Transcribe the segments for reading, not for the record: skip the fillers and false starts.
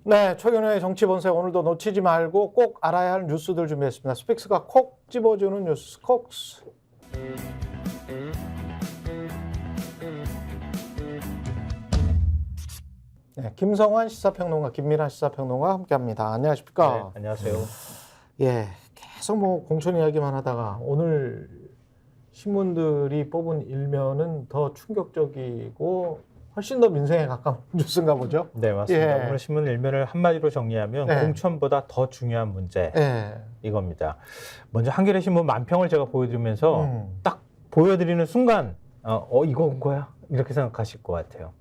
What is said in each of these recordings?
네, 최경영의 정치본색 오늘도 놓치지 말고 꼭 알아야 할 뉴스들 준비했습니다. 스픽스가 콕 집어주는 뉴스 콕스. 네, 김성환 시사평론가, 김민아 시사평론가 함께합니다. 안녕하십니까? 네, 안녕하세요. 예, 계속 공천 이야기만 하다가 오늘 신문들이 뽑은 일면은 더 충격적이고 훨씬 더 민생에 가까운 뉴스인가 보죠? 네, 맞습니다. 예. 오늘 신문 일면을 한마디로 정리하면 네. 공천보다 더 중요한 문제 예. 이겁니다. 먼저 한겨레 신문 만평을 제가 보여드리면서 딱 보여드리는 순간 이거 온 거야? 이렇게 생각하실 것 같아요.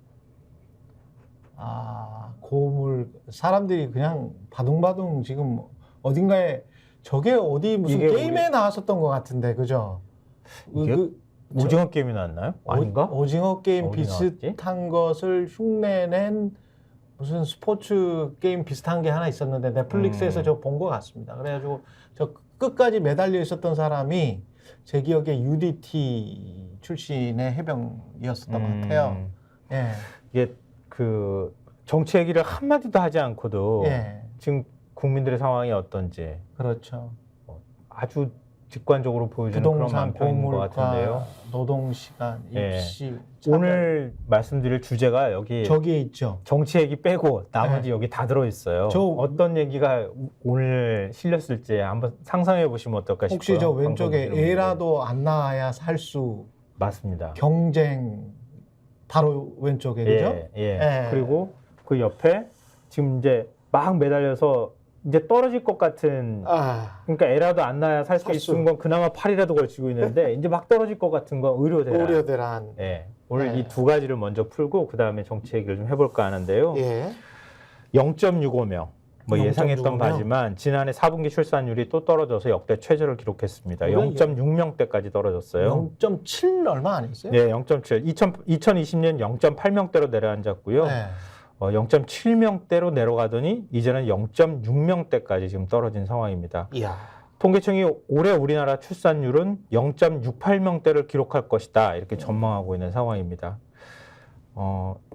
아, 고물 사람들이 그냥 바둥바둥 지금 어딘가에 저게 어디 무슨 이게 게임에 나왔었던 것 같은데, 그죠? 이게 오징어 게임이 나왔나요? 아닌가? 오징어 게임 어디 비슷한 것을 흉내낸 무슨 스포츠 게임 비슷한 게 하나 있었는데 넷플릭스에서 저 본 것 같습니다. 그래가지고 저 끝까지 매달려 있었던 사람이 제 기억에 UDT 출신의 해병이었었던 것 같아요. 예. 이게 그 정치 얘기를 한마디도 하지 않고도 예. 지금 국민들의 상황이 어떤지 그렇죠. 아주 직관적으로 보여주는 그런 부동산 만평인 것 고물가, 같은데요. 노동시간, 예. 입시. 오늘 말씀드릴 주제가 여기 저기에 있죠. 정치 얘기 빼고 나머지 네. 여기 다 들어있어요. 저- 어떤 얘기가 오늘 실렸을지 한번 상상해 보시면 어떨까 싶어요. 혹시 저 왼쪽에 방송 들으면. 애라도 안 낳아야 살 수 맞습니다. 경쟁 바로 왼쪽에 그죠? 예. 예. 그리고 그 옆에 지금 이제 막 매달려서 이제 떨어질 것 같은 아, 그러니까 애라도 안 낳아야 살 수 살수. 있는 건 그나마 팔이라도 걸치고 있는데 이제 막 떨어질 것 같은 건 의료대란. 우려대란. 예. 오늘 예. 이 두 가지를 먼저 풀고 그 다음에 정치 얘기를 좀 해볼까 하는데요. 예. 0.65명. 뭐 0.65 예상했던 명? 바지만 지난해 4분기 출산율이 또 떨어져서 역대 최저를 기록했습니다. 그래, 0.6명대까지 떨어졌어요. 0.7 얼마 아니었어요? 네, 0.7. 2020년 0.8명대로 내려앉았고요. 네. 0.7명대로 내려가더니 이제는 0.6명대까지 지금 떨어진 상황입니다. 이야. 통계청이 올해 우리나라 출산율은 0.68명대를 기록할 것이다. 이렇게 전망하고 있는 상황입니다.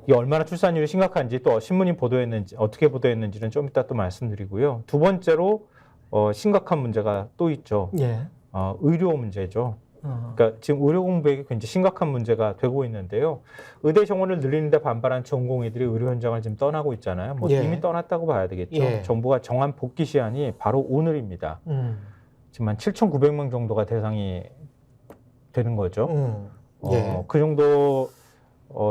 이게 얼마나 출산율이 심각한지 또 신문이 보도했는지 어떻게 보도했는지는 좀 이따 또 말씀드리고요. 두 번째로 심각한 문제가 또 있죠. 예. 의료 문제죠. 그러니까 지금 의료 공백이 굉장히 심각한 문제가 되고 있는데요. 의대 정원을 늘리는데 반발한 전공의들이 의료 현장을 지금 떠나고 있잖아요. 뭐 예. 이미 떠났다고 봐야 되겠죠. 예. 정부가 정한 복귀 시한이 바로 오늘입니다. 지금 한 7,900명 정도가 대상이 되는 거죠. 예. 그 정도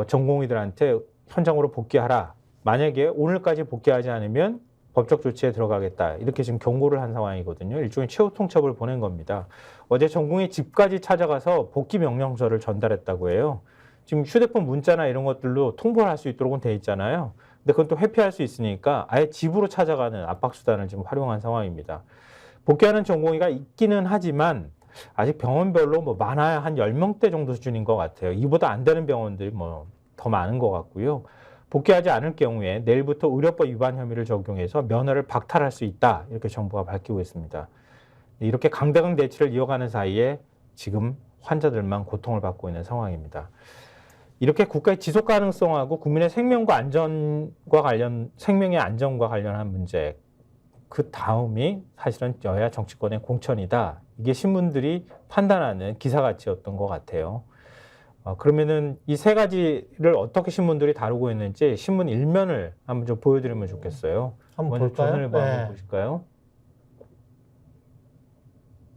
전공의들한테 현장으로 복귀하라. 만약에 오늘까지 복귀하지 않으면 법적 조치에 들어가겠다. 이렇게 지금 경고를 한 상황이거든요. 일종의 최후 통첩을 보낸 겁니다. 어제 전공의 집까지 찾아가서 복귀 명령서를 전달했다고 해요. 지금 휴대폰 문자나 이런 것들로 통보를 할 수 있도록은 돼 있잖아요. 근데 그건 또 회피할 수 있으니까 아예 집으로 찾아가는 압박수단을 지금 활용한 상황입니다. 복귀하는 전공의가 있기는 하지만 아직 병원별로 뭐 많아야 한 10명대 정도 수준인 것 같아요. 이보다 안 되는 병원들이 뭐 더 많은 것 같고요. 복귀하지 않을 경우에 내일부터 의료법 위반 혐의를 적용해서 면허를 박탈할 수 있다. 이렇게 정부가 밝히고 있습니다. 이렇게 강대강 대치를 이어가는 사이에 지금 환자들만 고통을 받고 있는 상황입니다. 이렇게 국가의 지속 가능성하고 국민의 생명과 안전과 생명의 안전과 관련한 문제, 그 다음이 사실은 여야 정치권의 공천이다. 이게 신문들이 판단하는 기사 가치였던 것 같아요. 그러면은 이 세 가지를 어떻게 신문들이 다루고 있는지 신문 일면을 한번 좀 보여드리면 좋겠어요. 한번 먼저 볼까요? 조선일보 한번 네. 보실까요?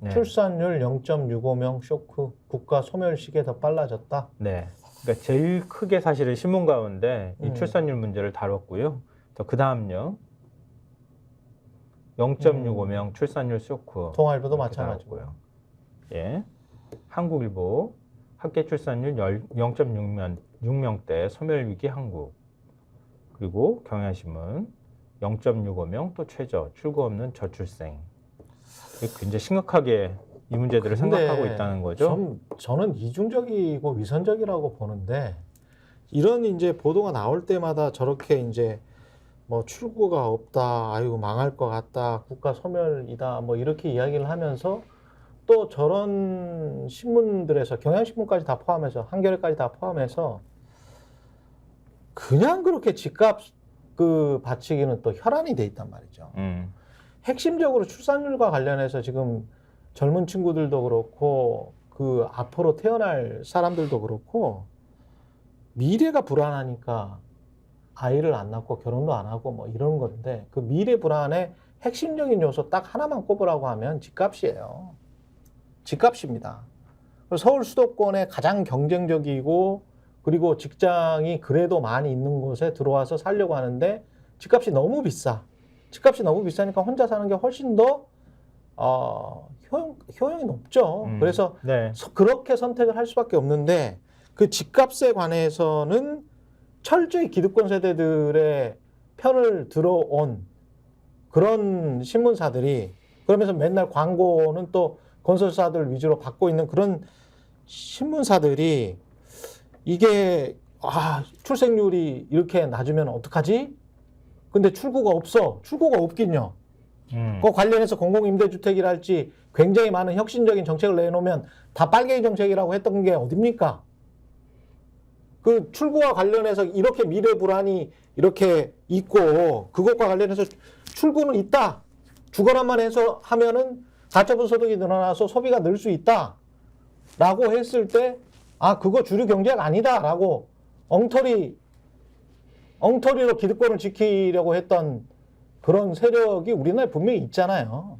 네. 출산율 0.65명 쇼크. 국가 소멸시계 더 빨라졌다. 네. 그러니까 제일 크게 사실은 신문 가운데 이 출산율 문제를 다뤘고요. 그 다음요. 0.65명 출산율 쇼크. 동아일보도 마찬가지고요. 예. 한국일보 합계 출산율 0.6명대 소멸위기 한국. 그리고 경향신문 0.65명 또 최저 출구 없는 저출생. 굉장히 심각하게 이 문제들을 생각하고 있다는 거죠. 저는 이중적이고 위선적이라고 보는데 이런 이제 보도가 나올 때마다 저렇게 이제 뭐 출구가 없다, 아이고 망할 것 같다, 국가 소멸이다, 뭐 이렇게 이야기를 하면서 또 저런 신문들에서 경향신문까지 다 포함해서 한겨레까지 다 포함해서 그냥 그렇게 집값 그 받치기는 또 혈안이 돼 있단 말이죠. 핵심적으로 출산율과 관련해서 지금 젊은 친구들도 그렇고 그 앞으로 태어날 사람들도 그렇고 미래가 불안하니까 아이를 안 낳고 결혼도 안 하고 뭐 이런 건데 그 미래 불안의 핵심적인 요소 딱 하나만 꼽으라고 하면 집값이에요. 집값입니다. 서울 수도권에 가장 경쟁적이고 그리고 직장이 그래도 많이 있는 곳에 들어와서 살려고 하는데 집값이 너무 비싸. 집값이 너무 비싸니까 혼자 사는 게 훨씬 더 효용이 높죠. 그래서 네. 그렇게 선택을 할 수밖에 없는데 그 집값에 관해서는 철저히 기득권 세대들의 편을 들어온 그런 신문사들이 그러면서 맨날 광고는 또 건설사들 위주로 받고 있는 그런 신문사들이 이게 출생률이 이렇게 낮으면 어떡하지? 근데 출구가 없어. 출구가 없긴요. 그 관련해서 공공임대주택이랄지 굉장히 많은 혁신적인 정책을 내놓으면 다 빨갱이 정책이라고 했던 게 어딥니까? 그 출구와 관련해서 이렇게 미래 불안이 이렇게 있고 그것과 관련해서 출구는 있다. 주거난만 해서 하면은 가처분 소득이 늘어나서 소비가 늘 수 있다. 라고 했을 때 그거 주류 경제가 아니다. 라고 엉터리로 기득권을 지키려고 했던 그런 세력이 우리나라에 분명히 있잖아요.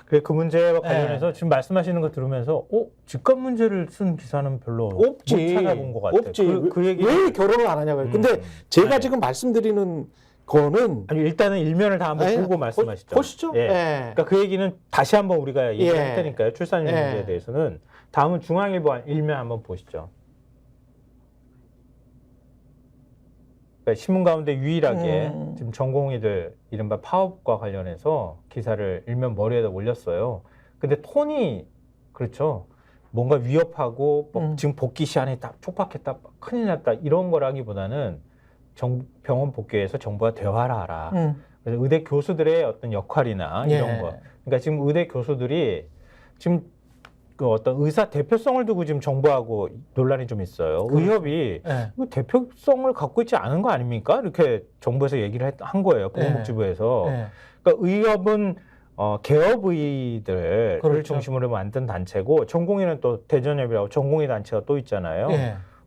그 문제와 관련해서 지금 말씀하시는 거 들으면서 집값 문제를 쓴 기사는 별로 없지. 못 찾아본 것 같아요. 없지. 그 얘기 왜 결혼을 안 하냐고요. 근데 제가 지금 말씀드리는 거는 아니 일단은 일면을 다 한번 보고 말씀하시죠. 보시죠. 예. 그러니까 그 얘기는 다시 한번 우리가 얘기를 할 테니까요. 출산율 문제에 대해서는 다음은 중앙일보 일면 한번 보시죠. 그러니까 신문 가운데 유일하게 지금 전공의들 이른바 파업과 관련해서 기사를 일면 머리에다 올렸어요. 근데 톤이 그렇죠. 뭔가 위협하고 지금 복귀 시한이 딱 촉박했다, 큰일 났다 이런 거라기보다는 병원 복귀해서 정부가 대화를 하라. 그래서 의대 교수들의 어떤 역할이나 이런 거. 그러니까 지금 의대 교수들이 지금 그 어떤 의사 대표성을 두고 지금 정부하고 논란이 좀 있어요. 의협이 대표성을 갖고 있지 않은 거 아닙니까? 이렇게 정부에서 얘기를 한 거예요. 보건복지부에서. 그러니까 의협은 개업의들을 중심으로 만든 단체고 전공의는 또 대전협이라고 전공의 단체가 또 있잖아요.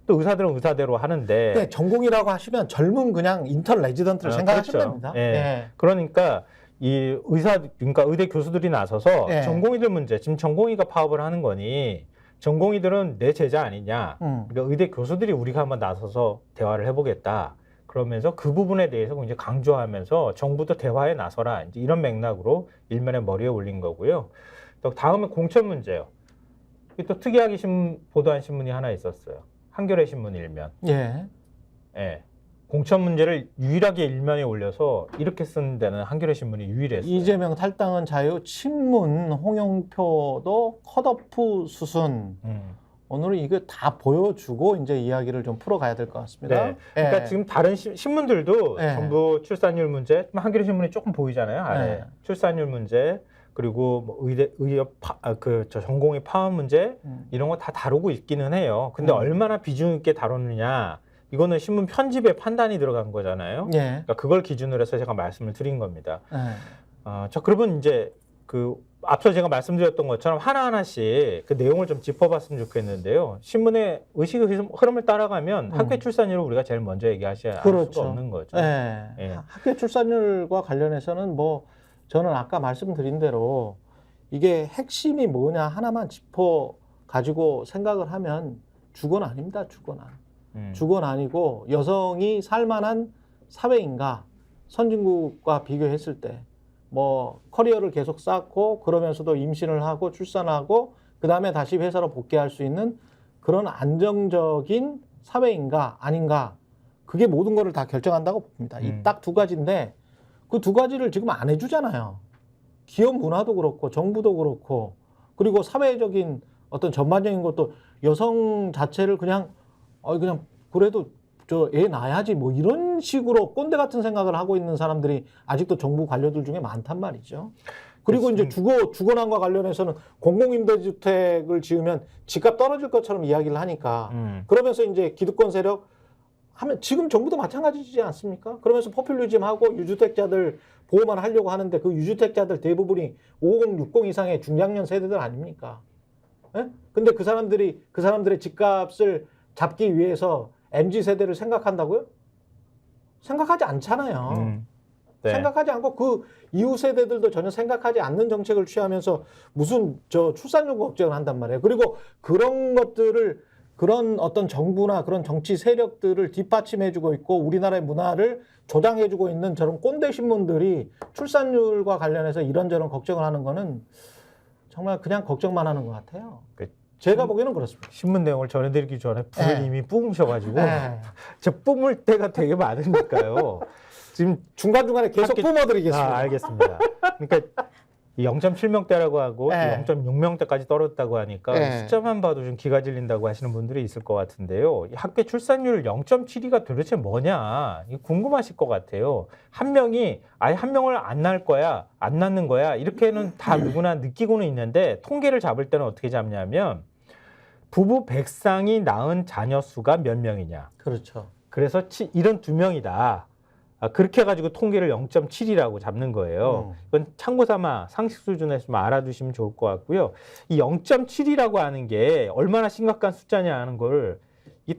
또 의사들은 의사대로 하는데 전공이라고 하시면 젊은 그냥 인턴 레지던트를 생각하시면 됩니다. 그러니까 이 그러니까 의대 교수들이 나서서 전공의들 문제, 지금 전공의가 파업을 하는 거니 전공의들은 내 제자 아니냐. 그러니까 의대 교수들이 우리가 한번 나서서 대화를 해보겠다. 그러면서 그 부분에 대해서 이제 강조하면서 정부도 대화에 나서라. 이제 이런 맥락으로 일면에 머리에 올린 거고요. 또 다음은 공천 문제요. 또 특이하게 보도한 신문이 하나 있었어요. 한겨레 신문 일면. 공천 문제를 유일하게 일면에 올려서 이렇게 쓴 데는 한겨레 신문이 유일했어요. 이재명 탈당은 자유, 친문, 홍영표도 컷오프 수순. 오늘은 이거 다 보여주고 이제 이야기를 좀 풀어가야 될 것 같습니다. 그러니까 지금 다른 신문들도 전부 출산율 문제, 한겨레 신문이 조금 보이잖아요. 아래 출산율 문제, 그리고 뭐 의협 전공의 파업 문제 이런 거 다 다루고 있기는 해요. 근데 얼마나 비중 있게 다뤘느냐. 이거는 신문 편집에 판단이 들어간 거잖아요. 그러니까 그걸 기준으로 해서 제가 말씀을 드린 겁니다. 자, 그러면 이제 앞서 제가 말씀드렸던 것처럼 하나하나씩 그 내용을 좀 짚어봤으면 좋겠는데요. 신문의 의식의 흐름을 따라가면 학교 출산율을 우리가 제일 먼저 얘기하셔야 할 수가 없는 거죠. 학교 출산율과 관련해서는 뭐 저는 아까 말씀드린 대로 이게 핵심이 뭐냐 하나만 짚어 가지고 생각을 하면 주거는 아닙니다. 주거는 아니고 여성이 살만한 사회인가 선진국과 비교했을 때 뭐 커리어를 계속 쌓고 그러면서도 임신을 하고 출산하고 그 다음에 다시 회사로 복귀할 수 있는 그런 안정적인 사회인가 아닌가 그게 모든 거를 다 결정한다고 봅니다. 이 딱 두 가지인데 그 두 가지를 지금 안 해주잖아요. 기업 문화도 그렇고 정부도 그렇고 그리고 사회적인 어떤 전반적인 것도 여성 자체를 그냥 그래도 저 애 낳아야지 뭐 이런 식으로 꼰대 같은 생각을 하고 있는 사람들이 아직도 정부 관료들 중에 많단 말이죠. 그리고 이제 주거난과 관련해서는 공공임대주택을 지으면 집값 떨어질 것처럼 이야기를 하니까 그러면서 이제 기득권 세력 하면 지금 정부도 마찬가지지 않습니까? 그러면서 포퓰리즘하고 유주택자들 보호만 하려고 하는데 그 유주택자들 대부분이 50, 60 이상의 중장년 세대들 아닙니까? 예? 근데 그 사람들의 집값을 잡기 위해서 MZ 세대를 생각한다고요? 생각하지 않잖아요. 네. 생각하지 않고 그 이후 세대들도 전혀 생각하지 않는 정책을 취하면서 무슨 출산율 걱정을 한단 말이에요. 그리고 그런 것들을 그런 어떤 정부나 그런 정치 세력들을 뒷받침해주고 있고 우리나라의 문화를 조장해주고 있는 저런 꼰대 신문들이 출산율과 관련해서 이런저런 걱정을 하는 거는 정말 그냥 걱정만 하는 것 같아요. 제가 보기에는 그렇습니다. 신문 내용을 전해드리기 전에 불을 네. 이미 뿜으셔가지고 네. 저 뿜을 때가 되게 많으니까요. 지금 중간중간에 계속 뿜어드리겠습니다. 알겠습니다. 그러니까 0.7명대라고 하고 네. 0.6명대까지 떨어졌다고 하니까 네. 숫자만 봐도 좀 기가 질린다고 하시는 분들이 있을 것 같은데요. 이 학교 출산율 0.72가 도대체 뭐냐 이거 궁금하실 것 같아요. 한 명이 아예 한 명을 안 낳을 거야, 안 낳는 거야 이렇게는 다 누구나 느끼고는 있는데 통계를 잡을 때는 어떻게 잡냐면 부부 100쌍이 낳은 자녀 수가 몇 명이냐. 그렇죠. 그래서 이런 2명이다. 그렇게 해가지고 통계를 0.7이라고 잡는 거예요. 이건 참고 삼아 상식 수준에서 좀 알아두시면 좋을 것 같고요. 이 0.7이라고 하는 게 얼마나 심각한 숫자냐 하는 걸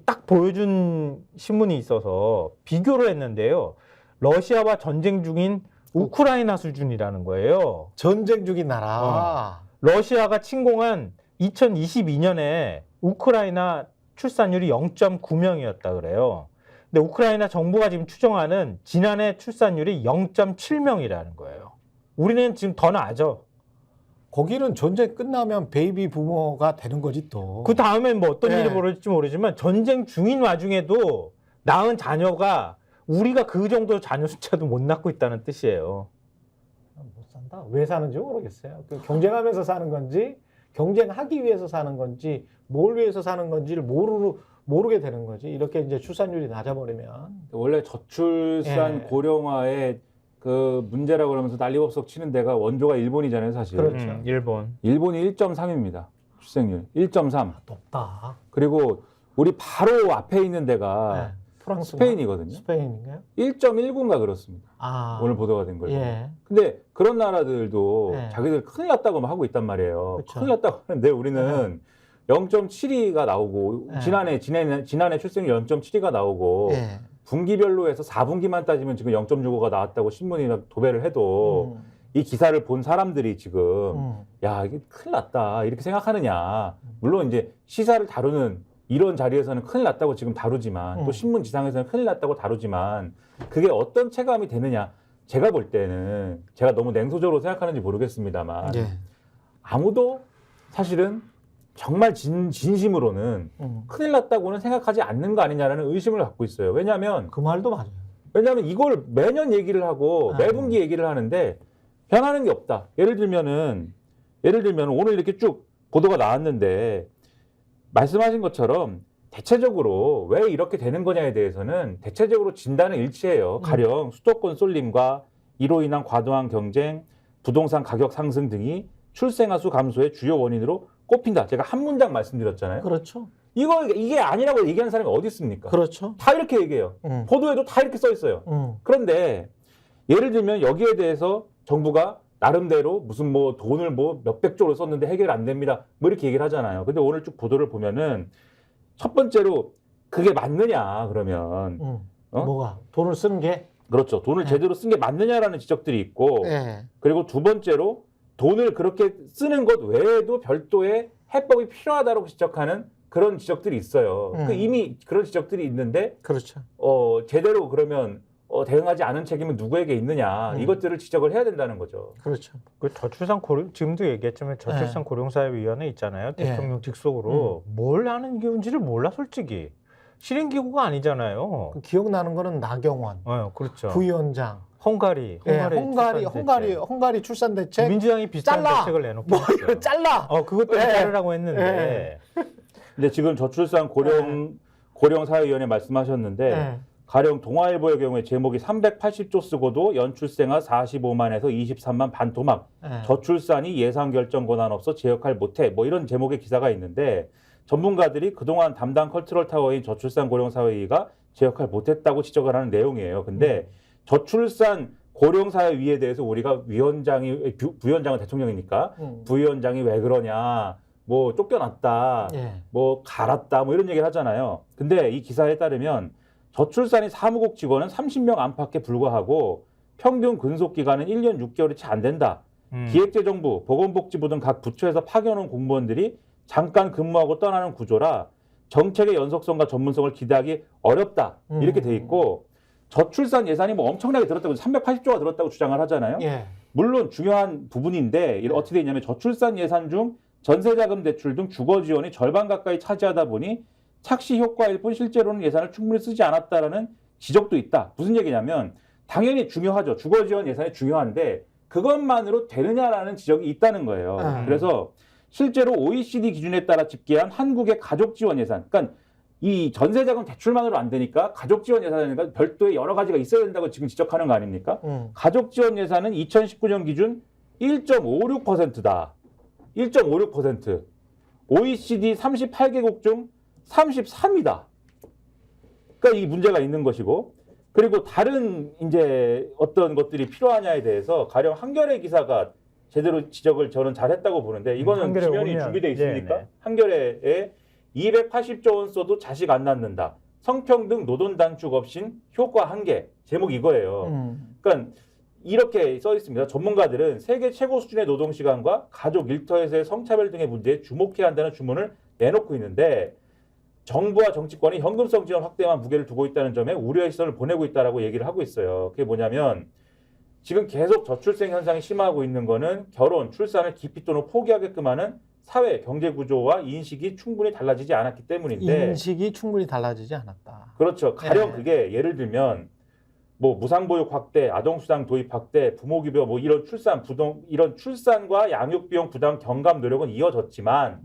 딱 보여준 신문이 있어서 비교를 했는데요. 러시아와 전쟁 중인 우크라이나 수준이라는 거예요. 전쟁 중인 나라. 러시아가 침공한 2022년에 우크라이나 출산율이 0.9명이었다 그래요. 근데 우크라이나 정부가 지금 추정하는 지난해 출산율이 0.7명이라는 거예요. 우리는 지금 더 나아져. 거기는 전쟁 끝나면 베이비 부모가 되는 거지 또. 그 다음엔 뭐 어떤 네. 일이 벌어질지 모르지만 전쟁 중인 와중에도 낳은 자녀가 우리가 그 정도 자녀 숫자도 못 낳고 있다는 뜻이에요. 못 산다. 왜 사는지 모르겠어요. 그 경쟁하면서 사는 건지 경쟁하기 위해서 사는 건지 뭘 위해서 사는 건지를 모르게 되는 거지. 이렇게 이제 출산율이 낮아버리면. 원래 저출산 예. 고령화의 그 문제라고 그러면서 난리법석 치는 데가 원조가 일본이잖아요, 사실. 그렇죠. 일본. 일본이 1.3입니다. 출생률 1.3. 높다. 그리고 우리 바로 앞에 있는 데가 네. 프랑스 스페인이거든요. 스페인인가요? 1.19인가 그렇습니다. 아. 오늘 보도가 된 거예요. 예. 근데 그런 나라들도 네. 자기들 큰일 났다고 막 하고 있단 말이에요. 그쵸. 큰일 났다고 하는데 우리는 0.72가 나오고 네. 지난해 출생률 0.72가 나오고 예. 분기별로 해서 4분기만 따지면 지금 0.65가 나왔다고 신문이나 도배를 해도 이 기사를 본 사람들이 지금 야 이게 큰일 났다 이렇게 생각하느냐. 물론 이제 시사를 다루는 이런 자리에서는 큰일 났다고 지금 다루지만 또 신문 지상에서는 큰일 났다고 다루지만 그게 어떤 체감이 되느냐. 제가 볼 때는 제가 너무 냉소적으로 생각하는지 모르겠습니다만 예. 아무도 사실은 정말 진심으로는 큰일 났다고는 생각하지 않는 거 아니냐라는 의심을 갖고 있어요. 왜냐하면 그 말도 맞아요. 이걸 매년 얘기를 하고 매분기 얘기를 하는데 변하는 게 없다. 예를 들면 오늘 이렇게 쭉 보도가 나왔는데 말씀하신 것처럼 대체적으로 왜 이렇게 되는 거냐에 대해서는 대체적으로 진단은 일치해요. 가령 수도권 쏠림과 이로 인한 과도한 경쟁, 부동산 가격 상승 등이 출생아 수 감소의 주요 원인으로 꼽힌다. 제가 한 문장 말씀드렸잖아요. 그렇죠. 이게 아니라고 얘기하는 사람이 어디 있습니까? 그렇죠. 다 이렇게 얘기해요. 보도에도 다 이렇게 써 있어요. 그런데 예를 들면 여기에 대해서 정부가 나름대로 무슨 뭐 돈을 뭐 몇백조로 썼는데 해결 안 됩니다. 뭐 이렇게 얘기를 하잖아요. 근데 오늘 쭉 보도를 보면은 첫 번째로 그게 맞느냐 그러면 뭐가 돈을 쓰는 게 그렇죠. 돈을 제대로 쓴 게 맞느냐라는 지적들이 있고 예. 그리고 두 번째로 돈을 그렇게 쓰는 것 외에도 별도의 해법이 필요하다고 지적하는 그런 지적들이 있어요. 이미 그런 지적들이 있는데 그렇죠. 제대로 그러면 대응하지 않은 책임은 누구에게 있느냐 이것들을 지적을 해야 된다는 거죠. 그렇죠. 그 저출산 고령 지금도 얘기했지만 저출산 고령사회위원회 있잖아요. 대통령 직속으로 뭘 하는 기구인지를 몰라 솔직히. 실행기구가 아니잖아요. 그 기억나는 거는 나경원, 그렇죠. 부위원장, 헝가리 헝가리 출산 대책 민주당이 비슷한 잘라! 대책을 내놓고 뭐 이거 잘라. 그것도 자르라고 했는데 근데 지금 저출산 고령 사회위원회 말씀하셨는데 가령 동아일보의 경우에 제목이 380조 쓰고도 연출생아 45만에서 23만 반토막 저출산이 예산 결정 권한 없어 제 역할 못해 뭐 이런 제목의 기사가 있는데 전문가들이 그동안 담당 컬처럴 타워인 저출산 고령 사회위가 제 역할 못했다고 지적을 하는 내용이에요. 근데 저출산 고령사회위에 대해서 우리가 부위원장은 대통령이니까 부위원장이 왜 그러냐, 뭐 쫓겨났다, 예. 뭐 갈았다, 뭐 이런 얘기를 하잖아요. 근데 이 기사에 따르면 저출산인 사무국 직원은 30명 안팎에 불과하고 평균 근속 기간은 1년 6개월이 채 안 된다. 기획재정부, 보건복지부 등 각 부처에서 파견온 공무원들이 잠깐 근무하고 떠나는 구조라 정책의 연속성과 전문성을 기대하기 어렵다. 이렇게 돼 있고 저출산 예산이 뭐 엄청나게 들었다고 380조가 들었다고 주장을 하잖아요. 예. 물론 중요한 부분인데 어떻게 돼 있냐면 저출산 예산 중 전세자금 대출 등 주거 지원이 절반 가까이 차지하다 보니 착시 효과일 뿐 실제로는 예산을 충분히 쓰지 않았다라는 지적도 있다. 무슨 얘기냐면 당연히 중요하죠. 주거 지원 예산이 중요한데 그것만으로 되느냐라는 지적이 있다는 거예요. 그래서 실제로 OECD 기준에 따라 집계한 한국의 가족 지원 예산, 그러니까 이 전세자금 대출만으로 안 되니까 가족 지원 예산이니까 별도의 여러 가지가 있어야 된다고 지금 지적하는 거 아닙니까? 가족 지원 예산은 2019년 기준 1.56%다. 1.56%. OECD 38개국 중 33이다. 그러니까 이 문제가 있는 것이고, 그리고 다른 이제 어떤 것들이 필요하냐에 대해서 가령 한겨레 기사가 제대로 지적을 저는 잘했다고 보는데 이거는 지면이 준비돼 있으니까 네네. 한겨레에 280조 원 써도 자식 안 낳는다. 성평등 노동 단축 없인 효과 한계. 제목 이거예요. 그러니까 이렇게 써 있습니다. 전문가들은 세계 최고 수준의 노동 시간과 가족 일터에서의 성차별 등의 문제에 주목해야 한다는 주문을 내놓고 있는데 정부와 정치권이 현금성 지원 확대에만 무게를 두고 있다는 점에 우려의 시선을 보내고 있다라고 얘기를 하고 있어요. 그게 뭐냐면 지금 계속 저출생 현상이 심화하고 있는 거는 결혼, 출산을 기피 또는 포기하게끔 하는 사회, 경제 구조와 인식이 충분히 달라지지 않았기 때문인데 인식이 충분히 달라지지 않았다. 그렇죠. 가령 그게 예를 들면 뭐 무상보육 확대, 아동수당 도입 확대, 부모급여 뭐 이런 이런 출산과 양육비용 부담 경감 노력은 이어졌지만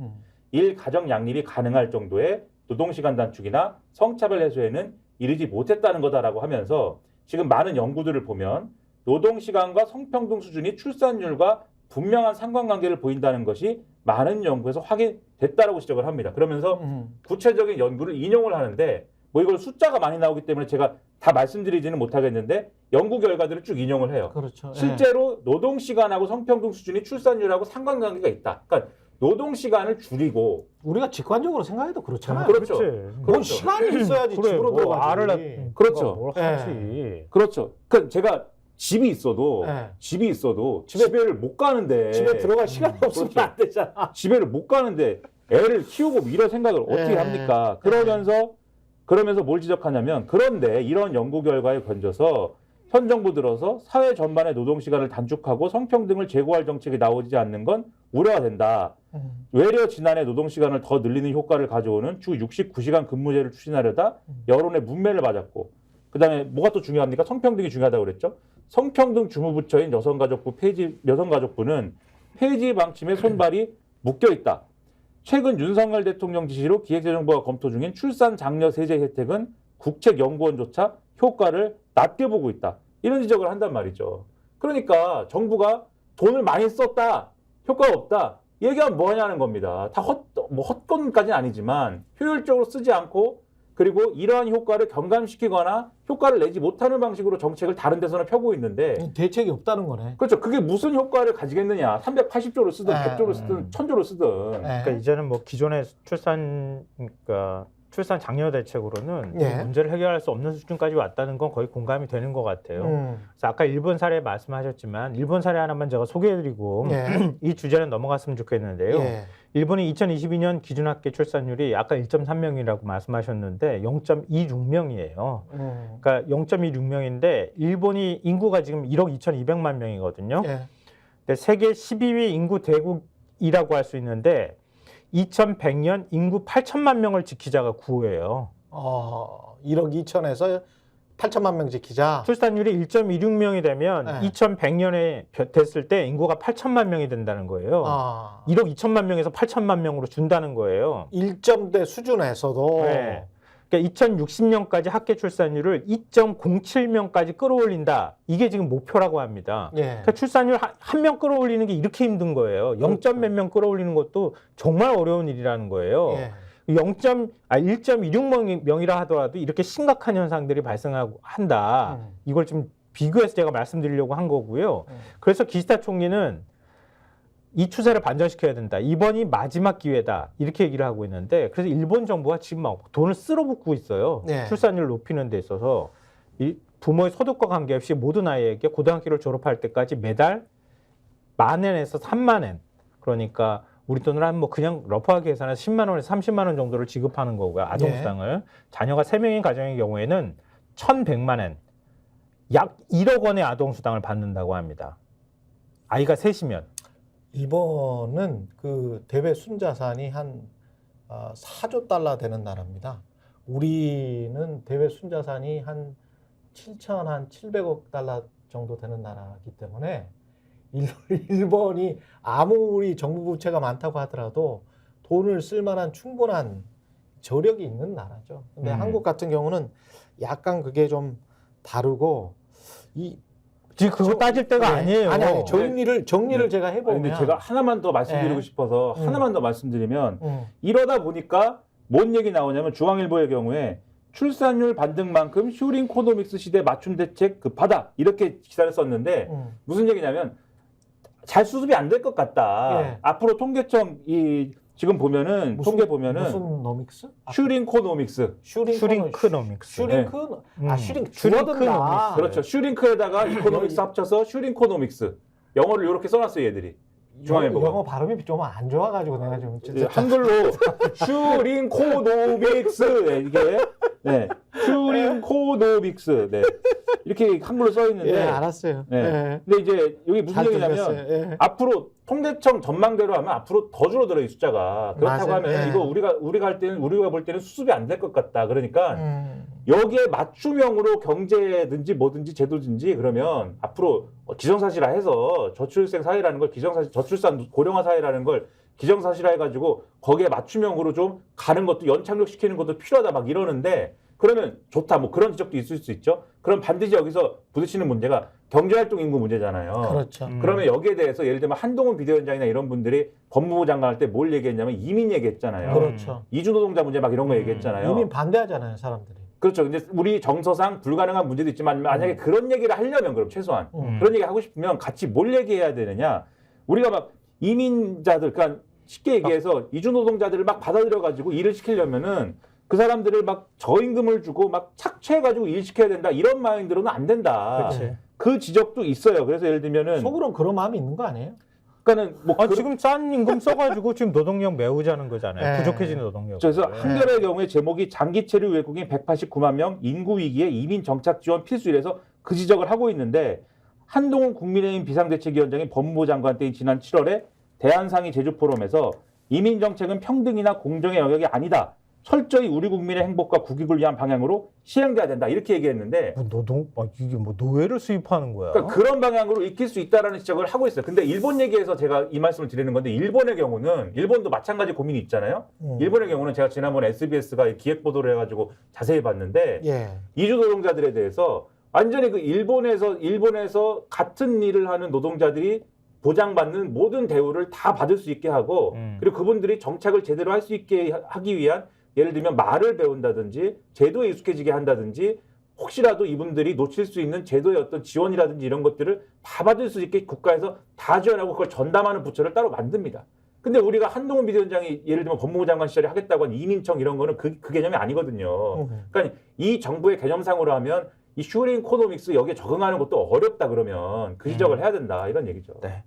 일가정 양립이 가능할 정도의 노동시간 단축이나 성차별 해소에는 이르지 못했다는 거다라고 하면서 지금 많은 연구들을 보면 노동시간과 성평등 수준이 출산율과 분명한 상관관계를 보인다는 것이 많은 연구에서 확인됐다라고 지적을 합니다. 그러면서 구체적인 연구를 인용을 하는데 뭐 이걸 숫자가 많이 나오기 때문에 제가 다 말씀드리지는 못하겠는데 연구 결과들을 쭉 인용을 해요. 그렇죠. 실제로 노동시간하고 성평등 수준이 출산율하고 상관관계가 있다. 그러니까 노동시간을 줄이고 우리가 직관적으로 생각해도 그렇잖아요. 그렇죠. 그런 시간이 있어야지 그래, 집으로 뭐 들어가지. 알을 그렇죠. 뭘 하지. 그렇죠. 그러니까 제가 집이 있어도 집에를 못 가는데 집에 들어갈 시간이 없으면 그렇죠. 안 되잖아. 집에를 못 가는데 애를 키우고 뭐 이런 생각을 어떻게 합니까? 그러면서 뭘 지적하냐면 그런데 이런 연구 결과에 건져서 현 정부 들어서 사회 전반의 노동시간을 단축하고 성평등을 제고할 정책이 나오지 않는 건 우려가 된다. 외려 지난해 노동시간을 더 늘리는 효과를 가져오는 주 69시간 근무제를 추진하려다 여론의 문매를 맞았고 그다음에 뭐가 또 중요합니까? 성평등이 중요하다고 그랬죠. 성평등 주무부처인 여성가족부는 폐지 방침에 손발이 묶여 있다. 최근 윤석열 대통령 지시로 기획재정부가 검토 중인 출산 장려 세제 혜택은 국책연구원조차 효과를 낮게 보고 있다. 이런 지적을 한단 말이죠. 그러니까 정부가 돈을 많이 썼다. 효과가 없다. 얘기하면 뭐하냐는 겁니다. 다 헛돈까지는 아니지만 효율적으로 쓰지 않고 그리고 이러한 효과를 경감시키거나 효과를 내지 못하는 방식으로 정책을 다른 데서는 펴고 있는데 대책이 없다는 거네. 그렇죠. 그게 무슨 효과를 가지겠느냐. 380조를 쓰든 100조를 쓰든 1000조를 쓰든. 그러니까 이제는 뭐 기존의 출산 장려 대책으로는 문제를 해결할 수 없는 수준까지 왔다는 건 거의 공감이 되는 것 같아요. 그래서 아까 일본 사례 말씀하셨지만 일본 사례 하나만 제가 소개해드리고 이 주제는 넘어갔으면 좋겠는데요. 일본이 2022년 기준학계 출산율이 아까 1.3명이라고 말씀하셨는데 0.26명이에요. 그러니까 0.26명인데 일본이 인구가 지금 1억 2,200만 명이거든요. 근데 세계 12위 인구 대국이라고 할 수 있는데 2100년 인구 8천만 명을 지키자가 구호예요. 1억 2천에서 8천만 명 지키자. 출산율이 1.26명이 되면 2100년에 됐을 때 인구가 8천만 명이 된다는 거예요. 1억 2천만 명에서 8천만 명으로 준다는 거예요. 1점대 수준에서도. 네. 그러니까 2060년까지 학계 출산율을 2.07명까지 끌어올린다. 이게 지금 목표라고 합니다. 그러니까 출산율 한 명 끌어올리는 게 이렇게 힘든 거예요. 0. 몇 명 끌어올리는 것도 정말 어려운 일이라는 거예요. 1.26명이라 하더라도 이렇게 심각한 현상들이 발생하고 한다. 이걸 좀 비교해서 제가 말씀드리려고 한 거고요. 그래서 기시다 총리는 이 추세를 반전시켜야 된다. 이번이 마지막 기회다. 이렇게 얘기를 하고 있는데 그래서 일본 정부가 지금 막 돈을 쓸어붓고 있어요. 네. 출산율 높이는 데 있어서 이 부모의 소득과 관계없이 모든 아이에게 고등학교를 졸업할 때까지 매달 10,000엔에서 30,000엔 그러니까 우리 돈으로 한 뭐 그냥 러프하게 계산해서 10만 원에서 30만 원 정도를 지급하는 거고요. 아동수당을. 자녀가 3명인 가정의 경우에는 1,100만 엔, 약 1억 원의 아동수당을 받는다고 합니다. 아이가 셋이면. 일본은 그 대외 순자산이 한 4조 달러 되는 나라입니다. 우리는 대외 순자산이 한 700억 달러 정도 되는 나라이기 때문에 일본이 아무리 정부 부채가 많다고 하더라도 돈을 쓸 만한 충분한 저력이 있는 나라죠. 근데 한국 같은 경우는 약간 그게 좀 다르고 지금 그거 따질 때가 아니에요. 아니 정리를 제가 해보면. 근데 제가 하나만 더 말씀드리고 네. 싶어서 하나만 더 말씀드리면 음. 이러다 보니까 뭔 얘기 나오냐면 중앙일보의 경우에 출산율 반등만큼 슈링코노믹스 시대 맞춤 대책 급하다 이렇게 기사를 썼는데 무슨 얘기냐면 잘 수습이 안 될 것 같다. 예. 앞으로 통계청 지금 보면은 통계 보면은 무슨 노믹스? 슈링코노믹스 슈링크노믹스. 슈링 줄어든다. 그렇죠. 슈링크에다가 이코노믹스 합쳐서 슈링코노믹스 영어를 이렇게 써놨어요 얘들이. 중앙일보가. 영어 발음이 좀 안 좋아가지고 내가 좀 예, 한글로 슈링코노믹스 네, 이게 네, 슈링코노믹스 네, 이렇게 한글로 써 있는데 예, 알았어요. 네. 예. 근데 이제 여기 무슨 잘 얘기냐면 들렸어요. 예. 앞으로 통계청 전망대로 하면 앞으로 더 줄어들어요 이 숫자가. 그렇다고 맞아요. 하면 예. 이거 우리가 볼 때는 수습이 안 될 것 같다. 그러니까 여기에 맞춤형으로 경제든지 뭐든지 제도든지 그러면 앞으로 기정사실화해서 저출생 사회라는 걸 저출산 고령화 사회라는 걸 기정사실화해가지고 거기에 맞춤형으로 좀 가는 것도 연착륙 시키는 것도 필요하다 막 이러는데 그러면 좋다 뭐 그런 지적도 있을 수 있죠. 그럼 반드시 여기서 부딪히는 문제가 경제활동 인구 문제잖아요. 그렇죠. 그러면 여기에 대해서 예를 들면 한동훈 비대위원장이나 이런 분들이 법무부 장관 할 때 뭘 얘기했냐면 이민 얘기했잖아요. 그렇죠. 이주노동자 문제 막 이런 거 얘기했잖아요. 이민 반대하잖아요, 사람들이. 그렇죠. 근데 우리 정서상 불가능한 문제도 있지만 만약에 그런 얘기를 하려면 그럼 최소한 그런 얘기 하고 싶으면 같이 뭘 얘기해야 되느냐. 우리가 막 이민자들 그러니까 쉽게 얘기해서 이주노동자들을 막 받아들여가지고 일을 시키려면은 그 사람들을 막 저임금을 주고 막 착취해가지고 일 시켜야 된다 이런 마인드로는 안 된다. 그렇지. 그 지적도 있어요. 그래서 예를 들면은 속으로는 그런 마음이 있는 거 아니에요? 그러니까는 뭐 지금 싼 임금 써가지고 지금 노동력 메우자는 거잖아요. 네. 부족해지는 노동력. 그래서 한겨레의 경우에 제목이 장기 체류 외국인 189만 명 인구 위기에 이민 정착 지원 필수 이래서 그 지적을 하고 있는데 한동훈 국민의힘 비상대책위원장이 법무부 장관 때인 지난 7월에 대한상의 제주포럼에서 이민 정책은 평등이나 공정의 영역이 아니다. 철저히 우리 국민의 행복과 국익을 위한 방향으로 시행돼야 된다. 이렇게 얘기했는데 이게 뭐 노예를 수입하는 거야? 그러니까 그런 방향으로 익힐 수 있다라는 지적을 하고 있어요. 근데 일본 얘기에서 제가 이 말씀을 드리는 건데 일본의 경우는 일본도 마찬가지 고민이 있잖아요. 일본의 경우는 제가 지난번에 SBS가 기획 보도를 해가지고 자세히 봤는데 예. 이주 노동자들에 대해서 완전히 그 일본에서 같은 일을 하는 노동자들이 보장받는 모든 대우를 다 받을 수 있게 하고 그리고 그분들이 정착을 제대로 할 수 있게 하기 위한 예를 들면 말을 배운다든지 제도에 익숙해지게 한다든지 혹시라도 이분들이 놓칠 수 있는 제도의 어떤 지원이라든지 이런 것들을 다 받을 수 있게 국가에서 다 지원하고 그걸 전담하는 부처를 따로 만듭니다. 근데 우리가 한동훈 비대위원장이 예를 들면 법무부 장관 시절에 하겠다고 한 이민청 이런 거는 그 개념이 아니거든요. 그러니까 이 정부의 개념상으로 하면 이 슈링코노믹스 여기에 적응하는 것도 어렵다 그러면 그 지적을 해야 된다 이런 얘기죠. 네.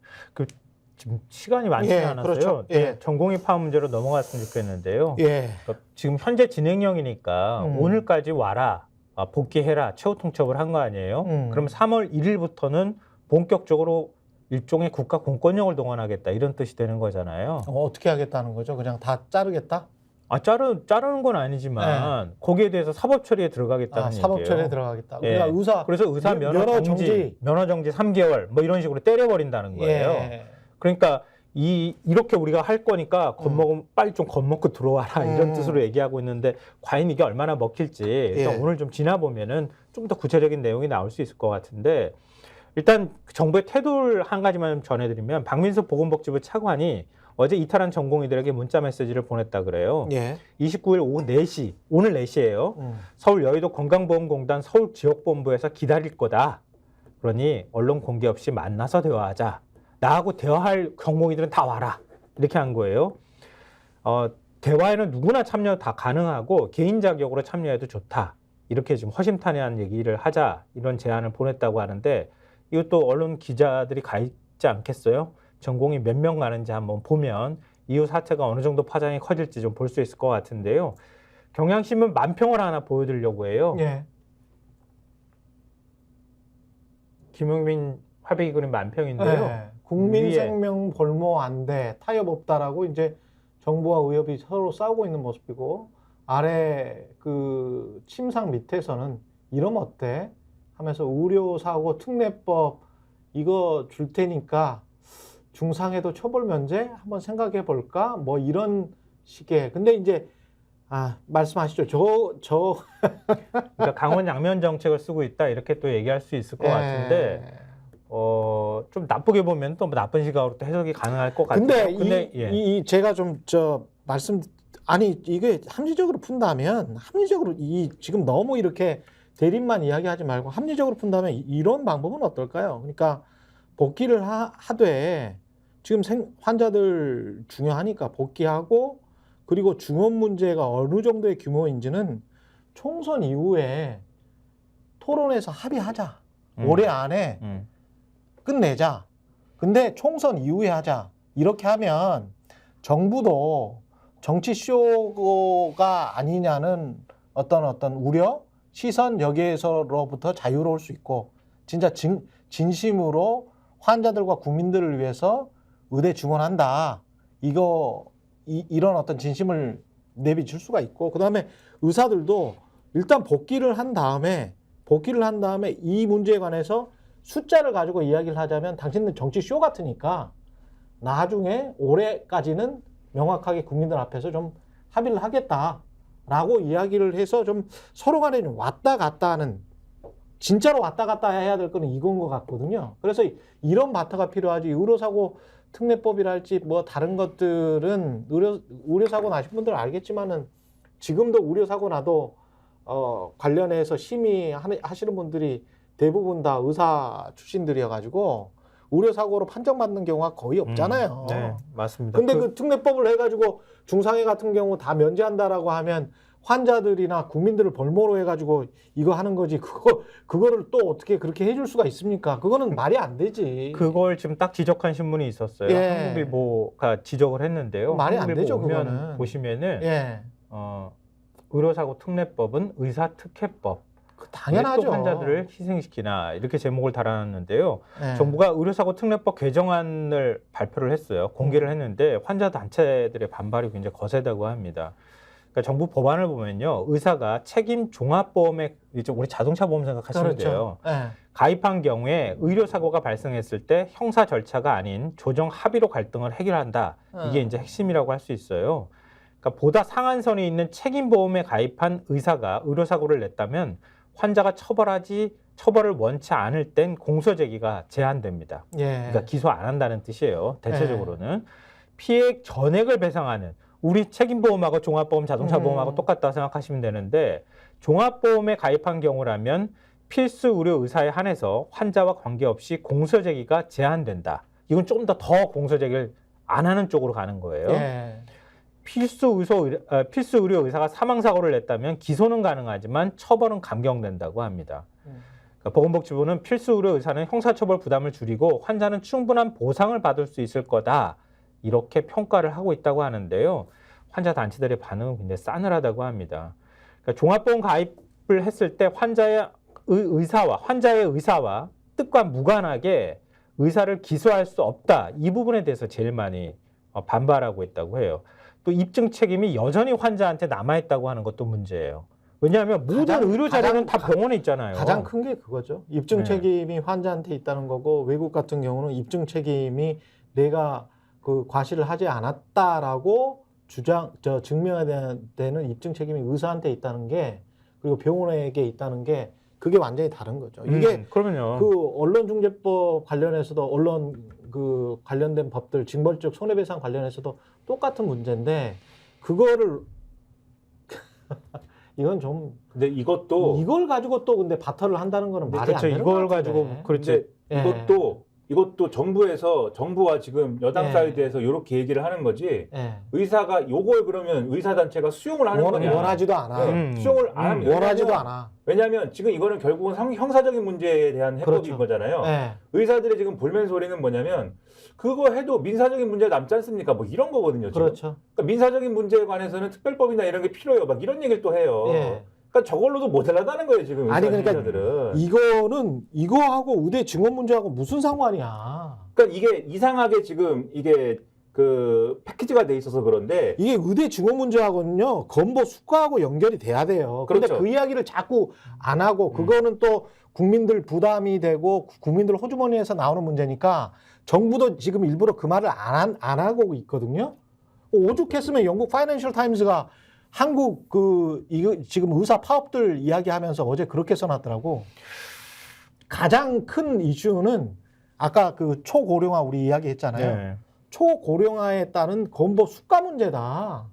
지금 시간이 많지 않아서요. 그렇죠. 예. 전공의 파악 문제로 넘어갔으면 좋겠는데요. 예. 그러니까 지금 현재 진행형이니까 오늘까지 와라, 복귀해라, 최후 통첩을 한 거 아니에요? 그럼 3월 1일부터는 본격적으로 일종의 국가 공권력을 동원하겠다 이런 뜻이 되는 거잖아요. 어떻게 하겠다는 거죠? 그냥 다 자르겠다? 자르는 건 아니지만 거기에 대해서 사법 처리에 들어가겠다는 얘기예요. 사법 처리에 들어가겠다. 예. 그러니까 그래서 의사 면허 정지 3개월 뭐 이런 식으로 때려버린다는 거예요. 예. 그러니까 이렇게 우리가 할 거니까 빨리 좀 겁먹고 들어와라 이런 뜻으로 얘기하고 있는데 과연 이게 얼마나 먹힐지 일단 오늘 좀 지나보면은 좀 더 구체적인 내용이 나올 수 있을 것 같은데 일단 정부의 태도를 한 가지만 전해드리면 박민수 보건복지부 차관이 어제 이탈한 전공의들에게 문자 메시지를 보냈다 그래요. 예. 29일 오후 4시, 오늘 4시예요. 서울 여의도 건강보험공단 서울지역본부에서 기다릴 거다. 그러니 언론 공개 없이 만나서 대화하자. 나하고 대화할 전공의들은 다 와라. 이렇게 한 거예요. 대화에는 누구나 참여 다 가능하고 개인 자격으로 참여해도 좋다. 이렇게 지금 허심탄회한 얘기를 하자 이런 제안을 보냈다고 하는데 이것도 언론 기자들이 가 있지 않겠어요? 전공이 몇 명 가는지 한번 보면 이후 사태가 어느 정도 파장이 커질지 좀 볼 수 있을 것 같은데요. 경향신문 만평을 하나 보여드리려고 해요. 예. 김용민 화백이 그린 만평인데요. 예. 국민 위에. 생명 볼모 안 돼, 타협 없다라고 이제 정부와 의협이 서로 싸우고 있는 모습이고, 아래 그 침상 밑에서는 이러면 어때? 하면서 의료사고 특례법 이거 줄 테니까 중상해도 처벌 면제 한번 생각해 볼까? 뭐 이런 식의. 근데 이제 말씀하시죠. 그러니까 강원 양면 정책을 쓰고 있다 이렇게 또 얘기할 수 있을 것 같은데 좀 나쁘게 보면 또 나쁜 시각으로 또 해석이 가능할 것 같아요. 근데 제가 좀 이게 합리적으로 푼다면 지금 너무 이렇게 대립만 이야기하지 말고 합리적으로 푼다면 이런 방법은 어떨까요? 그러니까 복귀를 하되 지금 환자들 중요하니까 복귀하고, 그리고 중원 문제가 어느 정도의 규모인지는 총선 이후에 토론에서 합의하자. 올해 안에 끝내자. 근데 총선 이후에 하자. 이렇게 하면 정부도 정치 쇼가 아니냐는 어떤 우려, 시선 여기에서로부터 자유로울 수 있고, 진짜 진심으로 환자들과 국민들을 위해서 의대 증원한다. 이런 어떤 진심을 내비칠 수가 있고, 그 다음에 의사들도 일단 복귀를 한 다음에 이 문제에 관해서 숫자를 가지고 이야기를 하자면 당신들 정치 쇼 같으니까 나중에 올해까지는 명확하게 국민들 앞에서 좀 합의를 하겠다라고 이야기를 해서 좀 서로 간에 좀 왔다 갔다 하는, 진짜로 왔다 갔다 해야 될 거는 이건 것 같거든요. 그래서 이런 바타가 필요하지. 의료사고 특례법이랄지 뭐 다른 것들은 의료사고 나신 분들은 알겠지만은 지금도 의료사고 나도 관련해서 심의 하시는 분들이 대부분 다 의사 출신들이어가지고 의료사고로 판정받는 경우가 거의 없잖아요. 네, 맞습니다. 근데 그 특례법을 해가지고 중상해 같은 경우 다 면제한다라고 하면 환자들이나 국민들을 볼모로 해가지고 이거 하는 거지. 그거를 또 어떻게 그렇게 해줄 수가 있습니까? 그거는 말이 안 되지. 그걸 지금 딱 지적한 신문이 있었어요. 예. 한국일보가 지적을 했는데요. 말이 안 되죠, 보면 그거는. 보시면은 예. 의료사고 특례법은 의사특혜법. 당연하죠. 또 환자들을 희생시키나 이렇게 제목을 달아놨는데요. 예. 정부가 의료사고 특례법 개정안을 발표를 했어요. 공개를 했는데 환자 단체들의 반발이 굉장히 거세다고 합니다. 그러니까 정부 법안을 보면요, 의사가 책임 종합보험에 이제 우리 자동차 보험 생각하시면 돼요. 예. 가입한 경우에 의료사고가 발생했을 때 형사 절차가 아닌 조정 합의로 갈등을 해결한다. 이게 이제 핵심이라고 할 수 있어요. 그러니까 보다 상한선에 있는 책임보험에 가입한 의사가 의료사고를 냈다면 환자가 처벌을 원치 않을 땐 공소제기가 제한됩니다. 예. 그러니까 기소 안 한다는 뜻이에요. 대체적으로는 피해 전액을 배상하는, 우리 책임보험하고 종합보험, 자동차보험하고 똑같다 생각하시면 되는데, 종합보험에 가입한 경우라면 필수 의료 의사에 한해서 환자와 관계없이 공소제기가 제한된다. 이건 조금 더 공소제기를 안 하는 쪽으로 가는 거예요. 예. 필수 의료 의사가 사망사고를 냈다면 기소는 가능하지만 처벌은 감경된다고 합니다. 그러니까 보건복지부는 필수 의료 의사는 형사처벌 부담을 줄이고 환자는 충분한 보상을 받을 수 있을 거다, 이렇게 평가를 하고 있다고 하는데요. 환자 단체들의 반응은 굉장히 싸늘하다고 합니다. 그러니까 종합보험 가입을 했을 때 환자의 의사와 뜻과 무관하게 의사를 기소할 수 없다, 이 부분에 대해서 제일 많이 반발하고 있다고 해요. 또 입증 책임이 여전히 환자한테 남아있다고 하는 것도 문제예요. 왜냐하면 모든 의료 자료는 다 병원에 있잖아요. 가장 큰 게 그거죠. 입증 책임이 환자한테 있다는 거고, 외국 같은 경우는 입증 책임이 내가 그 과실을 하지 않았다라고 증명해야 되는 입증 책임이 의사한테 있다는 게, 그리고 병원에게 있다는 게 그게 완전히 다른 거죠. 이게 그러면요. 그 언론중재법 관련해서도 언론 그 관련된 법들 징벌적 손해배상 관련해서도 똑같은 문제인데 그거를 이건 좀 근데 이것도 이걸 가지고 또 근데 바터를 한다는 거는 말이 그렇죠. 안 되는 이걸 것 같은데. 가지고 그렇지. 근데 예. 이것도 정부와 지금 여당 예. 사이드에서 이렇게 얘기를 하는 거지. 예. 의사가 요걸 그러면 의사단체가 수용을 하는 거냐? 원하지도 않아. 네, 수용을 안 합니다. 원하지도 않아. 왜냐하면 지금 이거는 결국은 형사적인 문제에 대한 해법인 그렇죠. 거잖아요. 예. 의사들의 지금 볼멘 소리는 뭐냐면 그거 해도 민사적인 문제 남지 않습니까? 뭐 이런 거거든요. 지금. 그렇죠. 그러니까 민사적인 문제에 관해서는 특별법이나 이런 게 필요해요. 막 이런 얘기를 또 해요. 예. 그러니까 저걸로도 모자라다는 거예요. 지금 아니, 그러니까 의사들은. 이거는 이거하고 의대 증원 문제하고 무슨 상관이야? 그러니까 이게 이상하게 지금 이게 그 패키지가 돼 있어서 그런데 이게 의대 증원 문제하고는요 건보 수가하고 연결이 돼야 돼요. 그런데 그렇죠. 그 이야기를 자꾸 안 하고 그거는 또 국민들 부담이 되고 국민들 호주머니에서 나오는 문제니까 정부도 지금 일부러 그 말을 안 하고 있거든요. 오죽했으면 영국 파이낸셜 타임스가 한국 이거 지금 의사 파업들 이야기하면서 어제 그렇게 써놨더라고. 가장 큰 이슈는 아까 그 초고령화 우리 이야기했잖아요. 네. 초고령화에 따른 건보 수가 문제다.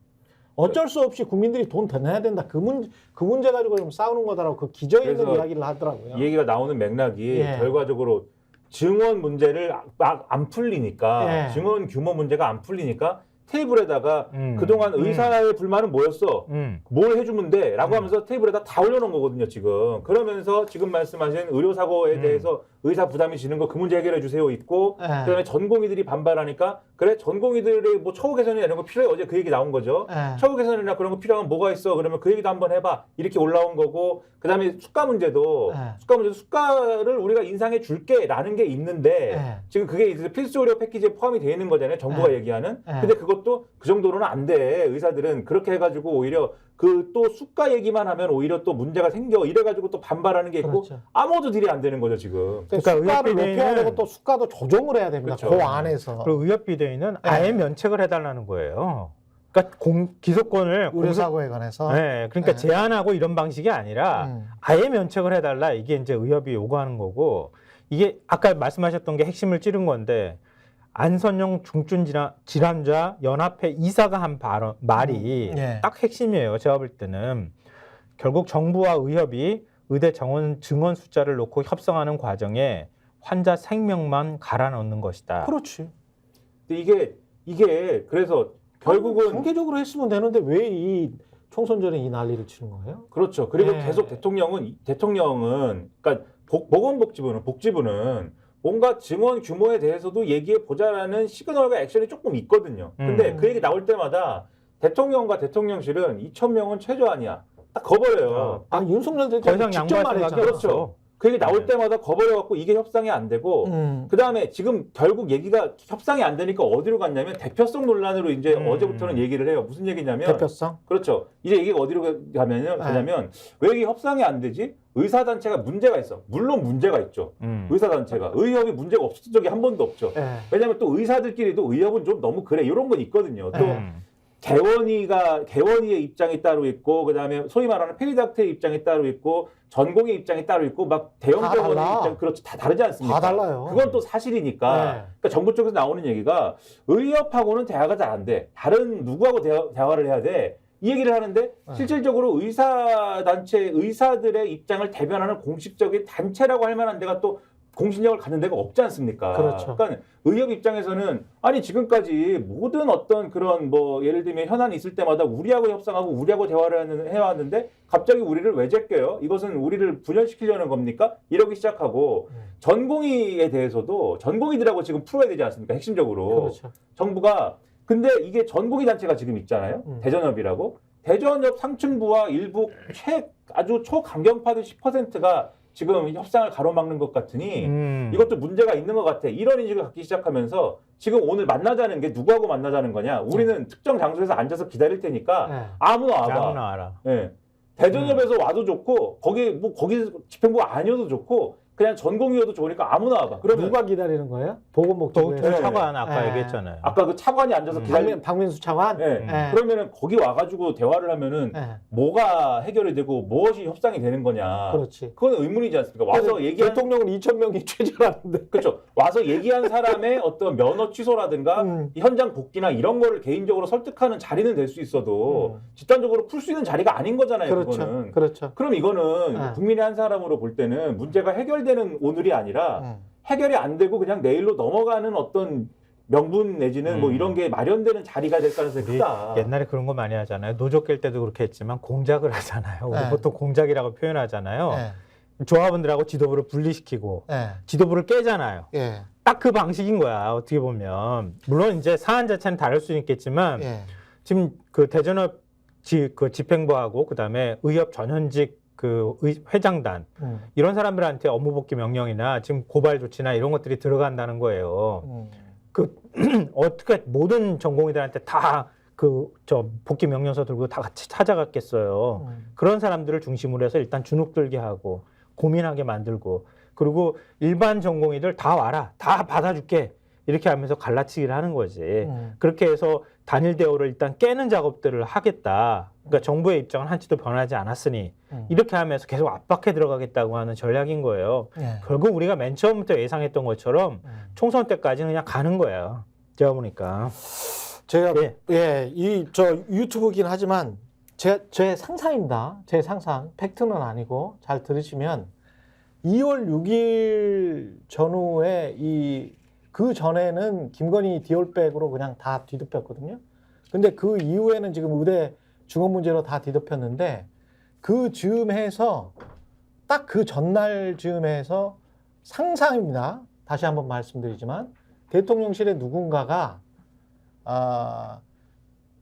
어쩔 수 없이 국민들이 돈 더 내야 된다. 그 문제 가지고 좀 싸우는 거다라고 그 기저에 있는 그래서 이야기를 하더라고요. 이 얘기가 나오는 맥락이 예. 결과적으로 증원 문제를 막 안 풀리니까 예. 증원 규모 문제가 안 풀리니까 테이블에다가 그동안 의사의 불만은 뭐였어? 뭘 해주면 돼? 라고 하면서 테이블에다 다 올려놓은 거거든요, 지금. 그러면서 지금 말씀하신 의료사고에 대해서 의사 부담이 지는 거 그 문제 해결해 주세요 있고, 예. 그다음에 전공의들이 반발하니까, 그래, 전공의들의 뭐 처우 개선이나 이런 거 필요해. 어제 그 얘기 나온 거죠. 예. 처우 개선이나 그런 거 필요하면 뭐가 있어? 그러면 그 얘기도 한번 해봐. 이렇게 올라온 거고, 그다음에 수가 문제도, 수가를 우리가 인상해 줄게 라는 게 있는데, 예. 지금 그게 이제 필수 의료 패키지에 포함이 되어 있는 거잖아요. 정부가 예. 얘기하는. 예. 근데 그것도 그 정도로는 안 돼. 의사들은 그렇게 해가지고 오히려 그 또 수가 얘기만 하면 오히려 또 문제가 생겨. 이래가지고 또 반발하는 게 있고 그렇죠. 아무도 딜이 안 되는 거죠 지금. 그러니까 수가를 의협비대위는 높여야 되고 또 수가도 조정을 해야 됩니다. 그렇죠. 그 안에서. 그리고 의협비대위는 아예 면책을 해달라는 거예요. 그러니까 기소권을 의료사고에 관해서. 네, 그러니까 네. 제한하고 이런 방식이 아니라 아예 면책을 해달라. 이게 이제 의협이 요구하는 거고, 이게 아까 말씀하셨던 게 핵심을 찌른 건데, 안선영 중증질환자 연합회 이사가 한 말이 예. 딱 핵심이에요. 제가 볼 때는 결국 정부와 의협이 의대 증원 숫자를 놓고 협상하는 과정에 환자 생명만 갈아 넣는 것이다. 그렇지. 근데 이게 그래서 결국은 단계적으로 했으면 되는데 왜 이 총선 전에 이 난리를 치는 거예요? 그렇죠. 그리고 네. 계속 대통령은 그러니까 복지부는 뭔가 증원 규모에 대해서도 얘기해 보자라는 시그널과 액션이 조금 있거든요. 근데 그 얘기 나올 때마다 대통령과 대통령실은 2,000명은 최저아니야. 딱 거버려요. 아 윤석열 더 이상 대통령 직접 양보할 생각이 말했잖아. 없어. 그렇죠. 그 얘기 나올 때마다 거버려갖고 이게 협상이 안 되고 그다음에 지금 결국 얘기가 협상이 안 되니까 어디로 갔냐면 대표성 논란으로 이제 어제부터는 얘기를 해요. 무슨 얘기냐면 대표성? 그렇죠. 이제 얘기가 어디로 가냐면 왜 이게 협상이 안 되지? 의사단체가 문제가 있어. 물론 문제가 있죠. 의사단체가. 의협이 문제가 없었던 적이 한 번도 없죠. 예. 왜냐하면 또 의사들끼리도 의협은 좀 너무 그래. 이런 건 있거든요. 또 개원의의 입장이 따로 있고, 그 다음에 소위 말하는 페리닥터의 입장이 따로 있고, 전공의 입장이 따로 있고, 막 대형 다 병원의 달라. 입장, 그렇죠. 다 다르지 않습니까? 다 달라요. 그건 또 사실이니까. 네. 그러니까 정부 쪽에서 나오는 얘기가 의협하고는 대화가 잘 안 돼. 다른 누구하고 대화를 해야 돼. 이 얘기를 하는데 실질적으로 의사들의 입장을 대변하는 공식적인 단체라고 할 만한 데가 또 공신력을 갖는 데가 없지 않습니까? 그렇죠. 그러니까 의협 입장에서는 아니 지금까지 모든 어떤 그런 뭐 예를 들면 현안이 있을 때마다 우리하고 협상하고 우리하고 대화를 해왔는데 갑자기 우리를 왜 제껴요? 이것은 우리를 분열시키려는 겁니까? 이러기 시작하고 전공의에 대해서도 전공의들하고 지금 풀어야 되지 않습니까? 핵심적으로. 그렇죠. 정부가 근데 이게 전공의 단체가 지금 있잖아요. 대전협이라고. 대전협 상층부와 일부 아주 초강경파들 10%가 지금 협상을 가로막는 것 같으니 이것도 문제가 있는 것 같아. 이런 인식을 갖기 시작하면서 지금 오늘 만나자는 게 누구하고 만나자는 거냐. 우리는 특정 장소에서 앉아서 기다릴 테니까 아무나 와봐. 아무나 알아. 네. 대전협에서 와도 좋고 거기 집행부 아니어도 좋고 그냥 전공의여도 좋으니까 아무나 와봐. 그러면 누가 기다리는 거예요? 보건복지부에서. 또 차관 아까 네. 얘기했잖아요. 아까 그 차관이 앉아서 기다리는 박민수 차관. 네. 네. 그러면은 거기 와가지고 대화를 하면은 네. 뭐가 해결이 되고 무엇이 협상이 되는 거냐. 그렇지. 그건 의문이지 않습니까? 와서 얘기한 대통령은 2,000명이 최저라는데. 그렇죠. 와서 얘기한 사람의 어떤 면허 취소라든가 이 현장 복귀나 이런 거를 개인적으로 설득하는 자리는 될 수 있어도 집단적으로 풀 수 있는 자리가 아닌 거잖아요. 그렇죠. 그거는. 그렇죠. 그럼 이거는 네. 국민의 한 사람으로 볼 때는 문제가 해결되는 오늘이 아니라 해결이 안 되고 그냥 내일로 넘어가는 어떤 명분 내지는 뭐 이런 게 마련되는 자리가 될 가능성이 우리 크다. 옛날에 그런 거 많이 하잖아요. 노조 깰 때도 그렇게 했지만 공작을 하잖아요. 우리 네. 보통 공작이라고 표현하잖아요. 네. 조합원들하고 지도부를 분리시키고 네. 지도부를 깨잖아요. 예. 딱 그 방식인 거야. 어떻게 보면 물론 이제 사안 자체는 다를 수는 있겠지만 예. 지금 그 대전협 그 집행부하고 그다음에 의협 전현직 그 회장단 이런 사람들한테 업무 복귀 명령이나 지금 고발 조치나 이런 것들이 들어간다는 거예요. 그 어떻게 모든 전공의들한테 다 그 저 복귀 명령서 들고 다 같이 찾아갔겠어요. 그런 사람들을 중심으로 해서 일단 주눅 들게 하고 고민하게 만들고 그리고 일반 전공의들 다 와라, 다 받아줄게 이렇게 하면서 갈라치기를 하는 거지. 그렇게 해서 단일 대우를 일단 깨는 작업들을 하겠다. 그러니까 정부의 입장은 한치도 변하지 않았으니 이렇게 하면서 계속 압박해 들어가겠다고 하는 전략인 거예요. 예. 결국 우리가 맨 처음부터 예상했던 것처럼 총선 때까지는 그냥 가는 거예요. 제가 보니까. 제가 예. 저 유튜브긴 하지만 제 상상입니다. 제 상상. 팩트는 아니고 잘 들으시면 2월 6일 전후에 그 전에는 김건희 디올백으로 그냥 다 뒤덮였거든요. 근데 그 이후에는 지금 의대 중원 문제로 다 뒤덮였는데 그 즈음해서 딱 그 전날 즈음해서 상상입니다. 다시 한번 말씀드리지만 대통령실의 누군가가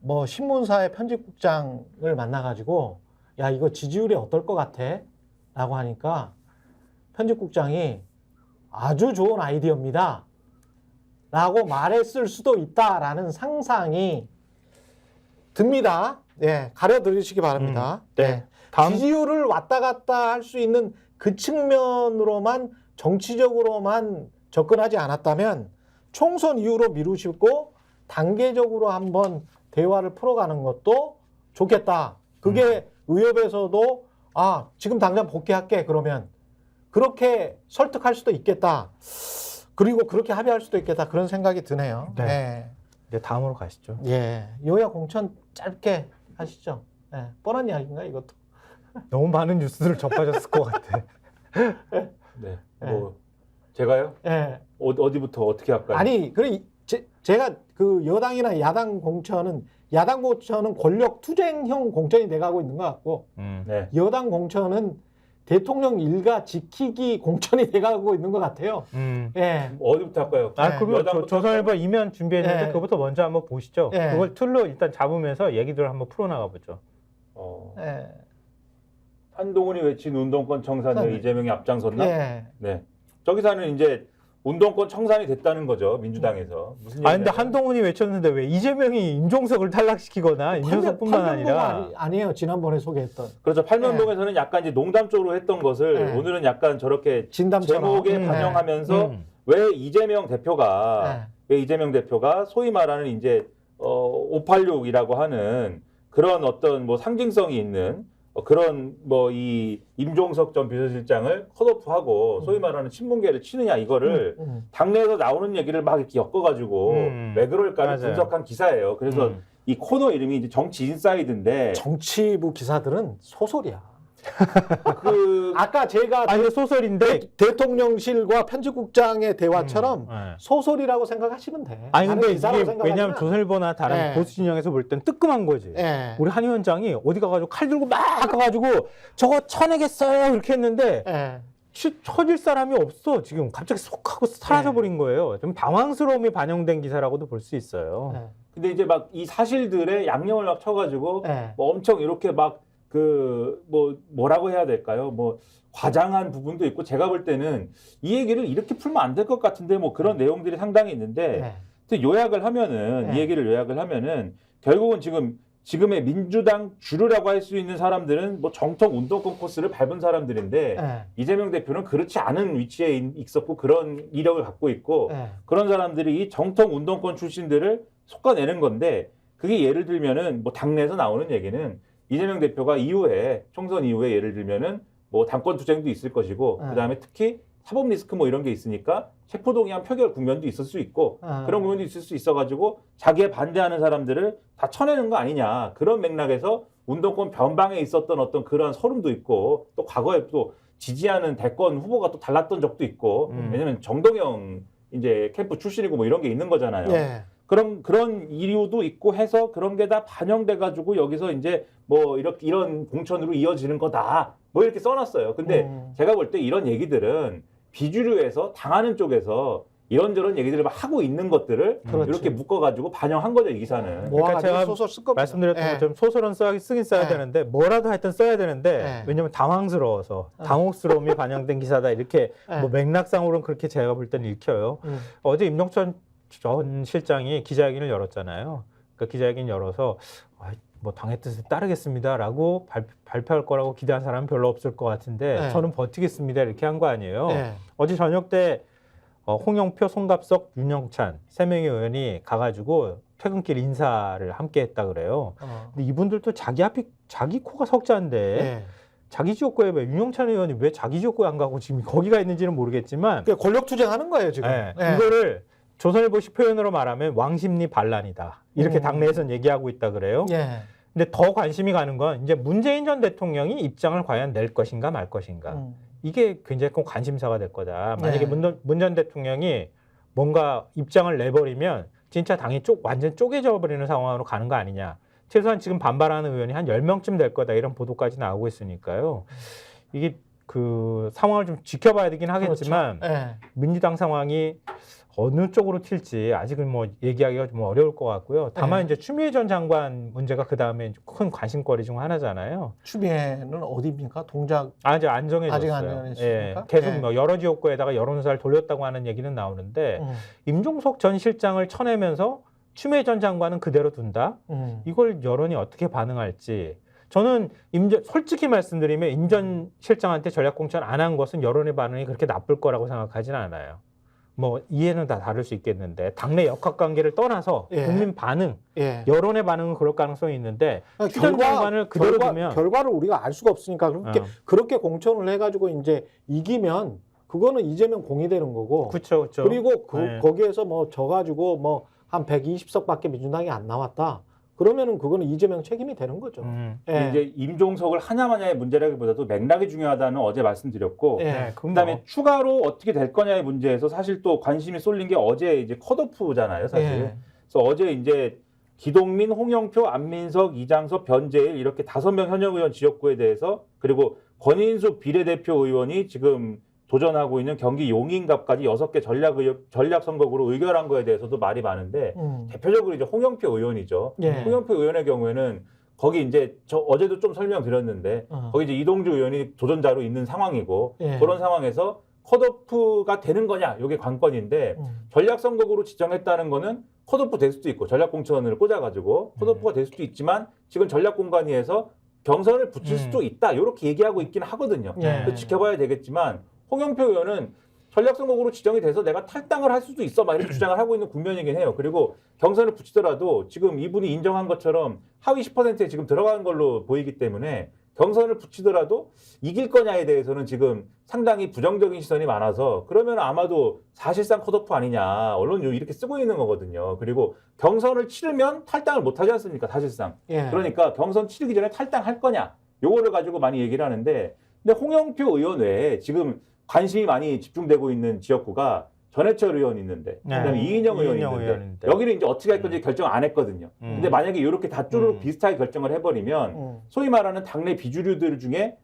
뭐 신문사의 편집국장을 만나가지고 야 이거 지지율이 어떨 것 같아? 라고 하니까 편집국장이 아주 좋은 아이디어입니다. 라고 말했을 수도 있다라는 상상이 듭니다. 예, 가려 들으시기 바랍니다. 네. 다음 지지율을 왔다 갔다 할 수 있는 그 측면으로만 정치적으로만 접근하지 않았다면 총선 이후로 미루시고 단계적으로 한번 대화를 풀어가는 것도 좋겠다. 그게 의협에서도 지금 당장 복귀할게 그러면 그렇게 설득할 수도 있겠다. 그리고 그렇게 합의할 수도 있겠다. 그런 생각이 드네요. 네. 네. 이제 다음으로 가시죠. 예. 여야 공천 짧게 하시죠. 예. 뻔한 이야기인가 이것도. 너무 많은 뉴스들을 접하셨을 것 같아. 네. 뭐 제가요? 예. 어디부터 어떻게 할까요? 아니, 제가 그 여당이나 야당 공천은 권력 투쟁형 공천이 돼가고 있는 것 같고 네. 여당 공천은 대통령 일가 지키기 공천이 돼가고 있는 것 같아요. 예. 어디부터 할까요? 그러면 여당부터 조선일보 이면 준비했는데 네. 그거부터 먼저 한번 보시죠. 네. 그걸 틀로 일단 잡으면서 얘기들을 한번 풀어나가 보죠. 예. 한동훈이 외친 운동권 청산에 이재명이 앞장섰나? 예. 네. 저기서는 이제 운동권 청산이 됐다는 거죠. 민주당에서. 무슨 근데 얘기냐면 한동훈이 외쳤는데 왜 이재명이 임종석을 탈락시키거나 임종석뿐만 아니라 아니에요. 지난번에 소개했던 그렇죠. 팔면동에서는 약간 이제 농담적으로 했던 것을 네. 오늘은 약간 저렇게 진담처럼 제목에 반영하면서 왜 이재명 대표가 소위 말하는 이제 586이라고 하는 그런 어떤 뭐 상징성이 있는 그런 뭐 이 임종석 전 비서실장을 컷오프하고 소위 말하는 친문계를 치느냐 이거를 당내에서 나오는 얘기를 막 이렇게 엮어가지고 왜 그럴까를 맞아요. 분석한 기사예요. 그래서 이 코너 이름이 이제 정치 인사이드인데 정치부 기사들은 소설이야. 그 아까 제가 아니 소설인데 대통령실과 편집국장의 대화처럼 네. 소설이라고 생각하시면 돼. 아니 나는 근데 기사라고 이게 생각하지 왜냐하면 마. 조선일보나 다른 네. 보수 진영에서 볼 땐 뜨끔한 거지. 예. 우리 한 위원장이 어디 가가지고 칼 들고 막 가가지고 저거 쳐내겠어요 이렇게 했는데 예. 쳐질 사람이 없어. 지금 갑자기 쏙 하고 사라져버린 거예요. 좀 당황스러움이 반영된 기사라고도 볼 수 있어요. 예. 근데 이제 막 이 사실들에 양념을 막 쳐가지고 예. 뭐 엄청 이렇게 막 그 뭐라고 해야 될까요? 뭐 과장한 부분도 있고 제가 볼 때는 이 얘기를 이렇게 풀면 안 될 것 같은데 뭐 그런 내용들이 상당히 있는데 예. 근데 요약을 하면은 이 얘기를 요약을 하면은 결국은 지금 지금의 민주당 주류라고 할 수 있는 사람들은 뭐 정통 운동권 코스를 밟은 사람들인데 예. 이재명 대표는 그렇지 않은 위치에 있었고 그런 이력을 갖고 있고 예. 그런 사람들이 이 정통 운동권 출신들을 솎아내는 건데 그게 예를 들면은 뭐 당내에서 나오는 얘기는 이재명 대표가 이후에 총선 이후에 예를 들면은 뭐 당권 투쟁도 있을 것이고 그다음에 특히 사법 리스크 뭐 이런 게 있으니까 체포동의안 표결 국면도 있을 수 있고 그런 국면도 있을 수 있어가지고 자기에 반대하는 사람들을 다 쳐내는 거 아니냐 그런 맥락에서 운동권 변방에 있었던 어떤 그런 서름도 있고 또 과거에 또 지지하는 대권 후보가 또 달랐던 적도 있고 왜냐면 정동영 이제 캠프 출신이고 뭐 이런 게 있는 거잖아요. 예. 그런 이유도 있고 해서 그런 게 다 반영돼 가지고 여기서 이제 뭐 이렇게 이런 공천으로 이어지는 거다 뭐 이렇게 써놨어요. 근데 제가 볼 때 이런 얘기들은 비주류에서 당하는 쪽에서 이런저런 얘기들을 막 하고 있는 것들을 그렇지. 이렇게 묶어가지고 반영한 거죠 이 기사는. 그러니까 제가 소설 쓸 겁니다. 말씀드렸던 예. 것처럼 소설은 쓰긴 써야 예. 되는데 뭐라도 하여튼 써야 되는데 예. 왜냐면 당황스러워서 당혹스러움이 반영된 기사다 이렇게 예. 뭐 맥락상으로는 그렇게 제가 볼 때는 읽혀요. 어제 임종천 전 실장이 기자회견을 열었잖아요. 그러니까 기자회견 열어서 뭐 당의 뜻에 따르겠습니다라고 발표할 거라고 기대한 사람은 별로 없을 것 같은데 네. 저는 버티겠습니다 이렇게 한 거 아니에요. 예. 어제 저녁 때 홍영표, 송갑석, 윤영찬 세 명의 의원이 가가지고 퇴근길 인사를 함께 했다 그래요. 근데 이분들도 자기 코가 석자인데 예. 자기 지역구에 왜 윤영찬 의원이 왜 자기 지역구에 안 가고 지금 거기가 있는지는 모르겠지만 그러니까 권력 투쟁하는 거예요 지금. 예, 예. 이거를 조선일보식 표현으로 말하면 왕심리 반란이다. 이렇게 당내에서는 얘기하고 있다 그래요. 예. 근데 더 관심이 가는 건 이제 문재인 전 대통령이 입장을 과연 낼 것인가 말 것인가. 이게 굉장히 큰 관심사가 될 거다. 만약에 네. 문 전 대통령이 뭔가 입장을 내버리면 진짜 당이 완전 쪼개져 버리는 상황으로 가는 거 아니냐. 최소한 지금 반발하는 의원이 한 10명쯤 될 거다. 이런 보도까지 나오고 있으니까요. 이게 그 상황을 좀 지켜봐야 되긴 하겠지만 그렇죠. 예. 민주당 상황이 어느 쪽으로 튈지 아직은 뭐 얘기하기가 좀 어려울 것 같고요. 다만 네. 이제 추미애 전 장관 문제가 그 다음에 큰 관심거리 중 하나잖아요. 추미애는 어디입니까? 동작 아직 안 정해졌어요. 아직 안 정해졌습니까? 계속 예. 뭐 여러 지역구에다가 여론조사를 돌렸다고 하는 얘기는 나오는데 임종석 전 실장을 쳐내면서 추미애 전 장관은 그대로 둔다. 이걸 여론이 어떻게 반응할지. 저는 솔직히 말씀드리면 임 전 실장한테 전략공천 안 한 것은 여론의 반응이 그렇게 나쁠 거라고 생각하지는 않아요. 뭐 이해는 다 다를 수 있겠는데 당내 역학관계를 떠나서 예. 국민 반응, 예. 여론의 반응은 그럴 가능성이 있는데 추 전 장관을 그대로 두면 결과를 우리가 알 수가 없으니까 그렇게 공천을 해가지고 이제 이기면 그거는 이재명 공이 되는 거고. 그렇죠. 그리고 네. 거기에서 뭐 져가지고 뭐 한 120석밖에 민주당이 안 나왔다. 그러면은 그거는 이재명 책임이 되는 거죠. 예. 이제 임종석을 하냐마냐의 문제라기보다도 맥락이 중요하다는 어제 말씀드렸고, 예. 그다음에 추가로 어떻게 될 거냐의 문제에서 사실 또 관심이 쏠린 게 어제 이제 컷오프잖아요, 사실. 예. 그래서 어제 이제 기동민, 홍영표, 안민석, 이장섭, 변재일 이렇게 5명 현역 의원 지역구에 대해서 그리고 권인숙 비례대표 의원이 지금 도전하고 있는 경기 용인갑까지 6개 전략 선거구로 의결한 거에 대해서도 말이 많은데 대표적으로 이제 홍영표 의원이죠. 예. 홍영표 의원의 경우에는 거기 이제 저 어제도 좀 설명드렸는데 거기 이제 이동주 의원이 도전자로 있는 상황이고 예. 그런 상황에서 컷오프가 되는 거냐 이게 관건인데 전략 선거구로 지정했다는 거는 컷오프 될 수도 있고 전략 공천을 꽂아가지고 컷오프가 될 수도 있지만 지금 전략 공간위에서 경선을 붙일 수도 있다 이렇게 얘기하고 있긴 하거든요. 예. 그래서 지켜봐야 되겠지만 홍영표 의원은 전략선거구로 지정이 돼서 내가 탈당을 할 수도 있어 막 이렇게 주장을 하고 있는 국면이긴 해요. 그리고 경선을 붙이더라도 지금 이분이 인정한 것처럼 하위 10%에 지금 들어가는 걸로 보이기 때문에 경선을 붙이더라도 이길 거냐에 대해서는 지금 상당히 부정적인 시선이 많아서 그러면 아마도 사실상 컷오프 아니냐 언론 이렇게 쓰고 있는 거거든요. 그리고 경선을 치르면 탈당을 못 하지 않습니까 사실상. 예. 그러니까 경선 치르기 전에 탈당할 거냐 요거를 가지고 많이 얘기를 하는데 근데 홍영표 의원 외에 지금 관심이 많이 집중되고 있는 지역구가 전해철 의원이 있는데 그다음에 이인영 의원이 있는데 여기는 이제 어떻게 할 건지 결정 안 했거든요. 근데 만약에 이렇게 다 쭈르륵 비슷하게 결정을 해버리면 소위 말하는 당내 비주류들 중에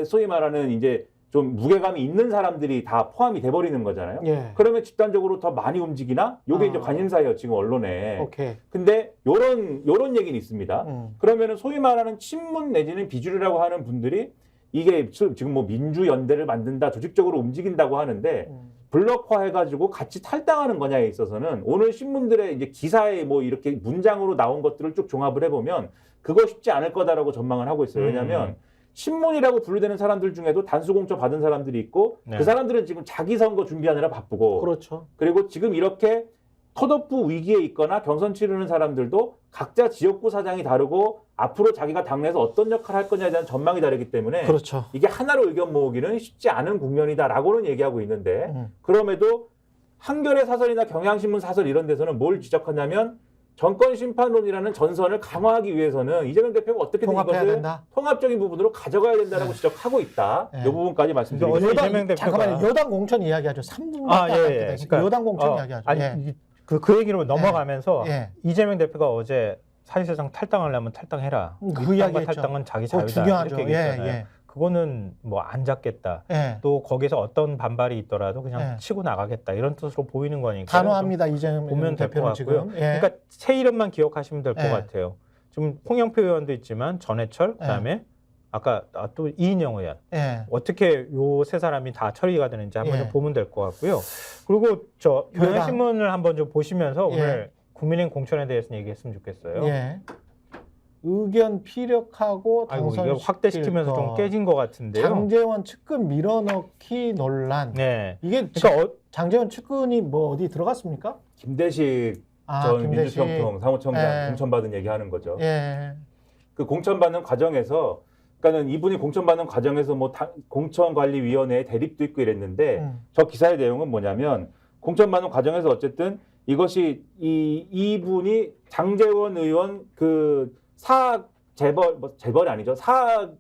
소위 말하는 이제 좀 무게감이 있는 사람들이 다 포함이 돼버리는 거잖아요. 예. 그러면 집단적으로 더 많이 움직이나? 요게 이제 관심사예요 지금 언론에. 오케이. 근데 요런 얘기는 있습니다. 그러면은 소위 말하는 친문 내지는 비주류라고 하는 분들이 이게 지금 뭐 민주연대를 만든다 조직적으로 움직인다고 하는데 블럭화해가지고 같이 탈당하는 거냐에 있어서는 오늘 신문들의 이제 기사에 뭐 이렇게 문장으로 나온 것들을 쭉 종합을 해보면 그거 쉽지 않을 거다라고 전망을 하고 있어요. 왜냐하면 신문이라고 분류되는 사람들 중에도 단수공천 받은 사람들이 있고 네. 그 사람들은 지금 자기 선거 준비하느라 바쁘고 그렇죠. 그리고 지금 이렇게 컷오프 위기에 있거나 경선 치르는 사람들도 각자 지역구 사장이 다르고 앞으로 자기가 당내에서 어떤 역할을 할 거냐에 대한 전망이 다르기 때문에 그렇죠. 이게 하나로 의견 모으기는 쉽지 않은 국면이다라고는 얘기하고 있는데 그럼에도 한겨레 사설이나 경향신문 사설 이런 데서는 뭘 지적하냐면 정권 심판론이라는 전선을 강화하기 위해서는 이재명 대표가 어떻게든 통합해야 이것을 된다. 통합적인 부분으로 가져가야 된다라고 지적하고 있다. 네. 이 부분까지 말씀드리겠습니다. 어제 이재명 대표가- 잠깐만요. 여당 공천 이야기하죠. 3분 아, 예, 예. 그러니까, 여당 공천 이야기하죠. 아니, 예. 그 얘기로 넘어가면서 예. 이재명 대표가 어제 사실상 탈당하려면 탈당해라. 그 입당과 이야기했죠. 탈당은 자기 그거 자유다. 중요하죠. 이렇게 얘기했잖아요. 예, 예. 그거는 뭐 안 잡겠다. 예. 또 거기서 어떤 반발이 있더라도 그냥 예. 치고 나가겠다. 이런 뜻으로 보이는 거니까. 단호합니다. 이재명 보면 될 것 대표는 같고요. 지금. 예. 그러니까 새 이름만 기억하시면 될 것 예. 같아요. 지금 홍영표 의원도 있지만 전해철, 그다음에 아까 또 이인영 의원. 예. 어떻게 요 세 사람이 다 처리가 되는지 한번 예. 좀 보면 될 것 같고요. 그리고 저 여당. 경향신문을 한번 좀 보시면서 예. 오늘 국민의힘 공천에 대해서 얘기했으면 좋겠어요. 예. 의견 피력하고 아이고 이거 당선시킬 확대시키면서 거. 좀 깨진 것 같은데요. 장제원 측근 밀어넣기 논란. 네. 이게 그러니까 장제원 측근이 뭐 어디 들어갔습니까? 김대식 전 민주평통 사무총장 예. 공천받은 얘기하는 거죠. 예. 그 공천받는 과정에서 그러니까는 이분이 공천받는 과정에서 뭐 공천관리위원회에 대립도 있고 이랬는데 저 기사의 내용은 뭐냐면 공천받는 과정에서 어쨌든 이것이 이분이 장제원 의원 그 재벌 뭐 재벌이 아니죠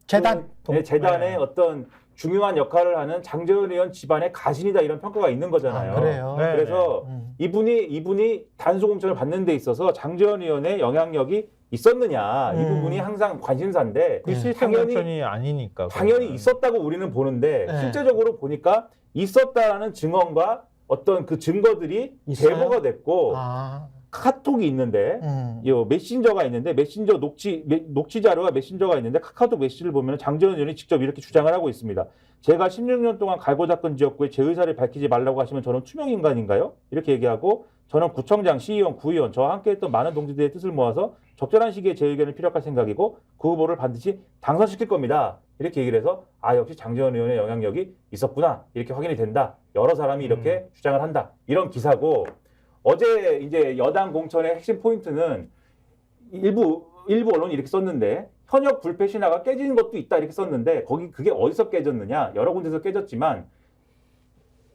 재단. 재단의 네. 어떤 중요한 역할을 하는 장제원 의원 집안의 가신이다 이런 평가가 있는 거잖아요. 아, 그래요. 네. 그래서 이분이 단수 공천을 받는 데 있어서 장제원 의원의 영향력이 있었느냐 이 부분이 항상 관심사인데 그 시스템 공천이 아니니까. 당연히 그거는. 있었다고 우리는 보는데 네. 실제적으로 보니까 있었다라는 증언과 어떤 그 증거들이 있어요? 제보가 됐고 아. 카톡이 있는데 요 메신저가 있는데 메신저 녹취 자료와 메신저가 있는데 카카오톡 메시지를 보면 장제원 의원이 직접 이렇게 주장을 하고 있습니다. 제가 16년 동안 갈고잡건 지역구에 제 의사를 밝히지 말라고 하시면 저는 투명 인간인가요? 이렇게 얘기하고 저는 구청장, 시의원, 구의원 저와 함께했던 많은 동지들의 뜻을 모아서 적절한 시기에 제 의견을 피력할 생각이고 그 후보를 반드시 당선시킬 겁니다. 이렇게 얘기를 해서 아 역시 장제원 의원의 영향력이 있었구나 이렇게 확인이 된다. 여러 사람이 이렇게 주장을 한다. 이런 기사고 어제 이제 여당 공천의 핵심 포인트는 일부 언론이 이렇게 썼는데 현역 불패 신화가 깨지는 것도 있다 이렇게 썼는데 그게 어디서 깨졌느냐 여러 군데서 깨졌지만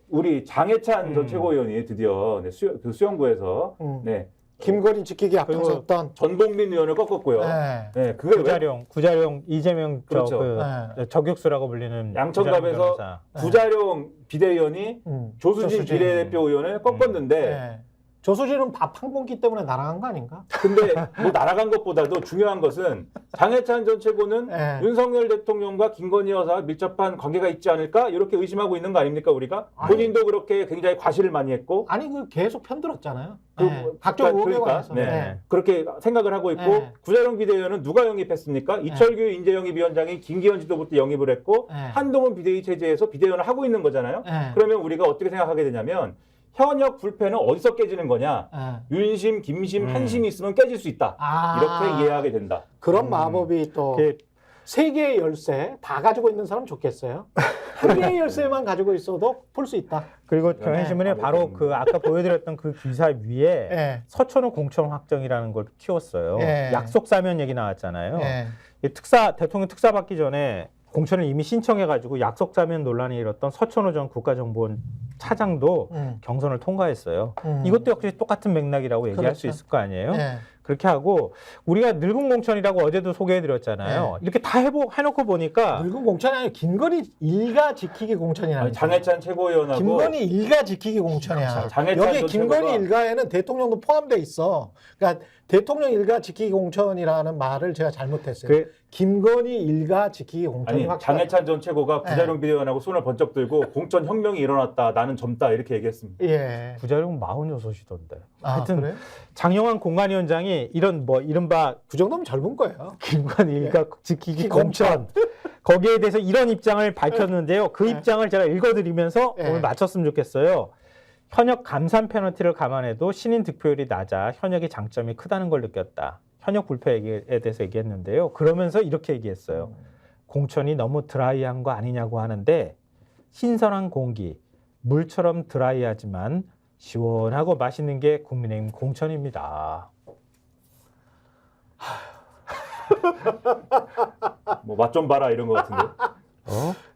우리 장해찬 전 최고위원이 드디어 그 수영구에서 김건희 지키기 앞장섰던 전봉민 의원을 꺾었고요. 네. 네, 그게 구자룡 이재명 그렇죠. 저격수라고 불리는 양천갑에서 구자룡 비대위원이 조수진 비례대표 의원을 꺾었는데 네. 조수진은 밥 한 공기 때문에 날아간 거 아닌가? 근데 뭐 날아간 것보다도 중요한 것은 장해찬 전 최고는 네. 윤석열 대통령과 김건희 여사와 밀접한 관계가 있지 않을까 이렇게 의심하고 있는 거 아닙니까 우리가? 본인도 그렇게 굉장히 과시를 많이 했고 아니 그 계속 편들었잖아요. 그러니까, 각종 의혹에 관해서. 네. 그렇게 생각을 하고 있고 네. 구자룡 비대위원은 누가 영입했습니까? 이철규 인재영입위원장이 김기현 지도부 때 영입을 했고 네. 한동훈 비대위 체제에서 비대위원을 하고 있는 거잖아요. 네. 그러면 우리가 어떻게 생각하게 되냐면 현역 불패는 어디서 깨지는 거냐? 네. 윤심, 김심, 한심이 있으면 깨질 수 있다. 이렇게 이해하게 된다. 그런 마법이 또 세 개의 열쇠 다 가지고 있는 사람 좋겠어요. 한 개의 열쇠만 가지고 있어도 풀 수 있다. 그리고 경향신문에 바로 그 아까 보여드렸던 그 기사 위에 네. 서천후 공천 확정이라는 걸 키웠어요. 네. 약속 사면 얘기 나왔잖아요. 네. 이 대통령 특사 받기 전에 공천을 이미 신청해가지고 약속 사면 논란이 일었던 서천후 전 국가정보원 차장도 경선을 통과했어요. 이것도 역시 똑같은 맥락이라고 얘기할 그렇죠. 수 있을 거 아니에요. 네. 그렇게 하고 우리가 늙은 공천이라고 어제도 소개해드렸잖아요. 네. 이렇게 다 해놓고 보니까 늙은 공천이 아니라 김건희 일가 지키기 공천이라는 장해찬 최고위원하고 김건희 일가 지키기 공천이야. 장해찬 여기 전 김건희 최고가 일가에는 대통령도 포함돼 있어. 그러니까 대통령 일가 지키기 공천이라는 말을 제가 잘못했어요. 그 김건희 일가 지키기 공천이 아니 확실하다. 장해찬 전 최고가 부자룡 비대위원하고 손을 번쩍 들고 공천 혁명이 일어났다. 나는 젊다 이렇게 얘기했습니다. 예. 부자룡 46이던데. 아, 하여튼 그래? 장영환 공관위원장이 이런 뭐 이른바 그 정도면 젊은 거예요. 김건희 일가 지키기 공천. 공천 거기에 대해서 이런 입장을 밝혔는데요. 그 네. 입장을 제가 읽어드리면서 네. 오늘 마쳤으면 좋겠어요. 현역 감산 페널티를 감안해도 신인 득표율이 낮아 현역의 장점이 크다는 걸 느꼈다. 현역 불패에 대해서 얘기했는데요. 그러면서 이렇게 얘기했어요. 공천이 너무 드라이한 거 아니냐고 하는데 신선한 공기, 물처럼 드라이하지만 시원하고 맛있는 게 국민의힘 공천입니다. 뭐 맛 좀 봐라 이런 거 같은데.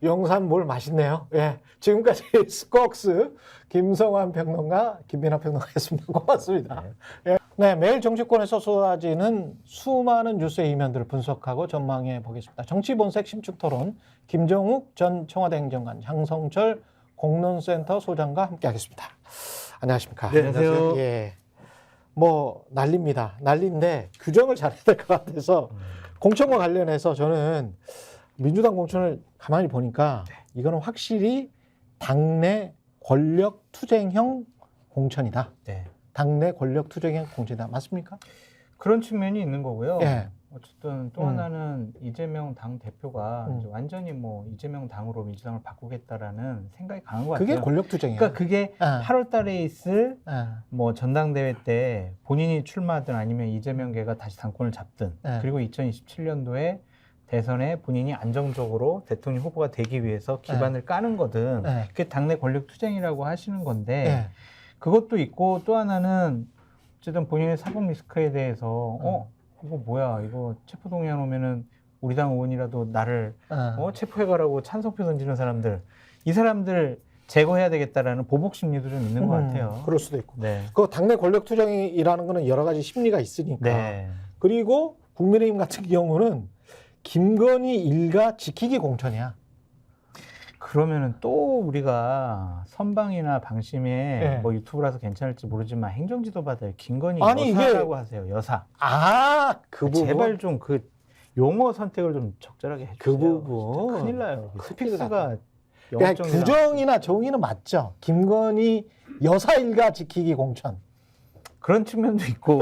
영산 뭘 맛있네요. 예. 지금까지 스콕스 김성환 평론가, 김민하 평론가였습니다. 고맙습니다. 예. 네, 매일 정치권에서 쏟아지는 수많은 뉴스의 이면들을 분석하고 전망해 보겠습니다. 정치본색 심층토론 김정욱 전 청와대 행정관, 장성철 공론센터 소장과 함께하겠습니다. 안녕하십니까? 네, 안녕하세요. 예. 뭐 난리입니다. 난리인데 규정을 잘해야 될 것 같아서 공천과 관련해서 저는 민주당 공천을 가만히 보니까 이거는 확실히 당내 권력 투쟁형 공천이다. 네. 당내 권력 투쟁형 공천이다. 맞습니까? 그런 측면이 있는 거고요. 예. 어쨌든 또 하나는 이재명 당 대표가 음. 이제 완전히 뭐 이재명 당으로 민주당을 바꾸겠다라는 생각이 강한 것 그게 같아요. 권력 투쟁이야. 그러니까 그게 아. 8월 달에 있을 아. 뭐 전당대회 때 본인이 출마하든 아니면 이재명계가 다시 당권을 잡든 네. 그리고 2027년도에 대선에 본인이 안정적으로 대통령 후보가 되기 위해서 기반을 까는 거든 네. 그게 당내 권력 투쟁이라고 하시는 건데 예. 그것도 있고 또 하나는 어쨌든 본인의 사법 리스크에 대해서 이거 뭐야 이거 체포동의안 오면은 우리 당 의원이라도 나를 체포해가라고 찬성표 던지는 사람들 이 사람들 제거해야 되겠다라는 보복 심리도 좀 있는 것 같아요. 그럴 수도 있고. 네. 그 당내 권력 투쟁이라는 거는 여러 가지 심리가 있으니까. 네. 그리고 국민의힘 같은 경우는 김건희 일가 지키기 공천이야. 그러면은 또 우리가 선방이나 방심에 네. 뭐 유튜브라서 괜찮을지 모르지만 행정지도 받을 김건희 아니, 여사라고 하세요. 여사. 아, 그 부분. 제발 좀 그 용어 선택을 좀 적절하게 해주세요. 그 부분. 진짜 큰일 나요. 큰일 스픽스가 그러니까 규정이나 정의는 맞죠. 김건희 여사 일가 지키기 공천. 그런 측면도 있고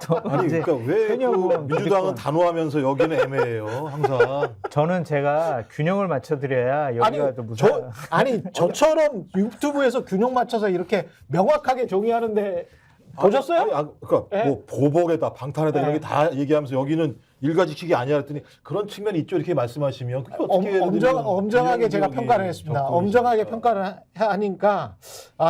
또 아니 이제 그러니까 왜 현역 그 의원 민주당은 기득권. 단호하면서 여기는 애매해요 항상. 저는 제가 균형을 맞춰드려야 여기가 또 무슨 저처럼 유튜브에서 균형 맞춰서 이렇게 명확하게 정의하는데 보셨어요? 그러니까 예? 뭐 보복에다 방탄에다 예. 이런 게 다 얘기하면서 여기는 일가지키기 아니야 했더니 그런 측면이 있죠 이렇게 말씀하시면 그게 어떻게 엄정하게 제가 평가를 했습니다. 엄정하게 평가를 하니까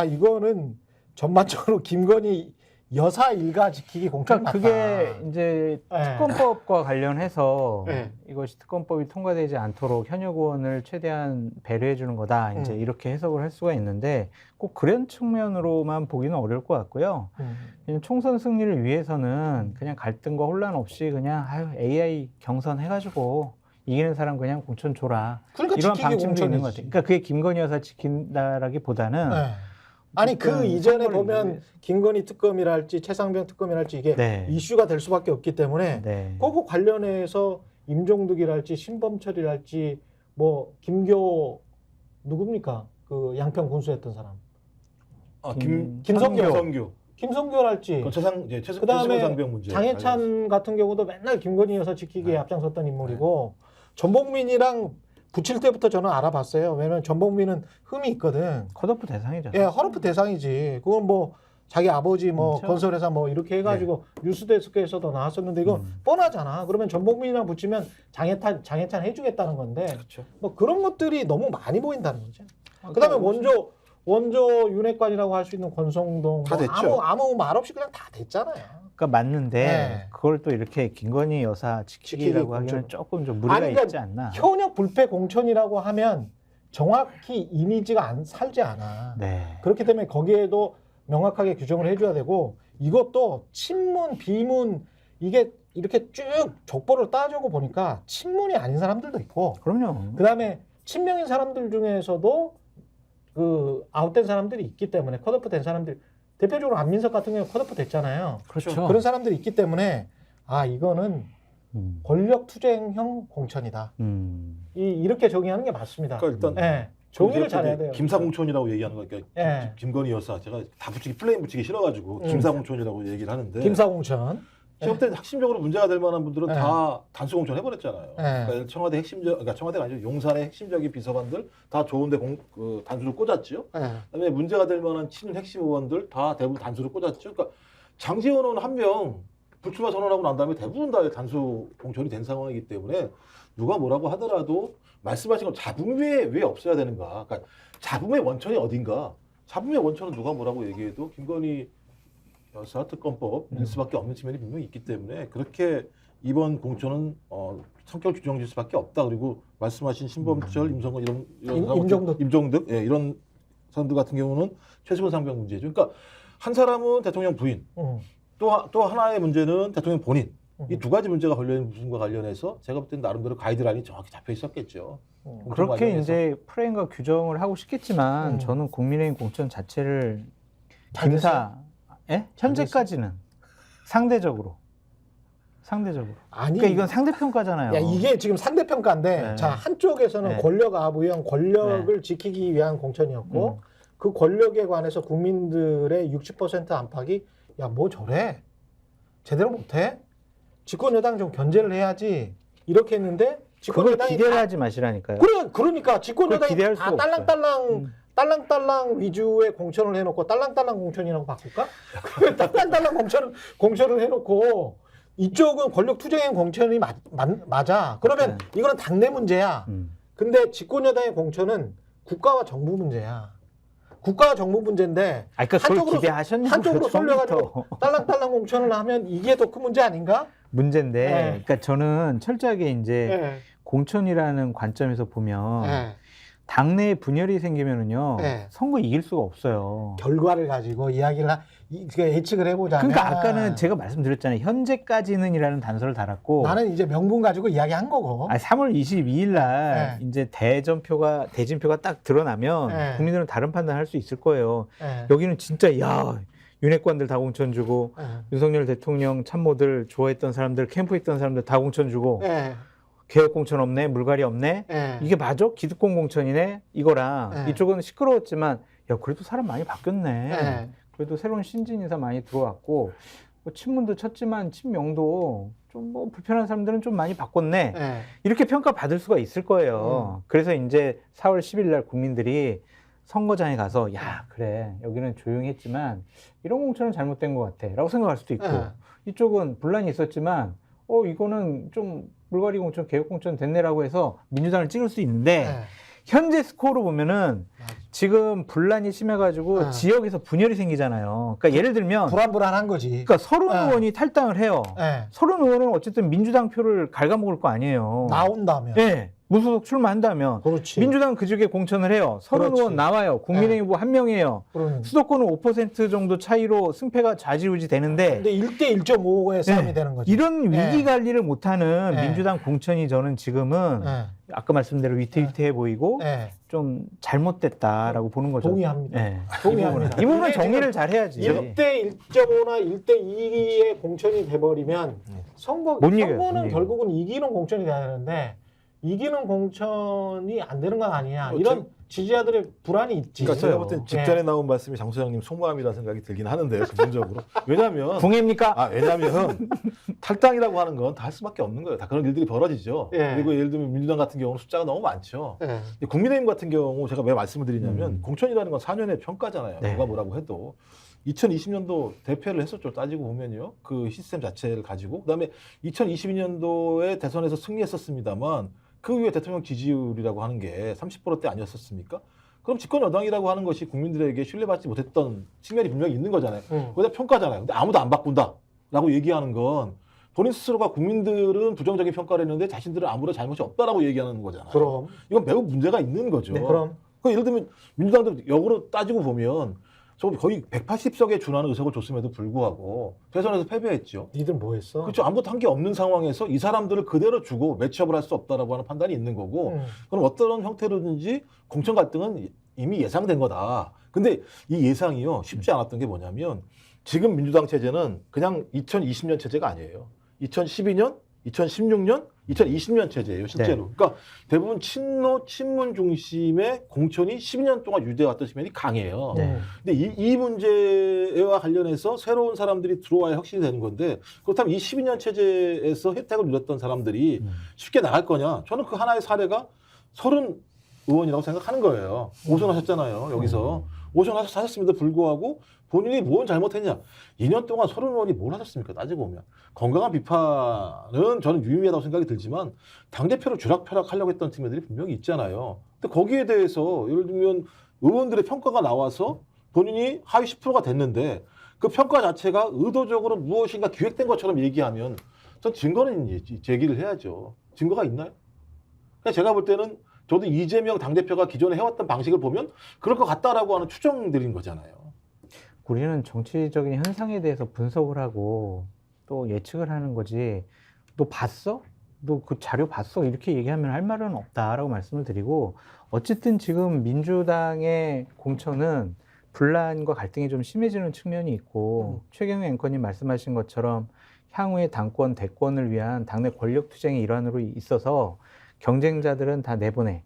이거는 전반적으로 김건희 여사 일가 지키기 공천 그러니까 맞다. 그게 이제 예. 특검법과 관련해서 예. 이것이 특검법이 통과되지 않도록 현역 의원을 최대한 배려해 주는 거다. 이제 이렇게 해석을 할 수가 있는데 꼭 그런 측면으로만 보기는 어려울 것 같고요. 그냥 총선 승리를 위해서는 그냥 갈등과 혼란 없이 그냥 AI 경선 해가지고 이기는 사람 그냥 공천 줘라. 그러니까 이런 지키기 방침도 있는 것 공천이지. 같아요. 그러니까 그게 김건희 여사 지킨다라기보다는 네. 아니 그 어쨌든 이전에 선거를 보면 위해서. 김건희 특검이랄지 최상병 특검이랄지 이게 네. 이슈가 될 수밖에 없기 때문에 네. 그거 관련해서 임종득이랄지 신범철이랄지 뭐 김교 누굽니까 그 양평 군수했던 사람 김성규 김성교랄지 그 그다음에 최상병 문제 장해찬 같은 경우도 맨날 김건희 여사 지키기에 앞장섰던 인물이고 전복민이랑 붙일 때부터 저는 알아봤어요. 왜냐면 전복민은 흠이 있거든. 컷오프 대상이죠. 예, 허르프 대상이지. 그건 뭐 자기 아버지 뭐 그렇죠. 건설회사 뭐 이렇게 해가지고 뉴스데스크에서도 나왔었는데 이건 뻔하잖아. 그러면 전복민이랑 붙이면 장해찬 해주겠다는 건데 그렇죠. 뭐 그런 것들이 너무 많이 보인다는 거죠. 그다음에 원조 윤핵관이라고 할 수 있는 권성동 다 뭐 됐죠. 아무 말 없이 그냥 다 됐잖아요. 그러니까 맞는데 네. 그걸 또 이렇게 김건희 여사 지키기라고 하기는 공천. 조금 좀 무리가 아니, 그러니까 있지 않나. 현역 불패 공천이라고 하면 정확히 이미지가 살지 않아. 네. 그렇기 때문에 거기에도 명확하게 규정을 해줘야 되고 이것도 친문, 비문 이게 이렇게 쭉 족보를 따져고 보니까 친문이 아닌 사람들도 있고 그럼요. 그다음에 친명인 사람들 중에서도 그 아웃된 사람들이 있기 때문에 컷오프 된 사람들 대표적으로 안민석 같은 경우 컷오프 됐잖아요. 그렇죠. 그런 사람들이 있기 때문에 이거는 권력 투쟁형 공천이다. 이렇게 정의하는 게 맞습니다. 그러니까 일단 예. 정의를 잘해야 돼요. 김사공천이라고 얘기하는 거니까 예. 김건희 여사 제가 다 붙이기 플레임 붙이기 싫어가지고 김사공천이라고 얘기를 하는데 김사공천. 시험 때 핵심적으로 문제가 될 만한 분들은 예. 다 단수공천 해버렸잖아요. 예. 그러니까 청와대 그러니까 청와대가 아니죠. 용산의 핵심적인 비서관들 다 좋은데 단수를 꽂았죠. 예. 그다음에 문제가 될 만한 친윤 핵심 의원들 다 대부분 단수를 꽂았죠. 그러니까 장제원 의원 한 명 불출마 선언하고 난 다음에 대부분 다 단수 공천이 된 상황이기 때문에 누가 뭐라고 하더라도 말씀하신 건 잡음이 왜 없어야 되는가? 그러니까 잡음의 원천이 어딘가? 잡음의 원천은 누가 뭐라고 얘기해도 김건희 여사 특검법 일 수밖에 없는 측면이 분명히 있기 때문에 그렇게 이번 공천은 성격을 규정질 수밖에 없다. 그리고 말씀하신 신범철, 임성근 임종득 이런 사람들 같은 경우는 최수근 상병 문제죠. 그러니까 한 사람은 대통령 부인, 또 하나의 문제는 대통령 본인. 이 두 가지 문제가 걸려 있는 부분과 관련해서 제가 볼 때는 나름대로 가이드라인이 정확히 잡혀 있었겠죠. 그렇게 관련해서. 이제 프레임과 규정을 하고 싶겠지만 저는 국민의힘 공천 자체를 잘 현재까지는 상대적으로. 아니 그러니까 이건 상대평가잖아요. 야, 이게 지금 상대평가인데 네. 자 한쪽에서는 네. 권력 아부형 권력을 지키기 위한 공천이었고 그 권력에 관해서 국민들의 60% 안팎이 야 뭐 저래 제대로 못해 집권 여당 좀 견제를 해야지 이렇게 했는데 집권 그걸 여당이 기대를 하지 마시라니까요. 그러니까 집권 그걸 여당이 기대할 다 수가 없어요. 딸랑딸랑 위주의 공천을 해놓고 딸랑딸랑 공천이라고 바꿀까? 딸랑딸랑 공천을 해놓고 이쪽은 권력 투쟁형 공천이 맞아. 그러면 이거는 당내 문제야. 근데 집권 여당의 공천은 국가와 정부 문제야. 국가와 정부 문제인데 그러니까 그걸 기대하셨냐고요. 한쪽으로 쏠려가지고 처음부터. 딸랑딸랑 공천을 하면 이게 더 큰 문제 아닌가? 문제인데, 네. 그러니까 저는 철저하게 이제 네. 공천이라는 관점에서 보면 네. 당내에 분열이 생기면은요 네. 선거 이길 수가 없어요. 결과를 가지고 이야기를 예측을 해보자면 그러니까 아까는 제가 말씀드렸잖아요. 현재까지는이라는 단서를 달았고 나는 이제 명분 가지고 이야기한 거고. 3월 22일 날 이제 대진표가 딱 드러나면 네. 국민들은 다른 판단할 수 있을 거예요. 네. 여기는 진짜 야 윤핵관들 다 공천 주고 네. 윤석열 대통령 참모들 좋아했던 사람들 캠프에 있던 사람들 다 공천 주고 네. 개혁 공천 없네 물갈이 없네 네. 이게 맞아? 기득권 공천이네 이거랑 네. 이쪽은 시끄러웠지만 야 그래도 사람 많이 바뀌었네. 네. 그래도 새로운 신진 인사 많이 들어왔고 뭐 친문도 쳤지만 친명도 좀 뭐 불편한 사람들은 좀 많이 바꿨네. 네. 이렇게 평가받을 수가 있을 거예요. 그래서 이제 4월 10일 날 국민들이 선거장에 가서 야 그래 여기는 조용히 했지만 이런 공천은 잘못된 것 같아 라고 생각할 수도 있고 네. 이쪽은 분란이 있었지만 이거는 좀 물갈이 공천 개혁 공천 됐네라고 해서 민주당을 찍을 수 있는데 네. 현재 스코어로 보면은 지금 분란이 심해가지고 지역에서 분열이 생기잖아요. 그러니까 예를 들면 불안한 거지. 그러니까 서른 의원이 탈당을 해요. 네. 서른 의원은 어쨌든 민주당 표를 갉아먹을 거 아니에요. 나온다면. 네. 무소속 출마한다면 그렇지. 민주당 그 지역에 공천을 해요. 서른 그렇지. 의원 나와요. 국민의힘 후보 한 명이에요. 수도권은 5% 정도 차이로 승패가 좌지우지 되는데 근데 1대 1.5의 싸움이 되는 거죠. 이런 위기 관리를 못하는 네. 민주당 공천이 저는 지금은 아까 말씀대로 위태위태해 보이고 좀 잘못됐다라고 보는 거죠. 동의합니다. 네. 동의합니다. 이 부분은 근데 정리를 잘 해야지. 1대 1.5나 1대 2의 공천이 돼버리면 선거는 결국은 이기는 공천이 돼야 되는데 이기는 공천이 안 되는 건 아니냐. 이런 지지자들의 불안이 있지. 그러니까 제가 볼 땐 직전에 나온 말씀이 장 소장님 속마음이라는 생각이 들긴 하는데요. 기본적으로. 왜냐하면 궁예입니까? 왜냐하면 탈당이라고 하는 건 다 할 수밖에 없는 거예요. 다 그런 일들이 벌어지죠. 그리고 예를 들면 민주당 같은 경우는 숫자가 너무 많죠. 국민의힘 같은 경우 제가 왜 말씀을 드리냐면 공천이라는 건 4년의 평가잖아요. 누가 뭐라고 해도. 2020년도 대패를 했었죠. 따지고 보면요. 그 시스템 자체를 가지고. 그다음에 2022년도에 대선에서 승리했었습니다만 그 후에 대통령 지지율이라고 하는 게 30%대 아니었었습니까? 그럼 집권 여당이라고 하는 것이 국민들에게 신뢰받지 못했던 측면이 분명히 있는 거잖아요. 거기다 평가잖아요. 근데 아무도 안 바꾼다라고 얘기하는 건 본인 스스로가 국민들은 부정적인 평가를 했는데 자신들은 아무런 잘못이 없다라고 얘기하는 거잖아요. 그럼 이건 매우 문제가 있는 거죠. 네, 그럼 예를 들면 민주당도 역으로 따지고 보면 저 거의 180석에 준하는 의석을 줬음에도 불구하고 대선에서 패배했죠. 니들 뭐 했어? 그렇죠. 아무것도 한 게 없는 상황에서 이 사람들을 그대로 주고 매치업을 할 수 없다라고 하는 판단이 있는 거고 그럼 어떤 형태로든지 공천 갈등은 이미 예상된 거다. 근데 이 예상이요 쉽지 않았던 게 뭐냐면 지금 민주당 체제는 그냥 2020년 체제가 아니에요. 2012년, 2016년, 2020년 체제예요, 실제로. 그러니까 대부분 친문 중심의 공천이 12년 동안 유지해왔던 측면이 강해요. 네. 근데 이 문제와 관련해서 새로운 사람들이 들어와야 혁신이 되는 건데 그렇다면 이 12년 체제에서 혜택을 누렸던 사람들이 쉽게 나갈 거냐? 저는 그 하나의 사례가 30 의원이라고 생각하는 거예요. 오선하셨잖아요, 여기서. 오선하셨음에도 불구하고 본인이 뭔 잘못했냐? 2년 동안 30의원이 뭘 하셨습니까? 따지고 보면. 건강한 비판은 저는 유의미하다고 생각이 들지만 당대표를 쥐락펴락하려고 했던 측면들이 분명히 있잖아요. 근데 거기에 대해서 예를 들면 의원들의 평가가 나와서 본인이 하위 10%가 됐는데 그 평가 자체가 의도적으로 무엇인가 기획된 것처럼 얘기하면 전 증거는 제기를 해야죠. 증거가 있나요? 그냥 제가 볼 때는 저도 이재명 당대표가 기존에 해왔던 방식을 보면 그럴 것 같다라고 하는 추정들인 거잖아요. 우리는 정치적인 현상에 대해서 분석을 하고 또 예측을 하는 거지. 너 봤어? 너 그 자료 봤어? 이렇게 얘기하면 할 말은 없다라고 말씀을 드리고 어쨌든 지금 민주당의 공천은 분란과 갈등이 좀 심해지는 측면이 있고 최경영 앵커님 말씀하신 것처럼 향후의 당권, 대권을 위한 당내 권력 투쟁의 일환으로 있어서 경쟁자들은 다 내보내.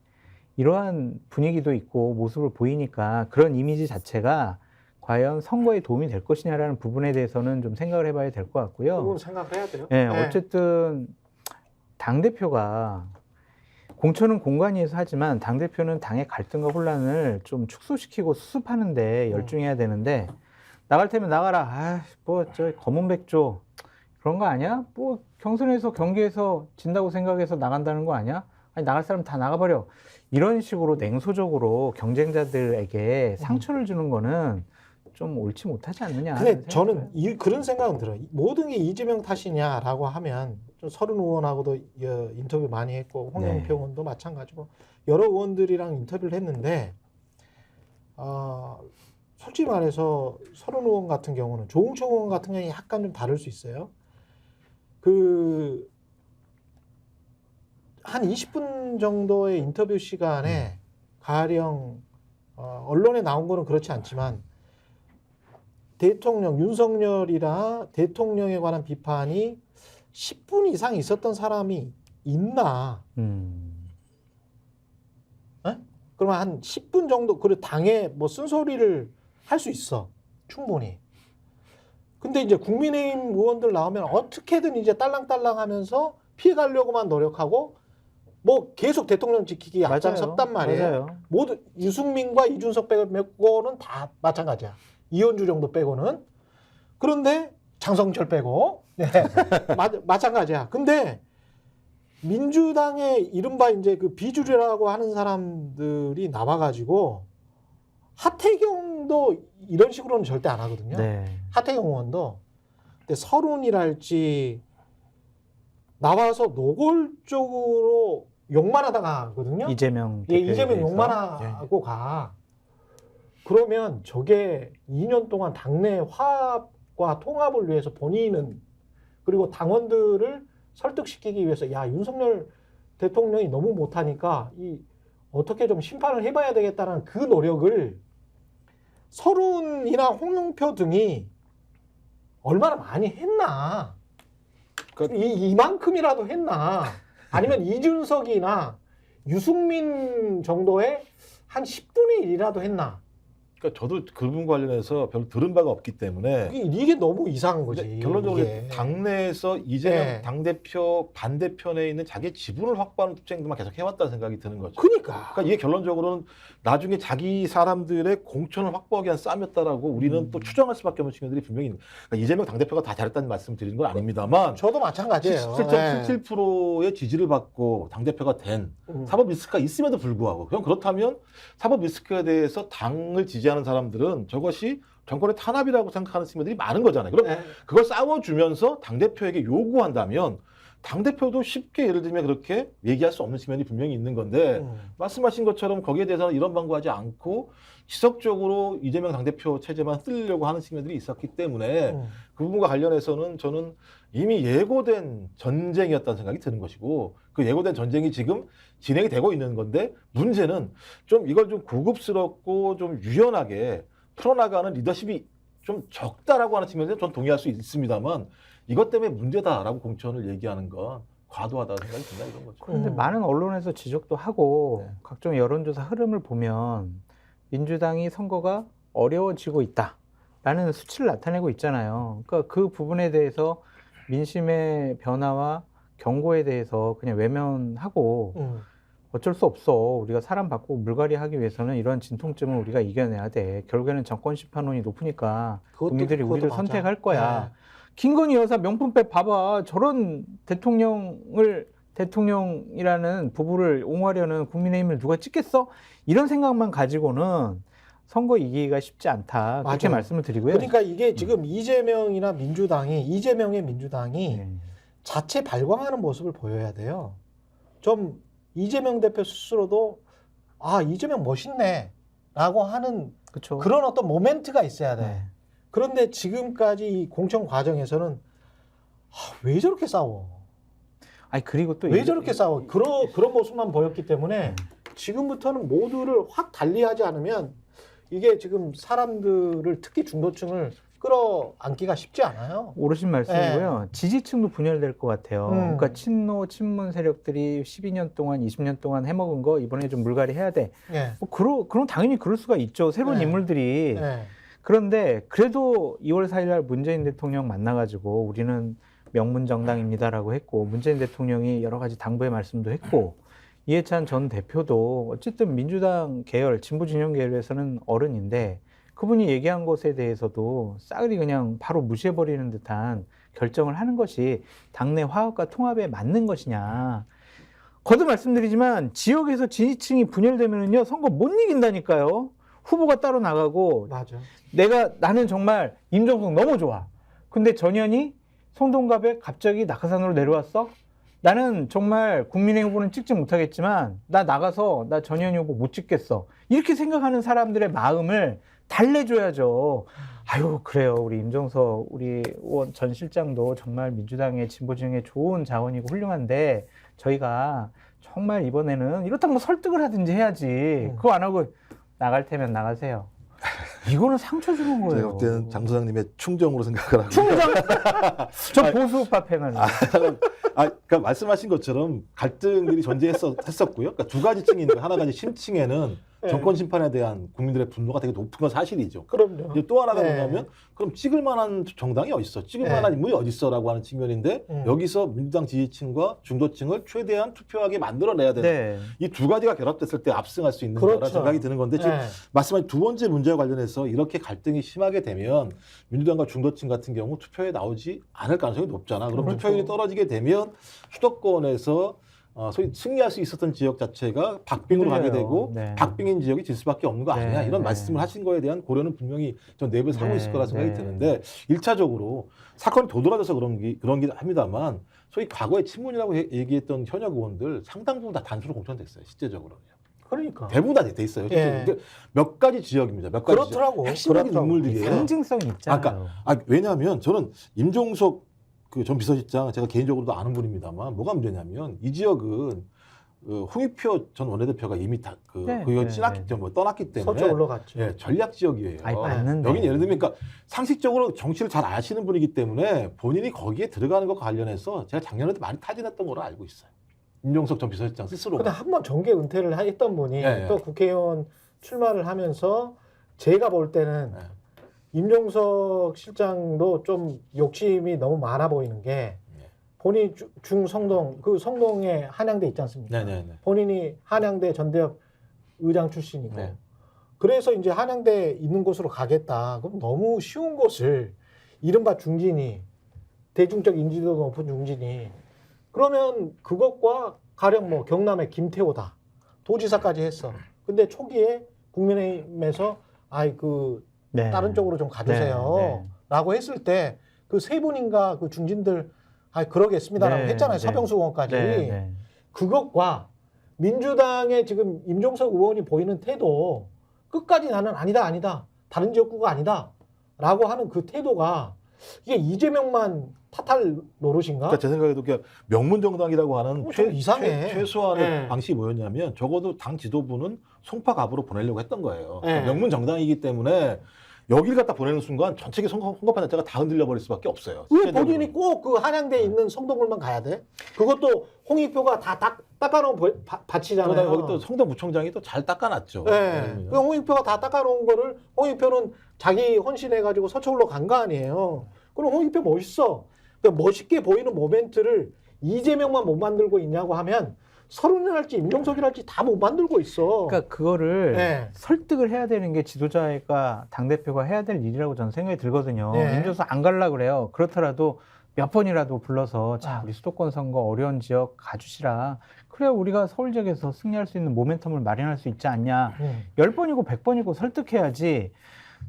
이러한 분위기도 있고 모습을 보이니까 그런 이미지 자체가 과연 선거에 도움이 될 것이냐라는 부분에 대해서는 좀 생각을 해봐야 될 것 같고요. 그건 생각을 해야 돼요. 네, 어쨌든 당대표가 공천은 공관위에서 하지만 당대표는 당의 갈등과 혼란을 좀 축소시키고 수습하는 데 열중해야 되는데 나갈 테면 나가라. 저 검은 백조 그런 거 아니야? 뭐 경선에서 경기에서 진다고 생각해서 나간다는 거 아니야? 아니 나갈 사람 다 나가버려. 이런 식으로 냉소적으로 경쟁자들에게 상처를 주는 거는 좀 옳지 못하지 않느냐. 근데 저는 그런 생각은 들어요. 모든 게 이재명 탓이냐라고 하면 좀 서른 의원하고도 인터뷰 많이 했고 홍영표 의원도 마찬가지고 여러 의원들이랑 인터뷰를 했는데 솔직히 말해서 서른 의원 같은 경우는 조홍천 의원 같은 경우는 약간 좀 다를 수 있어요. 한 20분 정도의 인터뷰 시간에 가령 언론에 나온 거는 그렇지 않지만 대통령 윤석열이라 대통령에 관한 비판이 10분 이상 있었던 사람이 있나? 그러면 한 10분 정도 그리고 당에 뭐 쓴소리를 할 수 있어 충분히. 근데 이제 국민의힘 의원들 나오면 어떻게든 이제 딸랑딸랑하면서 피해가려고만 노력하고 뭐 계속 대통령 지키기 앞장섰단 말이에요. 맞아요. 모두 유승민과 이준석 빼고는 다 마찬가지야. 이현주 정도 빼고는. 그런데 장성철 빼고 네. 마찬가지야. 근데 민주당의 이른바 이제 그 비주류라고 하는 사람들이 나와가지고 하태경도 이런 식으로는 절대 안 하거든요. 네. 하태경 의원도. 근데 서른이랄지 나와서 노골적으로 욕만 하다가 하거든요. 이재명 이재명 대표에 욕만 대해서. 하고 가. 그러면 저게 2년 동안 당내 화합과 통합을 위해서 본인은 그리고 당원들을 설득시키기 위해서 야 윤석열 대통령이 너무 못하니까 어떻게 좀 심판을 해봐야 되겠다는 그 노력을 서른이나 홍영표 등이 얼마나 많이 했나? 이만큼이라도 했나? 아니면 이준석이나 유승민 정도의 한 10분의 1이라도 했나? 그러니까 저도 그분 관련해서 별로 들은 바가 없기 때문에 이게 너무 이상한 거지. 근데 결론적으로 이게. 당내에서 이재명 네. 당대표 반대편에 있는 자기 지분을 확보하는 투쟁들만 계속 해왔다는 생각이 드는 거죠. 그러니까 이게 결론적으로는 나중에 자기 사람들의 공천을 확보하기 위한 싸움이었다라고 우리는 또 추정할 수밖에 없는 측면들이 분명히 있는. 그러니까 이재명 당대표가 다 잘했다는 말씀 드리는 건 아닙니다만 저도 마찬가지예요. 77.77%의 지지를 받고 당대표가 된 사법 리스크가 있음에도 불구하고 그렇다면 사법 리스크에 대해서 당을 지지하는 사람들은 저것이 정권의 탄압이라고 생각하는 측면들이 많은 거잖아요. 그럼 그걸 싸워주면서 당대표에게 요구한다면 당대표도 쉽게 예를 들면 그렇게 얘기할 수 없는 측면이 분명히 있는 건데 말씀하신 것처럼 거기에 대해서는 이런 방구하지 않고 지속적으로 이재명 당대표 체제만 쓰려고 하는 측면들이 있었기 때문에 그 부분과 관련해서는 저는 이미 예고된 전쟁이었다는 생각이 드는 것이고 그 예고된 전쟁이 지금 진행이 되고 있는 건데 문제는 좀 이걸 좀 고급스럽고 좀 유연하게 풀어나가는 리더십이 좀 적다라고 하는 측면에서 전 동의할 수 있습니다만 이것 때문에 문제다라고 공천을 얘기하는 건 과도하다는 생각이 든다 이런 거죠. 그런데 많은 언론에서 지적도 하고 각종 여론조사 흐름을 보면 민주당이 선거가 어려워지고 있다라는 수치를 나타내고 있잖아요. 그러니까 그 부분에 대해서 민심의 변화와 경고에 대해서 그냥 외면하고 어쩔 수 없어. 우리가 사람 바꾸고 물갈이하기 위해서는 이런 진통점을 우리가 이겨내야 돼. 결국에는 정권 심판론이 높으니까 국민들이 우리를 맞아. 선택할 거야. 네. 김건희 여사 명품백 봐봐. 저런 대통령이라는 부부를 옹호하려는 국민의힘을 누가 찍겠어? 이런 생각만 가지고는 선거 이기기가 쉽지 않다. 그렇게 맞아요. 말씀을 드리고요. 그러니까 이게 지금 이재명의 민주당이 네. 자체 발광하는 모습을 보여야 돼요. 좀 이재명 대표 스스로도 아 이재명 멋있네 라고 하는 그렇죠. 그런 어떤 모멘트가 있어야 돼. 네. 그런데 지금까지 이 공천 과정에서는 왜 저렇게 싸워? 아니 그리고 또 왜 저렇게 싸워? 그런 모습만 보였기 때문에 지금부터는 모두를 확 달리하지 않으면 이게 지금 사람들을 특히 중도층을 끌어안기가 쉽지 않아요. 오르신 말씀이고요. 지지층도 분열될 것 같아요. 그러니까 친문 세력들이 12년 동안, 20년 동안 해먹은 거 이번에 좀 물갈이 해야 돼. 예. 그럼 당연히 그럴 수가 있죠. 새로운 네. 인물들이. 예. 그런데 그래도 2월 4일 날 문재인 대통령 만나가지고 우리는 명문정당입니다라고 했고 문재인 대통령이 여러 가지 당부의 말씀도 했고 이해찬 전 대표도 어쨌든 민주당 계열, 진보 진영 계열에서는 어른인데 그분이 얘기한 것에 대해서도 싸그리 그냥 바로 무시해버리는 듯한 결정을 하는 것이 당내 화합과 통합에 맞는 것이냐. 거듭 말씀드리지만 지역에서 지지층이 분열되면요 선거 못 이긴다니까요. 후보가 따로 나가고 맞아. 나는 정말 임종석 너무 좋아. 근데 전현희 송동갑에 갑자기 낙하산으로 내려왔어? 나는 정말 국민의 후보는 찍지 못하겠지만 나 나가서 나 전현희 후보 못 찍겠어. 이렇게 생각하는 사람들의 마음을 달래줘야죠. 아유 그래요. 우리 임종석 우리 전 실장도 정말 민주당의 진보 진영의 좋은 자원이고 훌륭한데 저희가 정말 이번에는 이렇다고 뭐 설득을 하든지 해야지. 그거 안 하고 나갈 테면 나가세요. 이거는 상처 주는 제가 거예요. 볼 때는 장 소장님의 충정으로 생각을 하고 충정. 저 보수우파 패널. 그러니까 말씀하신 것처럼 갈등들이 존재했었고요. 그러니까 두 가지 층이 있는 거예요. 하나가 이제 심층에는 정권 심판에 대한 국민들의 분노가 되게 높은 건 사실이죠. 그럼요. 이제 또 하나가 네. 뭐냐면 그럼 찍을 만한 정당이 어디 있어? 찍을 만한 인물이 어디 있어라고 하는 측면인데 여기서 민주당 지지층과 중도층을 최대한 투표하게 만들어내야 되는 네. 이 두 가지가 결합됐을 때 압승할 수 있는 그렇죠. 거라는 생각이 드는 건데 지금 네. 말씀하신 두 번째 문제와 관련해서 이렇게 갈등이 심하게 되면 민주당과 중도층 같은 경우 투표에 나오지 않을 가능성이 높잖아. 그럼 그렇죠. 투표율이 떨어지게 되면 수도권에서 소위 승리할 수 있었던 지역 자체가 박빙으로 가게 그래요. 되고 네. 박빙인 지역이 질 수밖에 없는 거 아니냐 네, 이런 네. 말씀을 하신 거에 대한 고려는 분명히 전 내부에서 하고 네, 있을 거라 생각이 네. 드는데 1차적으로 사건이 도드라져서 그런 게 합니다만 소위 과거에 친문이라고 얘기했던 현역 의원들 상당 부분 다 단수로 공천됐어요. 실제적으로는. 그러니까. 대부분 다 돼 있어요. 예. 근데 몇 가지 지역입니다. 몇 가지 그렇더라고. 지역. 핵심적인 그렇더라고. 인물들이에요. 상징성이 있잖아요. 왜냐하면 저는 임종석 그 전 비서실장 제가 개인적으로도 아는 분입니다만 뭐가 문제냐면 이 지역은 홍익표 전 원내대표가 이미 다 네, 거기가 네, 떠났기 때문에 서쪽 올라갔죠. 예, 전략 지역이에요. 아니, 맞는데. 여기는 예를 들면 그러니까 상식적으로 정치를 잘 아시는 분이기 때문에 본인이 거기에 들어가는 것과 관련해서 제가 작년에도 많이 타진했던 걸로 알고 있어요. 임종석 전 비서실장 스스로. 근데 한 번 정계 은퇴를 했던 분이 예, 예. 또 국회의원 출마를 하면서 제가 볼 때는 예. 임종석 실장도 좀 욕심이 너무 많아 보이는 게 본인이 중성동 그 성동에 한양대 있지 않습니까? 네네네. 본인이 한양대 전대협 의장 출신이고 네. 그래서 이제 한양대 있는 곳으로 가겠다. 그럼 너무 쉬운 곳을 이른바 중진이 대중적 인지도 높은 중진이 그러면 그것과 가령 뭐 경남의 김태호다 도지사까지 했어. 근데 초기에 국민의힘에서 네. 다른 쪽으로 좀 가주세요. 네, 네. 라고 했을 때 그 세 분인가 그 중진들 아 그러겠습니다라고 네, 했잖아요. 네. 서병수 의원까지. 네. 그것과 민주당의 지금 임종석 의원이 보이는 태도 끝까지 나는 아니다 다른 지역구가 아니다라고 하는 그 태도가 이게 이재명만 탓할 노릇인가? 그러니까 제 생각에도 그냥 명문정당이라고 하는 좀 이상해. 최소한의 네. 방식이 뭐였냐면 적어도 당 지도부는 송파갑으로 보내려고 했던 거예요. 네. 그러니까 명문정당이기 때문에 여기를 갖다 보내는 순간 전체의 선거판 자체가 다 흔들려 버릴 수밖에 없어요. 왜 실제적으로. 본인이 꼭 그 한양대에 있는 성동굴만 가야 돼? 그것도 홍익표가 다 닦아놓은 밭이잖아요. 그러다가 거기 또 성동구청장이 또 잘 닦아놨죠. 네. 그 홍익표가 다 닦아놓은 거를 홍익표는 자기 헌신해가지고 서초울로 간 거 아니에요. 그럼 홍익표 멋있어. 그러니까 멋있게 보이는 모멘트를 이재명만 못 만들고 있냐고 하면 서른이랄지 임종석이랄지 다 못 만들고 있어. 그러니까 그거를 네. 설득을 해야 되는 게 지도자가 당대표가 해야 될 일이라고 저는 생각이 들거든요. 네. 임종석 안 갈라 그래요. 그렇더라도 몇 번이라도 불러서 자 아. 우리 수도권 선거 어려운 지역 가주시라. 그래야 우리가 서울 지역에서 승리할 수 있는 모멘텀을 마련할 수 있지 않냐. 10번이고 100번이고 설득해야지.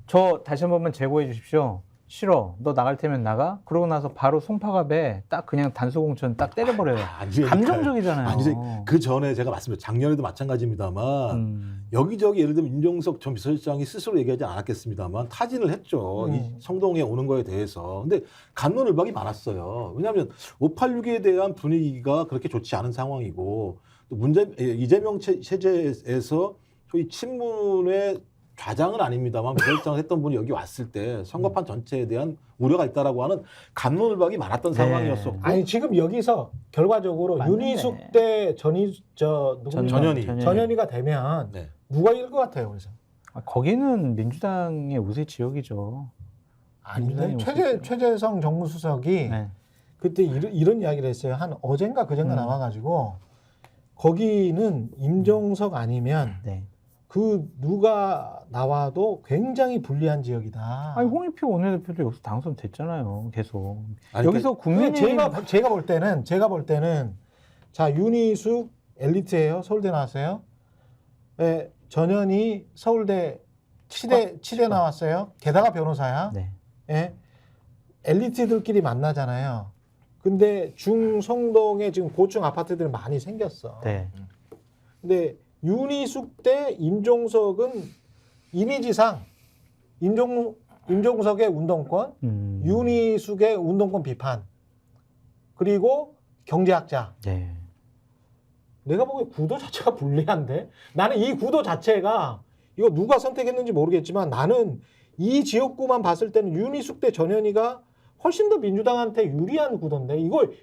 저 다시 한 번만 제고해 주십시오. 싫어. 너 나갈 테면 나가. 그러고 나서 바로 송파갑에 딱 그냥 단수공천 딱 때려버려요. 감정적이잖아요. 아니, 그 전에 제가 말씀드렸죠. 작년에도 마찬가지입니다만 여기저기 예를 들면 임종석 전 비서실장이 스스로 얘기하지 않았겠습니다만 타진을 했죠. 이 성동에 오는 거에 대해서. 근데 갑론을박이 많았어요. 왜냐하면 586에 대한 분위기가 그렇게 좋지 않은 상황이고 또 이재명 체제에서 소위 친문의 좌장은 아닙니다만 비서실장을 했던 분이 여기 왔을 때 선거판 전체에 대한 우려가 있다라고 하는 갑론을박이 많았던 네. 상황이었었고 아니 지금 여기서 결과적으로 맞는데. 윤희숙 대 전현희가 되면 네. 누가 이길 것 같아요? 그래서 거기는 민주당의 우세 지역이죠. 아닌데 민주당이 최재성 정무수석이 네. 그때 이런 이야기를 했어요. 한 어젠가 그젠가 나와가지고 거기는 임종석 아니면 네. 그 누가 나와도 굉장히 불리한 지역이다. 아니 홍익표 원내대표도 여기서 당선됐잖아요. 계속 아니, 여기서 근데 국민의힘 제가 볼 때는 자 윤희숙 엘리트예요. 서울대 나왔어요. 네, 전현희 서울대 치대 나왔어요. 게다가 변호사야. 네. 예? 엘리트들끼리 만나잖아요. 근데 중성동에 지금 고층 아파트들이 많이 생겼어. 네. 근데 윤희숙 대 임종석은 이미지상 임종석의 운동권, 윤희숙의 운동권 비판, 그리고 경제학자. 네. 내가 보기엔 구도 자체가 불리한데? 나는 이 구도 자체가 이거 누가 선택했는지 모르겠지만 나는 이 지역구만 봤을 때는 윤희숙 대 전현희가 훨씬 더 민주당한테 유리한 구도인데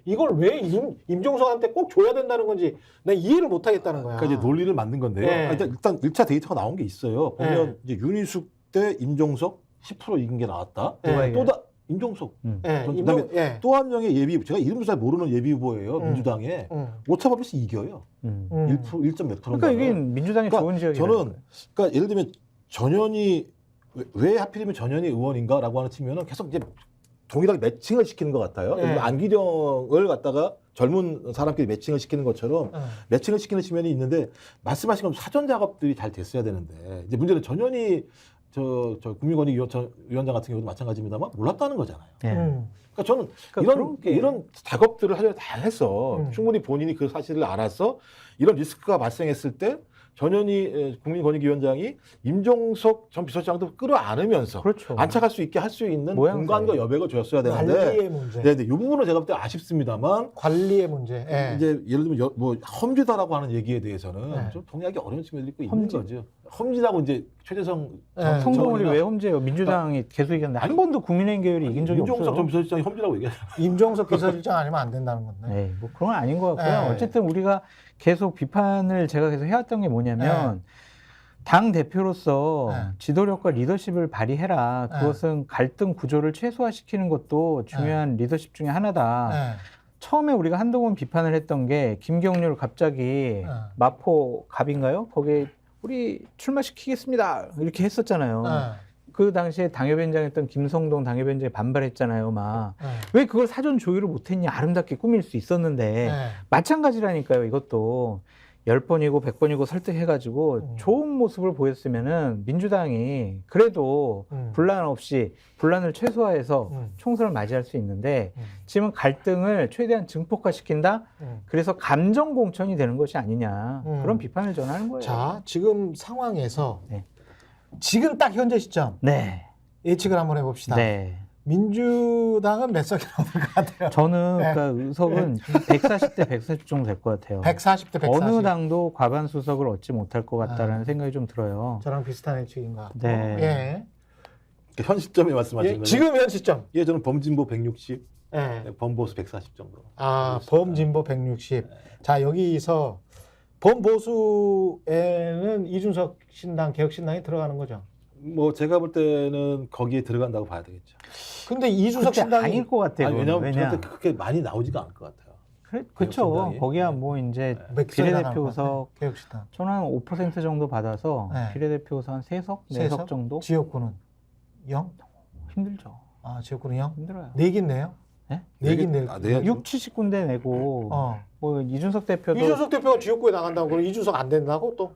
이걸 왜 임종석한테 꼭 줘야 된다는 건지 내가 이해를 못 하겠다는 거야. 그러니까 이제 논리를 만든 건데요. 네. 일단 1차 데이터가 나온 게 있어요. 보면 네. 이제 윤희숙 대 임종석 10% 이긴 게 나왔다. 누가 이겨요? 임종석. 예, 그다음에 또 한 명의 예비 제가 이름도 잘 모르는 예비 후보예요. 민주당에 오차 범위에서 이겨요. 1몇 %. 그러니까 이게 민주당의 그러니까 좋은 지역이에요. 저는 그러니까 예를 들면 전현희 왜 하필이면 전현희 의원인가라고 하는 측면은 계속 이제 동일하게 매칭을 시키는 것 같아요. 네. 안기령을 갖다가 젊은 사람끼리 매칭을 시키는 것처럼 매칭을 시키는 측면이 있는데 말씀하신 건 사전 작업들이 잘 됐어야 되는데 이제 문제는 전현희 저 국민권익위원장 같은 경우도 마찬가지입니다만 몰랐다는 거잖아요. 네. 그러니까 저는 그러니까 이런 작업들을 하려면 다 했어. 충분히 본인이 그 사실을 알아서 이런 리스크가 발생했을 때 전현희 국민권익위원장이 임종석 전 비서실장도 끌어안으면서 그렇죠. 안착할 수 있게 할 수 있는 모양새예요. 공간과 여백을 줬어야 되는데 관리의 문제. 네, 이 부분은 제가 볼 때 아쉽습니다만 관리의 문제. 예. 이제 예를 들면 뭐 험지다라고 하는 얘기에 대해서는 네. 좀 동의하기 어려운 측면이 있고 험지? 있는 거죠. 험지라고 이제 최재성 네. 성동을이 정의나 왜 험지예요? 민주당이 계속 이겼는데 한 아니, 번도 국민의힘 계열이 이긴 적이 임종석 없어요. 전 비서실장이 험지라고 얘기하잖아요. 임종석 비서실장 아니면 안 된다는 건데. 네, 뭐 그런 건 아닌 것 같고요. 네. 어쨌든 우리가 계속 비판을 제가 계속 해왔던 게 뭐냐면 당 대표로서 네. 지도력과 리더십을 발휘해라. 그것은 갈등 구조를 최소화시키는 것도 중요한 리더십 중에 하나다. 네. 처음에 우리가 한동훈 비판을 했던 게 김경률 갑자기 마포 갑인가요? 거기에 우리 출마시키겠습니다. 이렇게 했었잖아요. 그 당시에 당협위원장했던 김성동 당협위원장이 반발했잖아요. 막 왜 그걸 사전 조율을 못했냐. 아름답게 꾸밀 수 있었는데 마찬가지라니까요. 이것도 10번이고 100번이고 설득해가지고 좋은 모습을 보였으면은 민주당이 그래도 분란 없이 분란을 최소화해서 총선을 맞이할 수 있는데 지금 갈등을 최대한 증폭화시킨다. 그래서 감정 공천이 되는 것이 아니냐 그런 비판을 전하는 거예요. 자, 지금 상황에서 네. 지금 딱 현재 시점 네, 예측을 한번 해봅시다. 네. 민주당은 몇 석이 나올 것 같아요? 저는 네. 그러니까 의석은 140대 140 정도 될 것 같아요. 140대 140. 어느 당도 과반 수석을 얻지 못할 것 같다라는 생각이 좀 들어요. 저랑 비슷한 예측인 것 같고. 네. 예. 현 시점에 말씀하신 예, 거는 지금 현 시점. 예, 저는 범진보 160, 예. 범보수 140 정도. 아, 범진보 160. 자, 여기서 범보수에는 이준석 신당, 개혁신당이 들어가는 거죠. 뭐 제가 볼 때는 거기에 들어간다고 봐야 되겠죠. 근데 이준석 그때 신당이 아닐 것 같아요. 아니, 왜냐하면 왜냐? 저한테 그렇게 많이 나오지가 않을 것 같아요. 그렇죠. 개혁신당이. 거기야 뭐 이제 몇 석이 나갈 비례대표 것 같아요? 의석 개혁신당. 저는 한 5% 정도 받아서 네. 비례대표 의석 한 3석, 세 4석 석? 정도 지역구는 0? 힘들죠. 아, 지역구는 0? 힘들어요. 내긴 내요? 네? 내긴 낼. 아, 내야죠. 6, 70군데 내고 어. 뭐 이준석 대표도 이준석 대표가 지역구에 나간다고 그럼 이준석 안 된다고 또?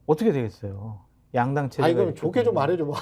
어떻게 되겠어요? 양당 체제가 아니 그럼 이렇게 좋게 좀 말해줘 봐.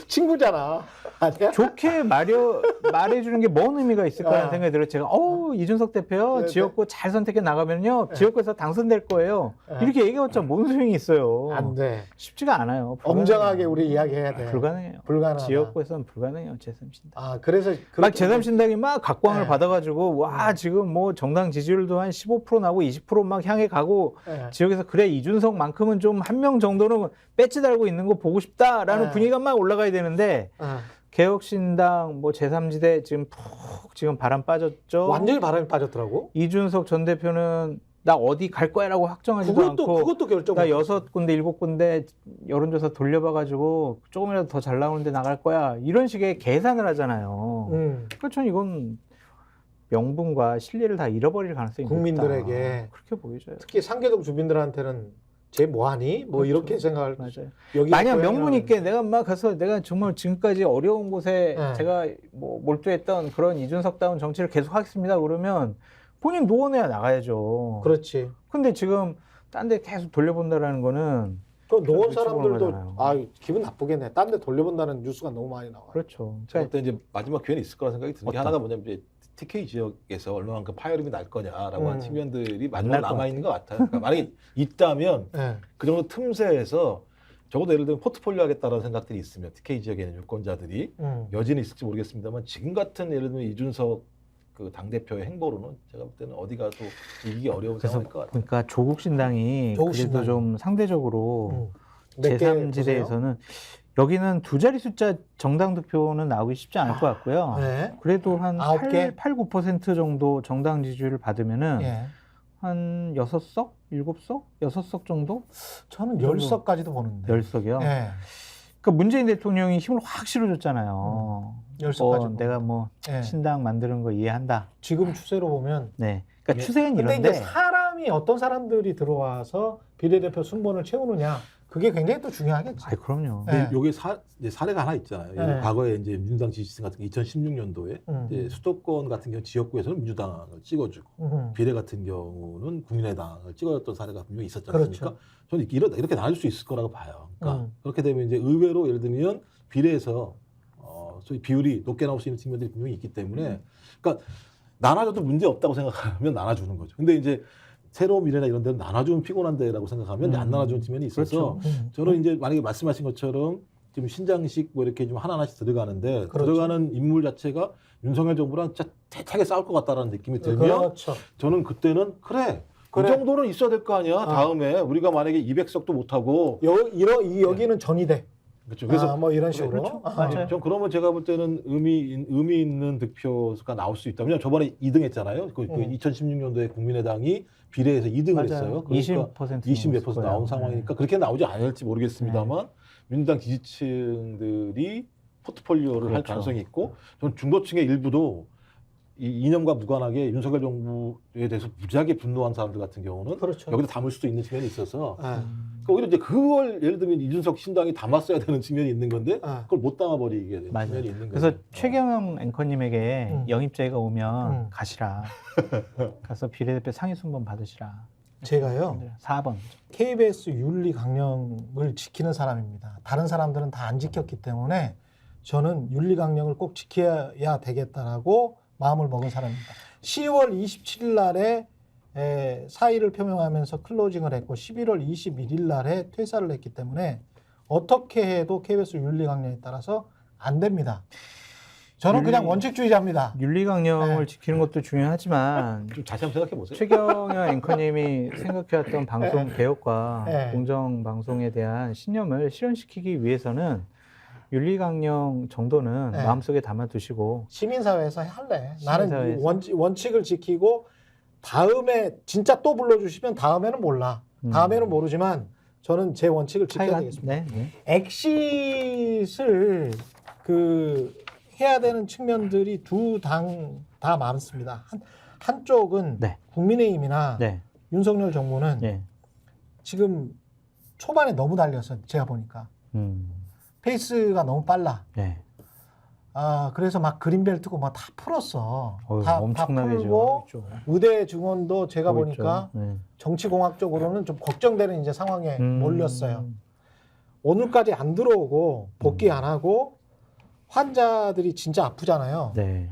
친구잖아. 아니야? 좋게 말해주는 게 뭔 의미가 있을까라는 아. 생각이 들어요. 제가 이준석 대표요 네, 지역구 잘 선택해 나가면요 지역구에서 당선될 거예요. 네. 이렇게 얘기해봤자 뭔 소용이 있어요. 안 돼. 쉽지가 않아요. 불가능해요. 엄정하게 우리 이야기해야 돼. 불가능해요. 불가능하다. 지역구에서는 불가능해요. 제3신당. 아 그래서 막 제3신당이 막 각광을 네. 받아가지고 와 지금 뭐 정당 지지율도 한 15% 나고 20% 막 향해 가고 네. 지역에서 그래 이준석만큼은 좀 한 명 정도는 배지 달고 있는 거 보고 싶다라는 네. 분위기가 막 올라가야 되는데 아, 개혁신당 뭐 제3지대 지금 푹 지금 바람 빠졌죠. 완전히 바람이 빠졌더라고. 이준석 전 대표는 나 어디 갈 거야라고 확정하지도 않고 그것도 결정. 나 못 했어. 6군데 7군데 여론조사 돌려봐가지고 조금이라도 더 잘 나오는데 나갈 거야 이런 식의 계산을 하잖아요. 그러니까 저는 이건 명분과 신뢰를 다 잃어버릴 가능성이 국민들에게. 높다. 그렇게 보여져요. 특히 상계동 주민들한테는 쟤 뭐하니? 뭐 그렇죠. 이렇게 생각할. 맞아요. 여기 만약 고향이라는- 명분 있게 내가 막 가서 내가 정말 지금까지 어려운 곳에 네. 제가 뭐 몰두했던 그런 이준석다운 정치를 계속 하겠습니다 그러면 본인 노원해야 나가야죠. 그렇지. 근데 지금 딴 데 계속 돌려본다라는 거는 그 노원 그렇게 사람들도 치고는 아 기분 나쁘겠네. 딴 데 돌려본다는 뉴스가 너무 많이 나와. 그렇죠. 제가 그러니까 볼때 이제 마지막 기회는 있을 거라는 생각이 드는 게 어떤? 하나가 뭐냐면 이제 TK 지역에서 얼마만큼 파열음이 날 거냐라고 하는 측면들이 날 마지막 것 남아 있는 것 같아요. 그러니까 만약에 있다면 네. 그 정도 틈새에서 적어도 예를 들면 포트폴리오 하겠다라는 생각들이 있으면 TK 지역에 있는 유권자들이 여지는 있을지 모르겠습니다만 지금 같은 예를 들면 이준석 그 당대표의 행보로는 제가 볼 때는 어디 가도 이기기 어려운 그래서 상황일 것 같아요. 그러니까 조국 신당이 조국 그래도 신당이. 좀 상대적으로 몇 개 보세요? 제3지대에서는 여기는 두 자리 숫자 정당 득표는 나오기 쉽지 않을 것 같고요. 네. 그래도 한 9개? 8, 9% 정도 정당 지지율을 받으면은 예. 한 6석? 7석? 6석 정도? 저는 10석까지도 보는데. 10석이요. 예. 그러니까 문재인 대통령이 힘을 확 실어줬잖아요. 10석까지. 내가 뭐 예. 신당 만드는 거 이해한다. 지금 추세로 보면. 네. 그러니까 예. 추세는 근데 이런데 이제 사람이 어떤 사람들이 들어와서 비례대표 순번을 채우느냐 그게 굉장히 또 중요하겠지. 아이 그럼요. 네. 요게 이제 사례가 하나 있잖아요. 네. 과거에 이제 민주당 지지층 같은 게 2016년도에 이제 수도권 같은 경우 지역구에서는 민주당을 찍어주고 비례 같은 경우는 국민의당을 찍어줬던 사례가 분명히 있었지 않습니까? 그렇죠. 저는 이렇게 나눌 수 있을 거라고 봐요. 그러니까 그렇게 되면 이제 의외로 예를 들면 비례에서 소위 비율이 높게 나올 수 있는 측면들이 분명히 있기 때문에 그러니까 나눠줘도 문제 없다고 생각하면 나눠주는 거죠. 근데 이제 새로운 미래나 이런 데는 나눠주면 피곤한데라고 생각하면 안 나눠주는 측면이 있어서 그렇죠. 저는 이제 만약에 말씀하신 것처럼 지금 신장식 뭐 이렇게 좀 하나하나씩 들어가는데 그렇죠. 들어가는 인물 자체가 윤석열 정부랑 진짜 대차게 싸울 것 같다라는 느낌이 들면 그렇죠. 저는 그때는 그래. 그 그래. 정도는 있어야 될 거 아니야. 다음에 우리가 만약에 200석도 못 하고 여기는 전이돼. 그렇죠. 그래서 뭐 이런 식으로. 그렇죠. 아, 맞아요. 전 그러면 제가 볼 때는 의미 있는 득표가 나올 수 있다. 왜냐면 저번에 2등 했잖아요. 그 2016년도에 국민의당이 비례해서 2등을 맞아요. 했어요. 그러니까 20% 20몇% 나온 상황이니까 그렇게 나오지 않을지 모르겠습니다만 민주당 지지층들이 포트폴리오를 할 그렇죠. 가능성이 있고 저는 중도층의 일부도 이 이념과 무관하게 윤석열 정부에 대해서 무지하게 분노한 사람들 같은 경우는 그렇죠. 여기다 담을 수도 있는 측면이 있어서 예. 그러니까 오히려 이제 그걸 예를 들면 이준석 신당이 담았어야 되는 측면이 있는 건데 예. 그걸 못 담아버리게 되는 맞아요. 측면이 있는 그래서 거죠. 최경영 앵커님에게 영입자가 오면 음. 가시라. 가서 비례대표 상위 순번 받으시라. 제가요. 4번. KBS 윤리 강령을 지키는 사람입니다. 다른 사람들은 다 안 지켰기 때문에 저는 윤리 강령을 꼭 지켜야 되겠다라고 마음을 먹은 사람입니다. 10월 27일 날에 사의를 표명하면서 클로징을 했고 11월 21일 날에 퇴사를 했기 때문에 어떻게 해도 KBS 윤리 강령에 따라서 안 됩니다. 저는 그냥 원칙주의자입니다. 윤리 강령을 네. 지키는 것도 중요하지만 좀 다시 한번 생각해 보세요. 최경영 앵커님이 생각해왔던 방송 개혁과 네. 공정 방송에 대한 신념을 실현시키기 위해서는 윤리 강령 정도는 네. 마음속에 담아두시고 시민사회에서 할래. 나는 시민사회에서? 원칙을 지키고 다음에 진짜 또 불러주시면 다음에는 몰라. 다음에는 모르지만 저는 제 원칙을 지켜야 차이가 되겠습니다. 네, 네. 엑싯을 해야 되는 측면들이 두 당 다 많습니다. 한쪽은 네. 국민의힘이나 네. 윤석열 정부는 네. 지금 초반에 너무 달려서 제가 보니까 페이스가 너무 빨라. 네. 그래서 막 그린벨트고 막 다 풀었어. 다 엄청나게 풀고 지금 의대 증원도 제가 하고 보니까 있죠. 네. 정치공학적으로는 좀 걱정되는 이제 상황에 몰렸어요. 오늘까지 안 들어오고 복귀 안 하고 환자들이 진짜 아프잖아요. 네.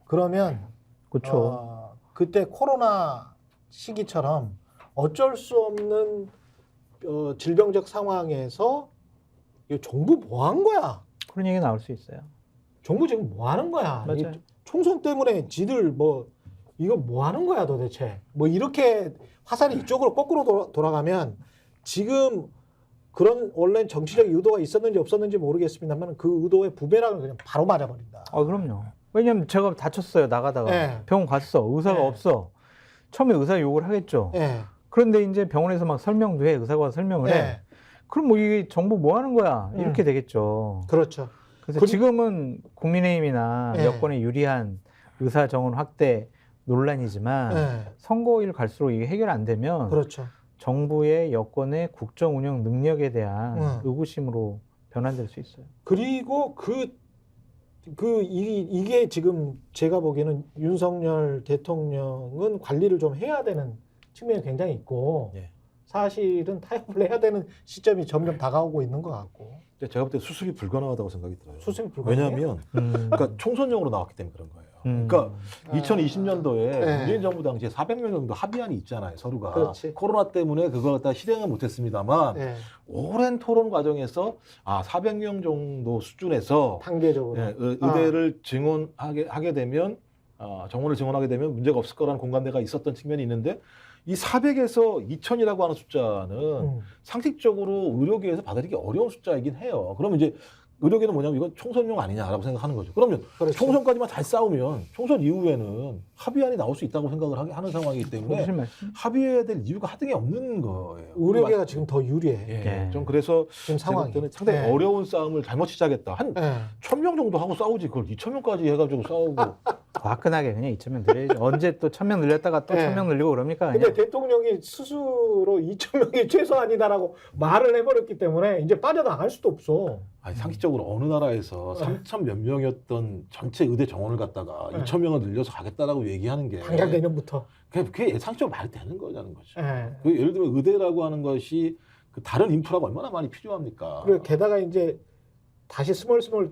그러면 그렇죠. 그때 코로나 시기처럼 어쩔 수 없는 질병적 상황에서 이 정부 뭐 한 거야? 그런 얘기 나올 수 있어요. 정부 지금 뭐 하는 거야? 맞아요. 이 총선 때문에 지들 이거 뭐 하는 거야 도대체? 이렇게 화살이 이쪽으로 거꾸로 돌아가면 지금 그런 원래 정치적 의도가 있었는지 없었는지 모르겠습니다만 그 의도의 부메랑을 그냥 바로 맞아버린다. 그럼요. 왜냐면 제가 다쳤어요. 나가다가 네. 병원 갔어. 의사가 네. 없어. 처음에 의사 욕을 하겠죠. 예. 그런데 이제 병원에서 막 설명도 해. 의사가 와서 설명을 해. 예. 그럼 이게 정부 뭐 하는 거야? 이렇게 되겠죠. 그렇죠. 그래서 지금은 국민의힘이나 예. 여권에 유리한 의사 정원 확대 논란이지만 예. 선거일 갈수록 이게 해결 안 되면 그렇죠. 정부의 여권의 국정 운영 능력에 대한 의구심으로 변환될 수 있어요. 그리고 이게 지금 제가 보기에는 윤석열 대통령은 관리를 좀 해야 되는 측면이 굉장히 있고 예. 사실은 타협을 해야 되는 시점이 점점 다가오고 있는 것 같고 근데 제가 볼 때 수습이 불가능하다고 생각이 들어요. 수습이 불가능해요? 왜냐하면 그러니까 총선용으로 나왔기 때문에 그런 거예요. 음. 그러니까 2020년도에 네. 문재인 정부 당시에 400명 정도 합의안이 있잖아요. 서로가. 그렇지. 코로나 때문에 그걸 갖다 실행은 못했습니다만 예. 오랜 토론 과정에서 400명 정도 수준에서 단계적으로 의대를 증원하게 되면 정원을 증원하게 되면 문제가 없을 거라는 공감대가 있었던 측면이 있는데 이 400에서 2000이라고 하는 숫자는 상식적으로 의료계에서 받아들이기 어려운 숫자이긴 해요. 그러면 이제 의료계는 뭐냐면 이건 총선용 아니냐라고 생각하는 거죠. 그러면 그렇죠. 총선까지만 잘 싸우면 총선 이후에는 합의안이 나올 수 있다고 생각을 하는 상황이기 때문에 무슨 말씀? 합의해야 될 이유가 하등이 없는 거예요. 의료계가 지금 더 유리해. 예, 네. 좀 그래서 지금 제가 상황이. 볼 때는 상당히 네. 어려운 싸움을 잘못 시작했다. 한 예. 1000명 정도 하고 싸우지 그걸 2000명까지 해가지고 싸우고 화끈하게 그냥 2,000명 늘려야지. 언제 또 1,000명 늘렸다가 또 네. 1,000명 늘리고 그럽니까? 근데 그냥. 대통령이 스스로 2,000명이 최소한이다라고 말을 해버렸기 때문에 이제 빠져나갈 수도 없어. 아니, 상식적으로 어느 나라에서 3,000 몇 명이었던 전체 의대 정원을 갖다가 네. 2,000명을 늘려서 가겠다라고 얘기하는 게 당장 내년부터. 그게 상식적으로 말이 되는 거냐는 거죠. 예. 예를 들면 의대라고 하는 것이 그 다른 인프라가 얼마나 많이 필요합니까? 그리고 게다가 이제 다시 스멀스멀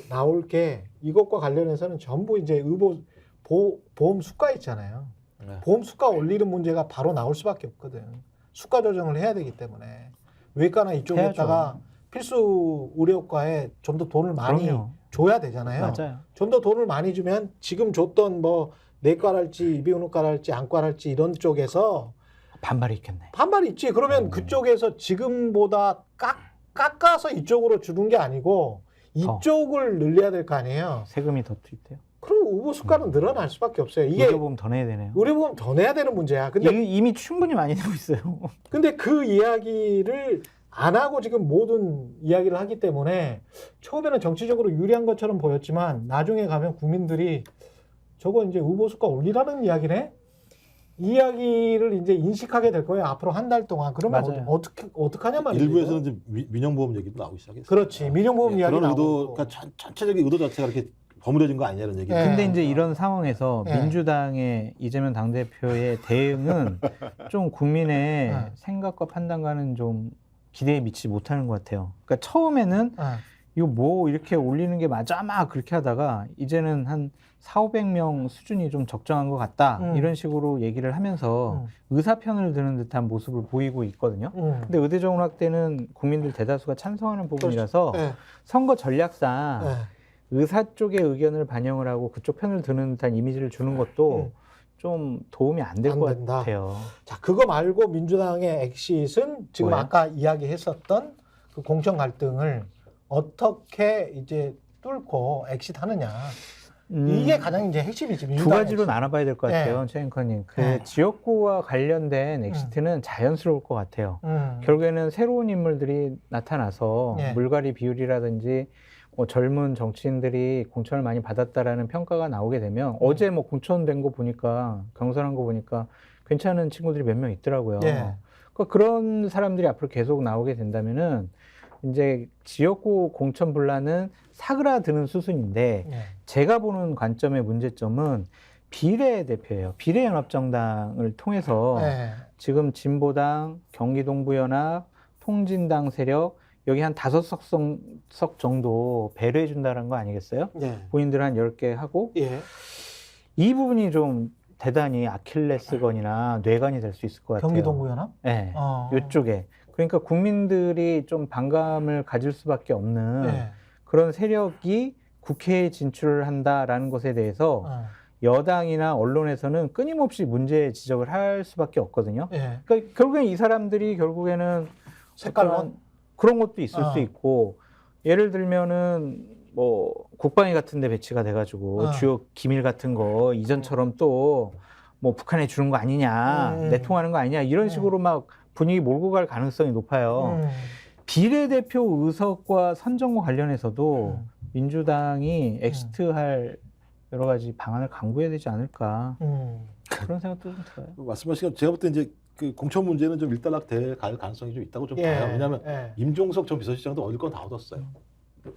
나올 게 이것과 관련해서는 전부 이제 보험 수가 있잖아요. 네. 보험 수가 올리는 문제가 바로 나올 수밖에 없거든. 수가 조정을 해야 되기 때문에 외과나 이쪽에다가 필수 의료과에 좀 더 돈을 많이 그럼요. 줘야 되잖아요. 맞아요. 좀 더 돈을 많이 주면 지금 줬던 내과랄지 이비인후과랄지 안과랄지 이런 쪽에서 반발이 있겠네. 반발이 있지. 그러면 그쪽에서 지금보다 깎아서 이쪽으로 주는 게 아니고 이쪽을 늘려야 될 거 아니에요. 세금이 더 투입돼요. 그럼 의료 수가는 늘어날 수밖에 없어요. 이게 의료보험 더 내야 되네요. 의료보험 더 내야 되는 문제야. 근데 이미 충분히 많이 내고 있어요. 그 이야기를 안 하고 지금 모든 이야기를 하기 때문에 처음에는 정치적으로 유리한 것처럼 보였지만 나중에 가면 국민들이 저거 이제 의료수가 올리라는 이야기네? 이 이야기를 이제 인식하게 될 거예요. 앞으로 한 달 동안. 그러면 맞아요. 어떡하냐 말이죠. 일부에서는 이제 민영보험 얘기도 나오기 시작했어요. 그렇지. 민영보험 이야기 그런 의도, 나오고. 그러니까 전체적인 의도 자체가 이렇게 버무려진 거 아니냐 이런 얘기. 네. 근데 이제 이런 상황에서 네. 민주당의 이재명 당대표의 대응은 좀 국민의 네. 생각과 판단과는 좀 기대에 미치지 못하는 것 같아요. 그러니까 처음에는 아, 이거 뭐 이렇게 올리는 게 맞아 막 그렇게 하다가 이제는 한 4,500명 수준이 좀 적정한 것 같다 이런 식으로 얘기를 하면서 의사편을 드는 듯한 모습을 보이고 있거든요. 근데 의대정원 확대는 국민들 대다수가 찬성하는 부분이라서 네. 선거 전략상 네. 의사 쪽의 의견을 반영을 하고 그쪽 편을 드는 듯한 이미지를 주는 것도 좀 도움이 안 될 안 것 된다. 같아요. 자, 그거 말고 민주당의 엑시트는 지금 뭐예요? 아까 이야기했었던 그 공천 갈등을 어떻게 이제 뚫고 엑시트하느냐. 이게 가장 이제 핵심이지. 두 민주당 가지로 엑시트. 나눠봐야 될 것 같아요, 최 앵커님. 그 네. 지역구와 관련된 엑시트는 자연스러울 것 같아요. 결국에는 새로운 인물들이 나타나서 네. 물갈이 비율이라든지 뭐 젊은 정치인들이 공천을 많이 받았다라는 평가가 나오게 되면 어제 뭐 공천된 거 보니까 경선한 거 보니까 괜찮은 친구들이 몇 명 있더라고요. 네. 그러니까 그런 사람들이 앞으로 계속 나오게 된다면은 이제 지역구 공천 분란은 사그라드는 수순인데 네. 제가 보는 관점의 문제점은 비례대표예요. 비례연합정당을 통해서 네. 지금 진보당, 경기동부연합, 통진당 세력 여기 한 5석 정도 배려해 준다는 거 아니겠어요? 네. 본인들 한 10개 하고 예. 이 부분이 좀 대단히 아킬레스건이나 뇌관이 될 수 있을 것 같아요. 경기동부연합? 네. 어. 이쪽에. 그러니까 국민들이 좀 반감을 가질 수밖에 없는 네. 그런 세력이 국회에 진출을 한다라는 것에 대해서 어. 여당이나 언론에서는 끊임없이 문제 지적을 할 수밖에 없거든요. 예. 그러니까 결국엔 이 사람들이 결국에는 색깔론? 어떤 그런 것도 있을 수 있고 예를 들면은 뭐 국방위 같은 데 배치가 돼가지고 주요 기밀 같은 거 이전처럼 또 뭐 북한에 주는 거 아니냐 내통하는 거 아니냐 이런 식으로 막 분위기 몰고 갈 가능성이 높아요. 비례대표 의석과 선정과 관련해서도 민주당이 엑시트할 여러 가지 방안을 강구해야 되지 않을까 그런 생각도 좀 들어요. 말씀하신 것 제가 볼 때 이제 그 공천 문제는 좀 일단락돼 갈 가능성이 좀 있다고 좀 봐요. 왜냐하면 임종석 전 비서실장도 얻을 건 다 얻었어요.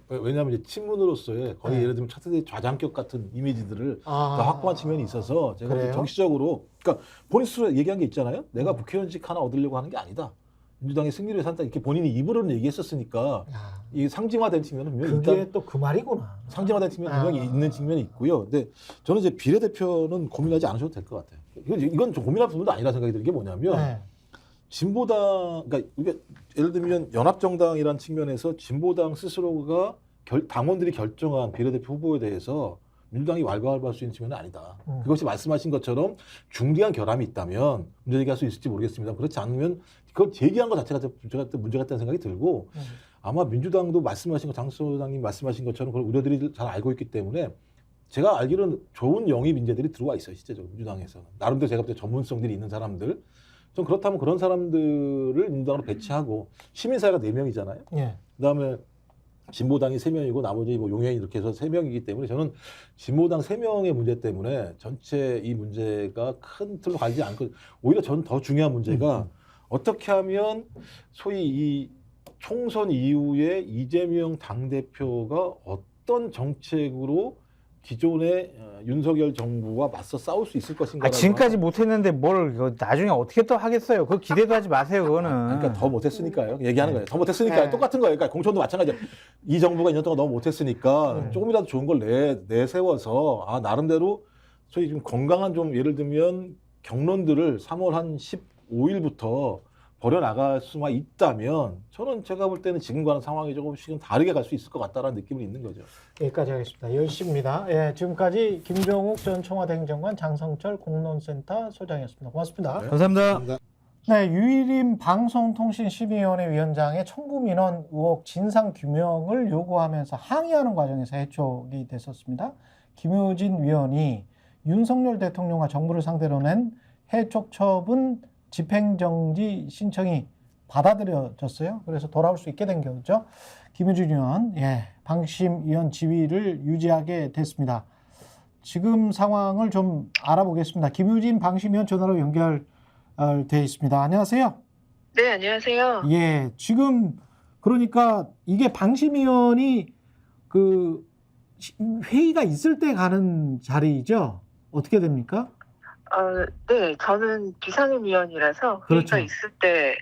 왜냐하면 이제 친문으로서의 거의 예를 들면 차세대 좌장격 같은 이미지들을 다 확보한 측면이 있어서 제가 그래요? 정치적으로 그러니까 본인 스스로 얘기한 게 있잖아요. 내가 국회의원직 하나 얻으려고 하는 게 아니다. 민주당의 승리를 위해서 한다. 이렇게 본인이 입으로는 얘기했었으니까 이 상징화된 측면은 분명히 그게 일단 또 그 말이구나. 상징화된 측면이 분명히 있는 측면이 있고요. 근데 저는 이제 비례대표는 고민하지 않으셔도 될 것 같아요. 이건 좀 고민할 부분도 아니라 생각이 드는 게 뭐냐면 네. 진보당, 그러니까 이게 예를 들면 연합정당이라는 측면에서 진보당 스스로가 당원들이 결정한 비례대표 후보에 대해서 민주당이 왈가왈부할 수 있는 측면은 아니다. 그것이 말씀하신 것처럼 중대한 결함이 있다면 문제 제기할 수 있을지 모르겠습니다. 그렇지 않으면 그걸 제기한 것 자체가 문제가 있다는 생각이 들고 아마 민주당도 말씀하신 것, 장소장님 말씀하신 것처럼 그런 우려들이 잘 알고 있기 때문에 제가 알기로는 좋은 영입 인재들이 들어와 있어요. 실제적으로 민주당에서는. 나름대로 제가 볼 때 전문성들이 있는 사람들. 좀 그렇다면 그런 사람들을 민주당으로 배치하고 시민사회가 4명이잖아요. 예. 그다음에 진보당이 3명이고 나머지 뭐 용해인 이렇게 해서 3명이기 때문에 저는 진보당 3명의 문제 때문에 전체 이 문제가 큰 틀로 가지 않고 오히려 저는 더 중요한 문제가 어떻게 하면 소위 이 총선 이후에 이재명 당대표가 어떤 정책으로 기존의 윤석열 정부와 맞서 싸울 수 있을 것인가. 지금까지 못했는데 뭘 나중에 어떻게 또 하겠어요. 그거 기대도 하지 마세요. 그거는. 그러니까 더 못했으니까요. 얘기하는 거예요. 더 못했으니까요. 똑같은 거예요. 그러니까 공천도 마찬가지예요. 이 정부가 2년 동안 너무 못했으니까 조금이라도 좋은 걸 내세워서 나름대로 소위 좀 건강한 좀 예를 들면 경론들을 3월 한 15일부터 버려나갈 수만 있다면 저는 제가 볼 때는 지금과는 상황이 조금씩은 다르게 갈 수 있을 것 같다라는 느낌이 있는 거죠. 여기까지 하겠습니다. 10시입니다. 예, 지금까지 김종욱 전 청와대 행정관 장성철 공론센터 소장이었습니다. 고맙습니다. 네. 감사합니다. 네, 유일임 방송통신심의위원회 위원장의 청구민원 의혹 진상규명을 요구하면서 항의하는 과정에서 해촉이 됐었습니다. 김효진 위원이 윤석열 대통령과 정부를 상대로 낸 해촉 처분 집행정지 신청이 받아들여졌어요. 그래서 돌아올 수 있게 된 거죠. 김효진 의원, 방심위원 지위를 유지하게 됐습니다. 지금 상황을 좀 알아보겠습니다. 김효진 방심위원 전화로 연결돼 있습니다. 안녕하세요. 네, 안녕하세요. 예, 지금 그러니까 이게 방심위원이 그 회의가 있을 때 가는 자리이죠? 어떻게 됩니까? 네, 저는 비상임위원이라서 그렇죠. 회의가 있을 때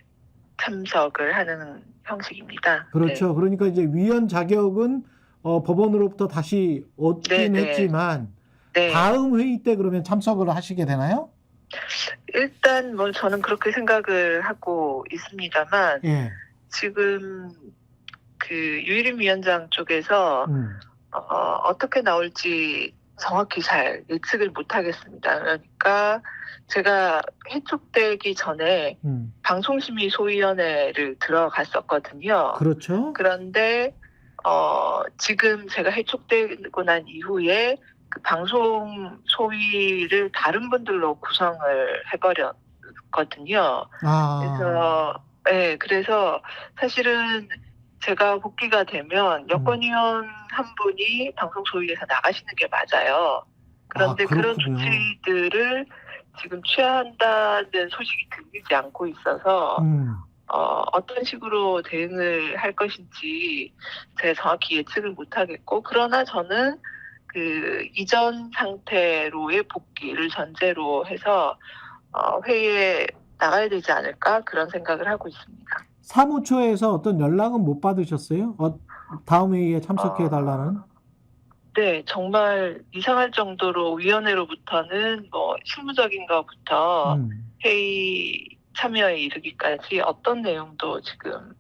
참석을 하는 형식입니다. 그렇죠. 그러니까 이제 위원 자격은 법원으로부터 다시 얻긴 네, 네. 했지만 네. 다음 회의 때 그러면 참석을 하시게 되나요? 일단 뭐 저는 그렇게 생각을 하고 있습니다만 예. 지금 그 유일임 위원장 쪽에서 어떻게 나올지 정확히 잘 예측을 못 하겠습니다. 그러니까 제가 해촉되기 전에 방송심의소위원회를 들어갔었거든요. 그렇죠. 그런데 지금 제가 해촉되고 난 이후에 그 방송 소위를 다른 분들로 구성을 해버렸거든요. 그래서 사실은 제가 복귀가 되면 여권위원 한 분이 방송 소위에서 나가시는 게 맞아요. 그런데 그런 조치들을 지금 취한다는 소식이 들리지 않고 있어서 어떤 식으로 대응을 할 것인지 제가 정확히 예측을 못 하겠고, 그러나 저는 그 이전 상태로의 복귀를 전제로 해서 회의에 나가야 되지 않을까 그런 생각을 하고 있습니다. 사무처에서 어떤 연락은 못 받으셨어요? 다음 회의에 참석해 달라는? 네, 정말 이상할 정도로 위원회로부터는 뭐 실무적인 것부터 회의 참여에 이르기까지 어떤 내용도 지금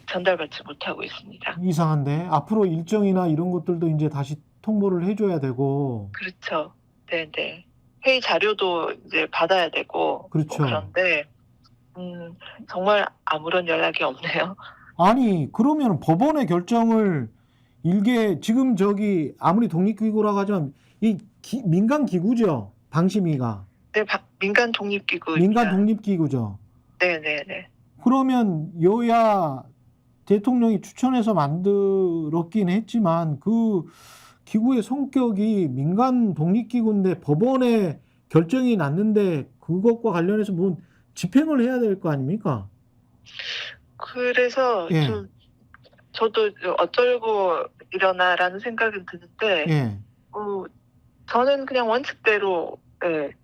전달받지 못하고 있습니다. 이상한데 앞으로 일정이나 이런 것들도 이제 다시 통보를 해줘야 되고. 그렇죠. 네네. 회의 자료도 이제 받아야 되고. 그렇죠. 그런데 정말 아무런 연락이 없네요. 아니 그러면 법원의 결정을 일개 지금 저기 아무리 독립기구라고 하지만 이 민간 기구죠, 방심위가. 네, 민간 독립기구. 민간 독립기구죠. 네네네. 그러면 여야 대통령이 추천해서 만들었긴 했지만 그 기구의 성격이 민간 독립기구인데 법원의 결정이 났는데 그것과 관련해서 뭐 집행을 해야 될 거 아닙니까? 그래서 예. 좀 저도 어쩔고 이러나라는 생각은 드는데 예. 저는 그냥 원칙대로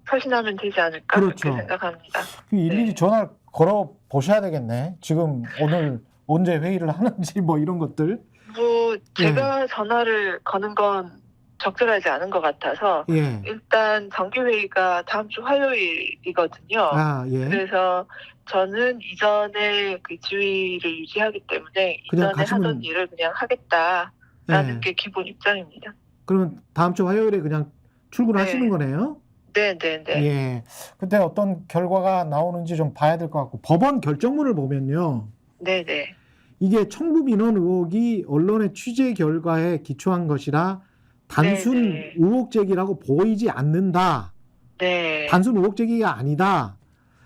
처신하면 되지 않을까 그렇죠. 그렇게 생각합니다. 일일이 전화 걸어 보셔야 되겠네. 지금 오늘 언제 회의를 하는지 뭐 이런 것들. 뭐 제가 전화를 거는 건 적절하지 않은 것 같아서 예. 일단 정기회의가 다음 주 화요일이거든요. 예. 그래서 저는 이전에 그 지위를 유지하기 때문에 이전에 하던 일을 그냥 하겠다라는 게 기본 입장입니다. 그러면 다음 주 화요일에 그냥 출근하시는 거네요? 네네네. 예. 근데 어떤 결과가 나오는지 좀 봐야 될 것 같고, 법원 결정문을 보면요. 네네. 이게 청부 민원 의혹이 언론의 취재 결과에 기초한 것이라 단순 의혹 제기라고 보이지 않는다. 네. 단순 의혹 제기가 아니다.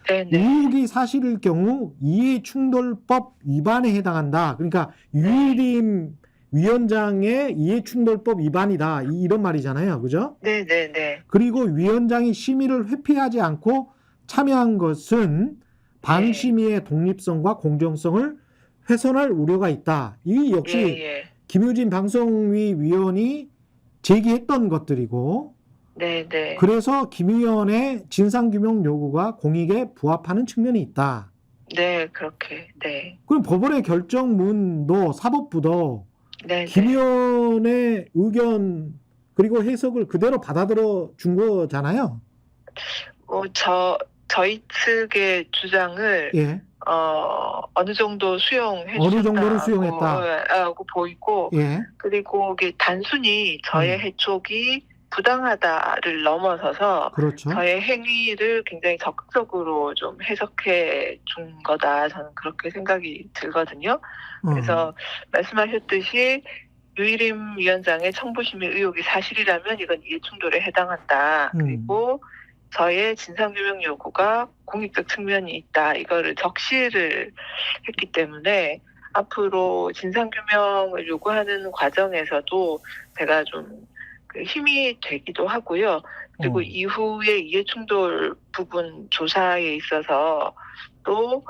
네네. 의혹이 사실일 경우 이해충돌법 위반에 해당한다. 그러니까 유일임 위원장의 이해충돌법 위반이다. 이런 말이잖아요. 그죠? 네네네. 그리고 위원장이 심의를 회피하지 않고 참여한 것은 방심위의 독립성과 공정성을 훼손할 우려가 있다. 이 역시 김유진 방송위 위원이 제기했던 것들이고, 네네. 그래서 김 위원의 진상규명 요구가 공익에 부합하는 측면이 있다. 네, 그렇게. 네. 그럼 법원의 결정문도 사법부도 네네. 김 위원의 의견 그리고 해석을 그대로 받아들여 준 거잖아요. 저희 측의 주장을 어느 정도 수용해 어느 정도는 주셨다고 수용했다. 보이고, 그리고 이게 단순히 저의 해촉이 부당하다를 넘어서서 그렇죠. 저의 행위를 굉장히 적극적으로 좀 해석해 준 거다. 저는 그렇게 생각이 들거든요. 그래서 말씀하셨듯이 유일임 위원장의 청부심의 의혹이 사실이라면 이건 이해충돌에 해당한다. 그리고 저의 진상규명 요구가 공익적 측면이 있다. 이거를 적시를 했기 때문에 앞으로 진상규명을 요구하는 과정에서도 제가 좀 힘이 되기도 하고요. 그리고 이후에 이해충돌 부분 조사에 있어서 또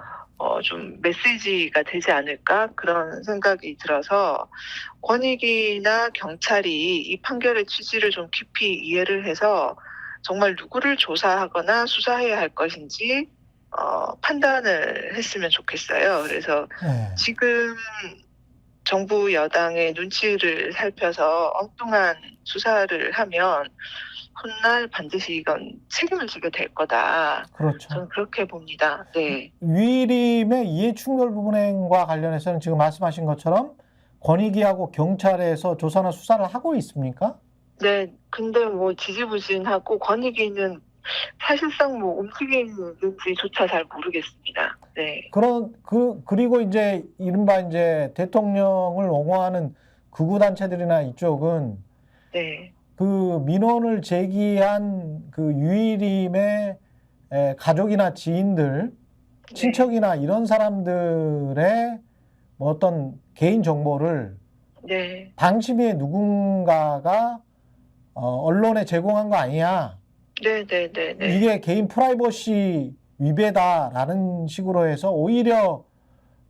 좀 메시지가 되지 않을까 그런 생각이 들어서 권익위나 경찰이 이 판결의 취지를 좀 깊이 이해를 해서 정말 누구를 조사하거나 수사해야 할 것인지 판단을 했으면 좋겠어요. 그래서 네. 지금 정부 여당의 눈치를 살펴서 엉뚱한 수사를 하면 훗날 반드시 이건 책임을 지게 될 거다. 그렇죠. 저는 그렇게 봅니다. 네. 유일임의 이해충돌부분과 관련해서는 지금 말씀하신 것처럼 권익위하고 경찰에서 조사나 수사를 하고 있습니까? 네. 근데 뭐 지지부진하고 권익위는 사실상 뭐 움직이는지조차 잘 모르겠습니다. 네. 그리고 이제 이른바 이제 대통령을 옹호하는 극우단체들이나 이쪽은 네. 그 민원을 제기한 그 유일임의 가족이나 지인들, 친척이나 이런 사람들의 뭐 어떤 개인 정보를 네. 방심위의 누군가가 언론에 제공한 거 아니야. 네. 이게 개인 프라이버시 위배다라는 식으로 해서 오히려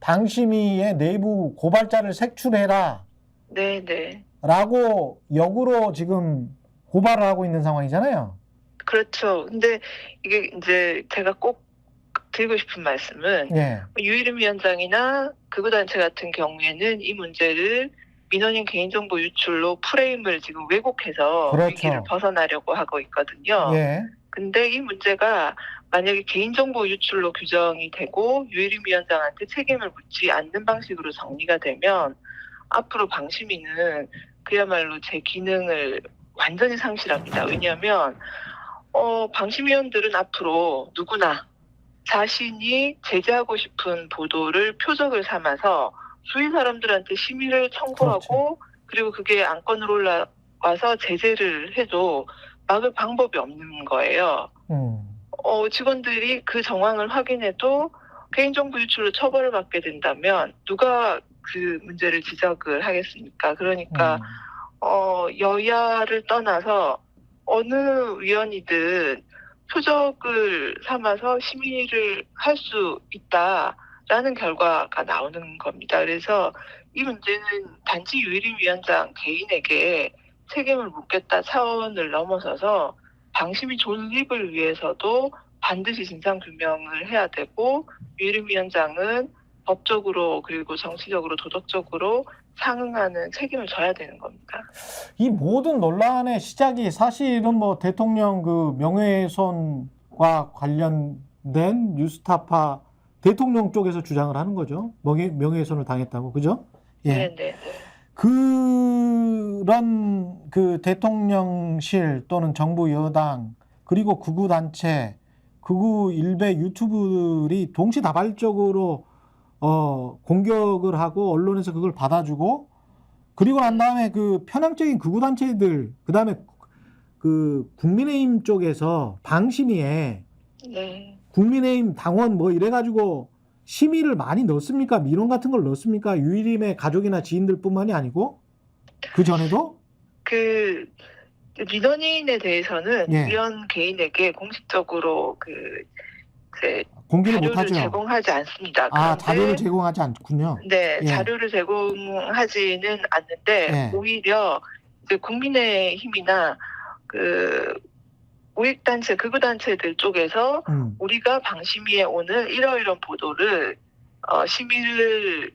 방심위의 내부 고발자를 색출해라. 네. 라고 역으로 지금 고발을 하고 있는 상황이잖아요. 그렇죠. 근데 이게 이제 제가 꼭 드리고 싶은 말씀은 예. 유일임 위원장이나 극우단체 같은 경우에는 이 문제를 민원인 개인정보 유출로 프레임을 지금 왜곡해서 그렇죠. 위기를 벗어나려고 하고 있거든요. 예. 근데 이 문제가 만약에 개인정보 유출로 규정이 되고 유일임 위원장한테 책임을 묻지 않는 방식으로 정리가 되면 앞으로 방심위는 그야말로 제 기능을 완전히 상실합니다. 왜냐하면 방심위원들은 앞으로 누구나 자신이 제재하고 싶은 보도를 표적을 삼아서 주위 사람들한테 심의를 청구하고 그리고 그게 안건으로 올라와서 제재를 해도 막을 방법이 없는 거예요. 직원들이 그 정황을 확인해도 개인정보 유출로 처벌을 받게 된다면 누가 그 문제를 지적을 하겠습니까? 그러니까 여야를 떠나서 어느 위원이든 표적을 삼아서 심의를 할 수 있다라는 결과가 나오는 겁니다. 그래서 이 문제는 단지 유일임 위원장 개인에게 책임을 묻겠다 차원을 넘어서서 방심위 존립을 위해서도 반드시 진상규명을 해야 되고 유일임 위원장은 법적으로 그리고 정치적으로 도덕적으로 상응하는 책임을 져야 되는 겁니다. 이 모든 논란의 시작이 사실은 뭐 대통령 그 명예훼손과 관련된 뉴스타파 대통령 쪽에서 주장을 하는 거죠. 명예훼손을 당했다고, 그죠? 예. 네. 그런 그 대통령실 또는 정부 여당 그리고 극우 단체, 극우 일베 유튜브들이 동시다발적으로 공격을 하고 언론에서 그걸 받아주고 그리고 난 다음에 그 편향적인 극우 단체들 그다음에 그 국민의힘 쪽에서 방심위에 국민의힘 당원 뭐 이래가지고 심의를 많이 넣습니까? 민원 같은 걸 넣습니까? 유일임의 가족이나 지인들뿐만이 아니고 그 전에도 그 민원인에 대해서는 위원 개인에게 공식적으로 공개를 자료를 못하죠. 제공하지 않습니다. 자료를 제공하지 않군요. 네, 자료를 제공하지는 않는데 오히려 이제 국민의힘이나 그 우익단체, 극우단체들 쪽에서 우리가 방심위에 오는 이러이런 보도를 심의를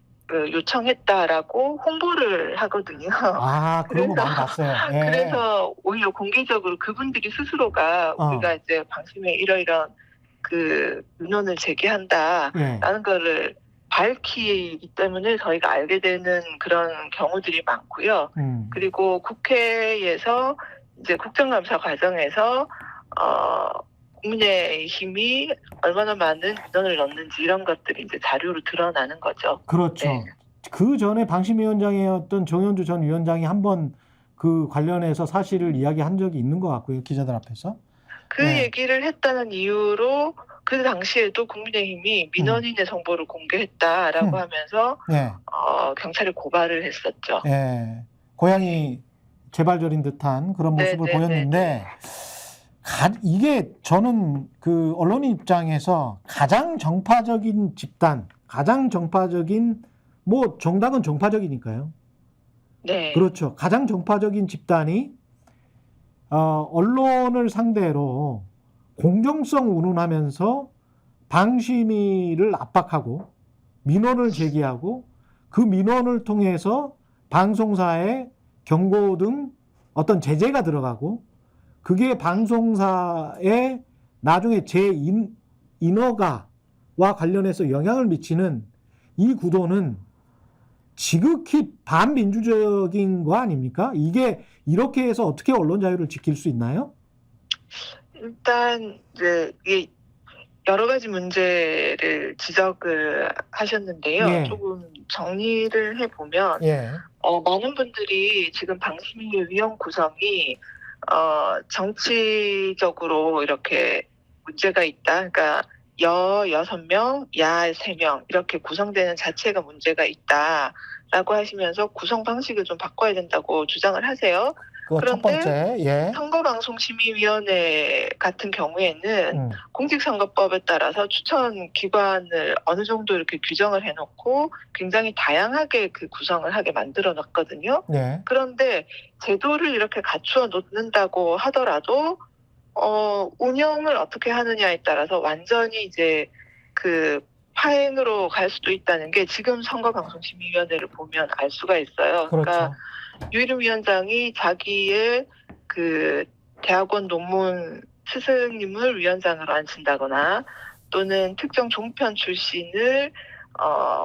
요청했다라고 홍보를 하거든요. 그런 거 많이 봤어요. 그래서 오히려 공개적으로 그분들이 스스로가 우리가 이제 방심위에 이러이런 그 민원을 제기한다라는 거를 밝히기 때문에 저희가 알게 되는 그런 경우들이 많고요. 그리고 국회에서 이제 국정감사 과정에서 국민의힘이 얼마나 많은 민원을 넣는지 이런 것들이 이제 자료로 드러나는 거죠. 그렇죠. 네. 그 전에 방심위원장이었던 정현주 전 위원장이 한번 그 관련해서 사실을 이야기한 적이 있는 것 같고요. 기자들 앞에서. 그 얘기를 했다는 이유로 그 당시에도 국민의힘이 민원인의 정보를 공개했다라고 하면서 경찰에 고발을 했었죠. 고양이 재발절인 듯한 그런 모습을 보였는데 이게 저는 그 언론인 입장에서 가장 정파적인 집단, 가장 정파적인 뭐 정당은 정파적이니까요. 네. 그렇죠. 가장 정파적인 집단이 언론을 상대로 공정성 운운하면서 방심위를 압박하고 민원을 제기하고 그 민원을 통해서 방송사에 경고 등 어떤 제재가 들어가고 그게 방송사에 나중에 인허가와 관련해서 영향을 미치는 이 구도는 지극히 반민주적인 거 아닙니까? 이게 이렇게 해서 어떻게 언론 자유를 지킬 수 있나요? 일단 이제 이게 여러 가지 문제를 지적을 하셨는데요. 예. 조금 정리를 해보면 예. 많은 분들이 지금 방심위 위원 구성이 정치적으로 이렇게 문제가 있다. 그러니까 여 6명, 야 3명 이렇게 구성되는 자체가 문제가 있다라고 하시면서 구성 방식을 좀 바꿔야 된다고 주장을 하세요. 그거 첫 번째. 예. 선거방송심의위원회 같은 경우에는 공직선거법에 따라서 추천 기관을 어느 정도 이렇게 규정을 해놓고 굉장히 다양하게 그 구성을 하게 만들어 놨거든요. 예. 그런데 제도를 이렇게 갖추어 놓는다고 하더라도 운영을 어떻게 하느냐에 따라서 완전히 이제 그 파행으로 갈 수도 있다는 게 지금 선거방송심의위원회를 보면 알 수가 있어요. 그렇죠. 그러니까 유일임 위원장이 자기의 그 대학원 논문 스승님을 위원장으로 앉힌다거나 또는 특정 종편 출신을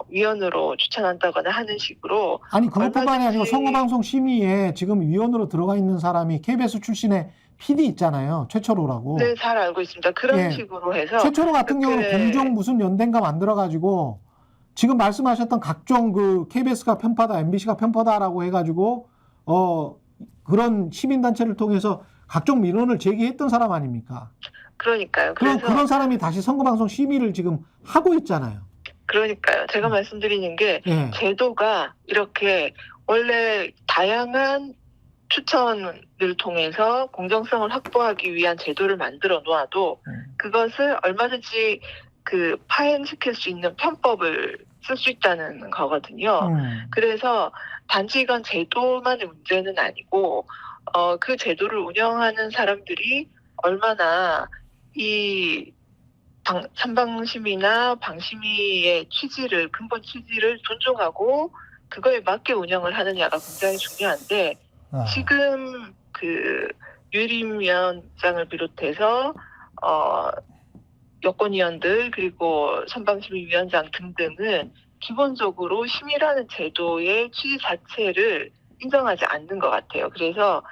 위원으로 추천한다거나 하는 식으로 아니 그것뿐만이 아니고 얼마든지- 선거방송 심의에 지금 위원으로 들어가 있는 사람이 KBS 출신의 PD 있잖아요. 최철호라고. 네, 잘 알고 있습니다. 그런 예. 식으로 해서 최철호 같은 그렇게- 경우는 공정 무슨 연대인가 만들어가지고 지금 말씀하셨던 각종 그 KBS가 편파다, MBC가 편파다라고 해가지고 그런 시민단체를 통해서 각종 민원을 제기했던 사람 아닙니까? 그러니까요. 그런 사람이 다시 선거방송 심의를 지금 하고 있잖아요. 그러니까요. 제가 말씀드리는 게 예. 제도가 이렇게 원래 다양한 추천을 통해서 공정성을 확보하기 위한 제도를 만들어 놓아도 그것을 얼마든지 그 파행시킬 수 있는 편법을 쓸 수 있다는 거거든요. 그래서 단지 이건 제도만의 문제는 아니고 그 제도를 운영하는 사람들이 얼마나 이 선방심의나 방심위의 근본 취지를 존중하고 그거에 맞게 운영을 하느냐가 굉장히 중요한데 지금 그 유일임 위원장을 비롯해서 여권위원들 그리고 선방심의위원장 등등은 기본적으로 심의라는 제도의 취지 자체를 인정하지 않는 것 같아요. 그래서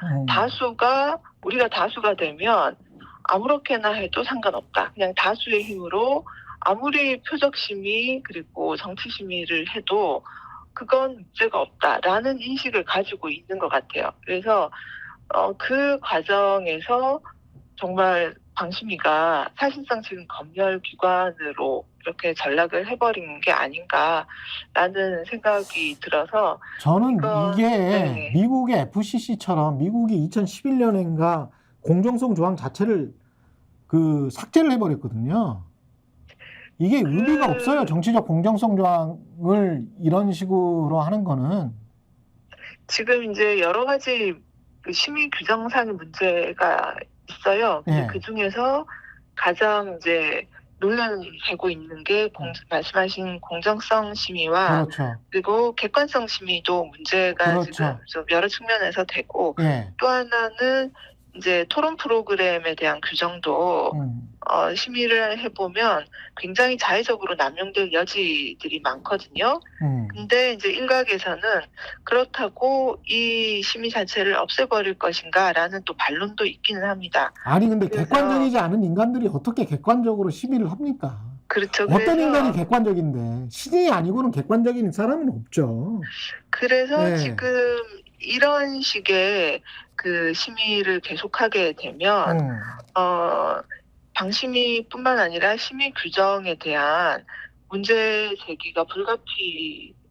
우리가 다수가 되면 아무렇게나 해도 상관없다. 그냥 다수의 힘으로 아무리 표적심의 그리고 정치심의를 해도 그건 문제가 없다라는 인식을 가지고 있는 것 같아요. 그래서 그 과정에서 정말 방심위가 사실상 지금 검열기관으로 이렇게 전락을 해버린 게 아닌가라는 생각이 들어서 저는 이게 네. 미국의 FCC처럼 미국이 2011년인가 공정성 조항 자체를 삭제를 해버렸거든요. 이게 의미가 없어요. 정치적 공정성 조항을 이런 식으로 하는 거는. 지금 이제 여러 가지 그 심의 규정상의 문제가 있어요. 예. 그 중에서 가장 이제 논란이 되고 있는 게 말씀하신 공정성 심의와 그렇죠. 그리고 객관성 심의도 문제가 그렇죠. 지금 좀 여러 측면에서 되고 예. 또 하나는 이제 토론 프로그램에 대한 규정도 심의를 해보면 굉장히 자의적으로 남용될 여지들이 많거든요. 근데 이제 일각에서는 그렇다고 이 심의 자체를 없애버릴 것인가라는 또 반론도 있기는 합니다. 아니 근데 그래서- 객관적이지 않은 인간들이 어떻게 객관적으로 심의를 합니까? 그렇죠. 어떤 인간이 객관적인데 신이 아니고는 객관적인 사람은 없죠. 그래서 네. 지금 이런 식의 그 심의를 계속하게 되면 방심위뿐만 아니라 심의 규정에 대한 문제 제기가 불가피할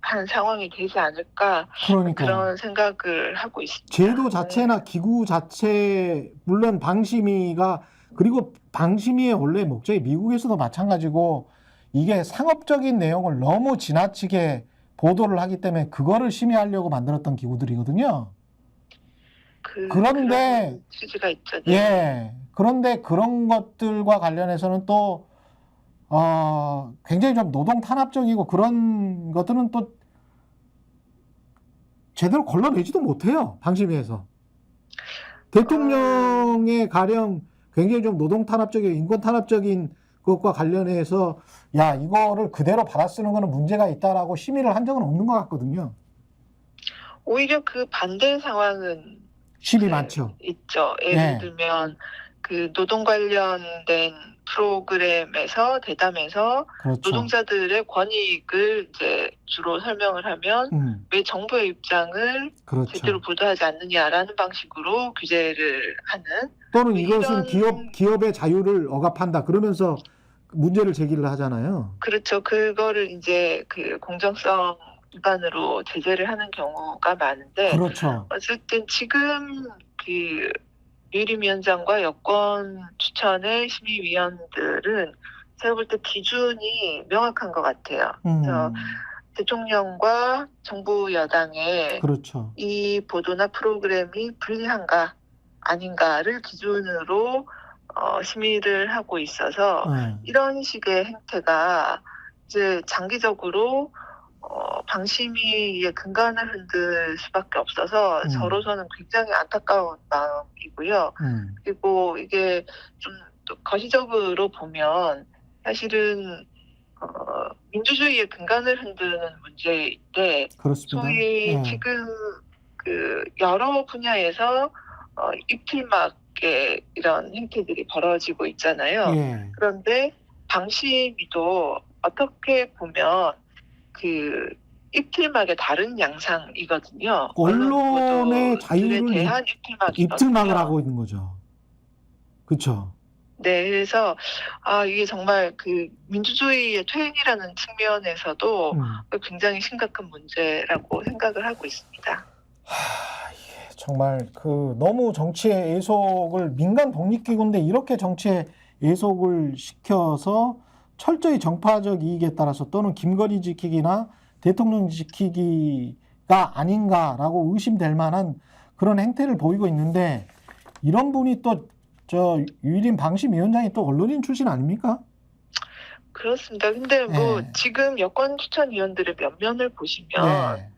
한 상황이 되지 않을까 그러니까 그런 생각을 하고 있습니다. 제도 자체나 기구 자체 물론 방심위가 그리고 방심위의 원래 목적이 미국에서도 마찬가지고 이게 상업적인 내용을 너무 지나치게 보도를 하기 때문에 그거를 심의하려고 만들었던 기구들이거든요. 그런데 그런 취지가 있죠. 네. 예. 그런데 그런 것들과 관련해서는 또 굉장히 좀 노동 탄압적이고 그런 것들은 또 제대로 걸러내지도 못해요. 방심위에서. 대통령의 가령 굉장히 좀 노동 탄압적이고 인권 탄압적인 것과 관련해서 야 이거를 그대로 받아 쓰는 거는 문제가 있다라고 심의를 한 적은 없는 것 같거든요. 오히려 그 반대 상황은 심의 많죠. 있죠. 예를 네. 들면 그 노동 관련된 프로그램에서 대담에서 그렇죠. 노동자들의 권익을 이제 주로 설명을 하면 왜 정부의 입장을 그렇죠. 제대로 보도하지 않느냐라는 방식으로 규제를 하는 또는 이런- 이것은 기업의 자유를 억압한다 그러면서 문제를 제기를 하잖아요. 그렇죠. 그거를 이제 그 공정성 기반으로 제재를 하는 경우가 많은데 그렇죠. 어쨌든 지금 그 유일임위원장과 여권 추천의 심의위원들은 제가 볼 때 기준이 명확한 것 같아요. 그래서 대통령과 정부 여당의 그렇죠. 이 보도나 프로그램이 불리한가 아닌가를 기준으로 심의를 하고 있어서 이런 식의 행태가 이제 장기적으로 방심위의 근간을 흔들 수밖에 없어서 저로서는 굉장히 안타까운 마음이고요. 그리고 이게 좀 또 거시적으로 보면 사실은 민주주의의 근간을 흔드는 문제인데 그렇습니다. 소위 지금 그 여러 분야에서 입틀막의 이런 행태들이 벌어지고 있잖아요. 예. 그런데 방심위도 어떻게 보면 그 입틀막의 다른 양상이거든요. 언론의 보도들에 자유를 대한 입틀막을 하고 있는 거죠. 그렇죠. 네, 그래서 이게 정말 그 민주주의의 퇴행이라는 측면에서도 굉장히 심각한 문제라고 생각을 하고 있습니다. 예, 정말 그 너무 정치의 애속을 민간 독립기구인데 이렇게 정치의 애속을 시켜서 철저히 정파적 이익에 따라서 또는 김건희 지키기나 대통령 지키기가 아닌가라고 의심될 만한 그런 행태를 보이고 있는데 이런 분이 또 저 유일임 방심위원장이 또 언론인 출신 아닙니까? 그렇습니다. 근데 뭐 네. 지금 여권 추천위원들의 면면을 보시면 네.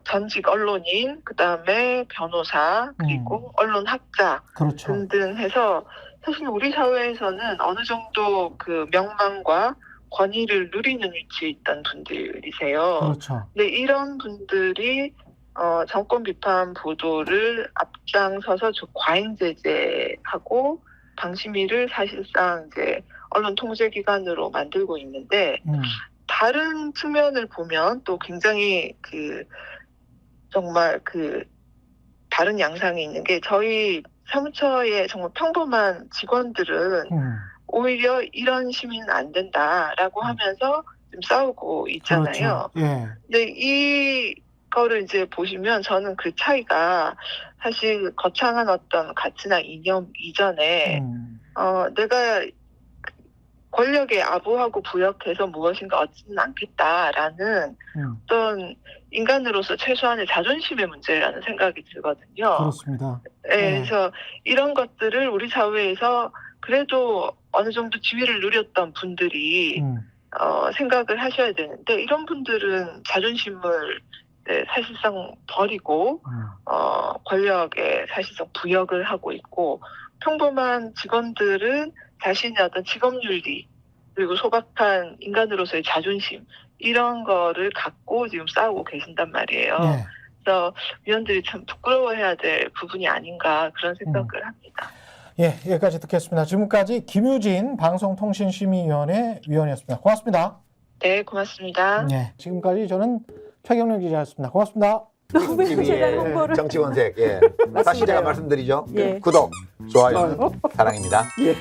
전직 언론인, 그다음에 변호사, 그리고 언론학자 그렇죠. 등등 해서 사실 우리 사회에서는 어느 정도 그 명망과 권위를 누리는 위치에 있던 분들이세요. 그렇죠. 근데 이런 분들이 정권 비판 보도를 앞장서서 과잉 제재하고 방심위를 사실상 이제 언론 통제 기관으로 만들고 있는데 다른 측면을 보면 또 굉장히 그 정말 그 다른 양상이 있는 게 저희 사무처의 정말 평범한 직원들은 오히려 이런 심의는 안 된다라고 하면서 좀 싸우고 있잖아요. 그렇죠. 예. 근데 이거를 이제 보시면 저는 그 차이가 사실 거창한 어떤 가치나 이념 이전에 내가 권력에 아부하고 부역해서 무엇인가 얻지는 않겠다라는 어떤 인간으로서 최소한의 자존심의 문제라는 생각이 들거든요. 그렇습니다. 네, 그래서 이런 것들을 우리 사회에서 그래도 어느 정도 지위를 누렸던 분들이 생각을 하셔야 되는데 이런 분들은 자존심을 사실상 버리고 권력에 사실상 부역을 하고 있고 평범한 직원들은 자신의 어떤 직업윤리 그리고 소박한 인간으로서의 자존심 이런 거를 갖고 지금 싸우고 계신단 말이에요. 네. 그래서 위원들이 참 부끄러워해야 될 부분이 아닌가 그런 생각을 합니다. 예, 여기까지 듣겠습니다. 지금까지 김유진 방송통신심의위원회 위원이었습니다. 고맙습니다. 네, 고맙습니다. 네, 지금까지 저는 최경련 기자였습니다. 고맙습니다. 너무 제가 홍보를 정치권색. 예. 다시 제가 말씀드리죠. 예. 구독, 좋아요, 사랑입니다. 예.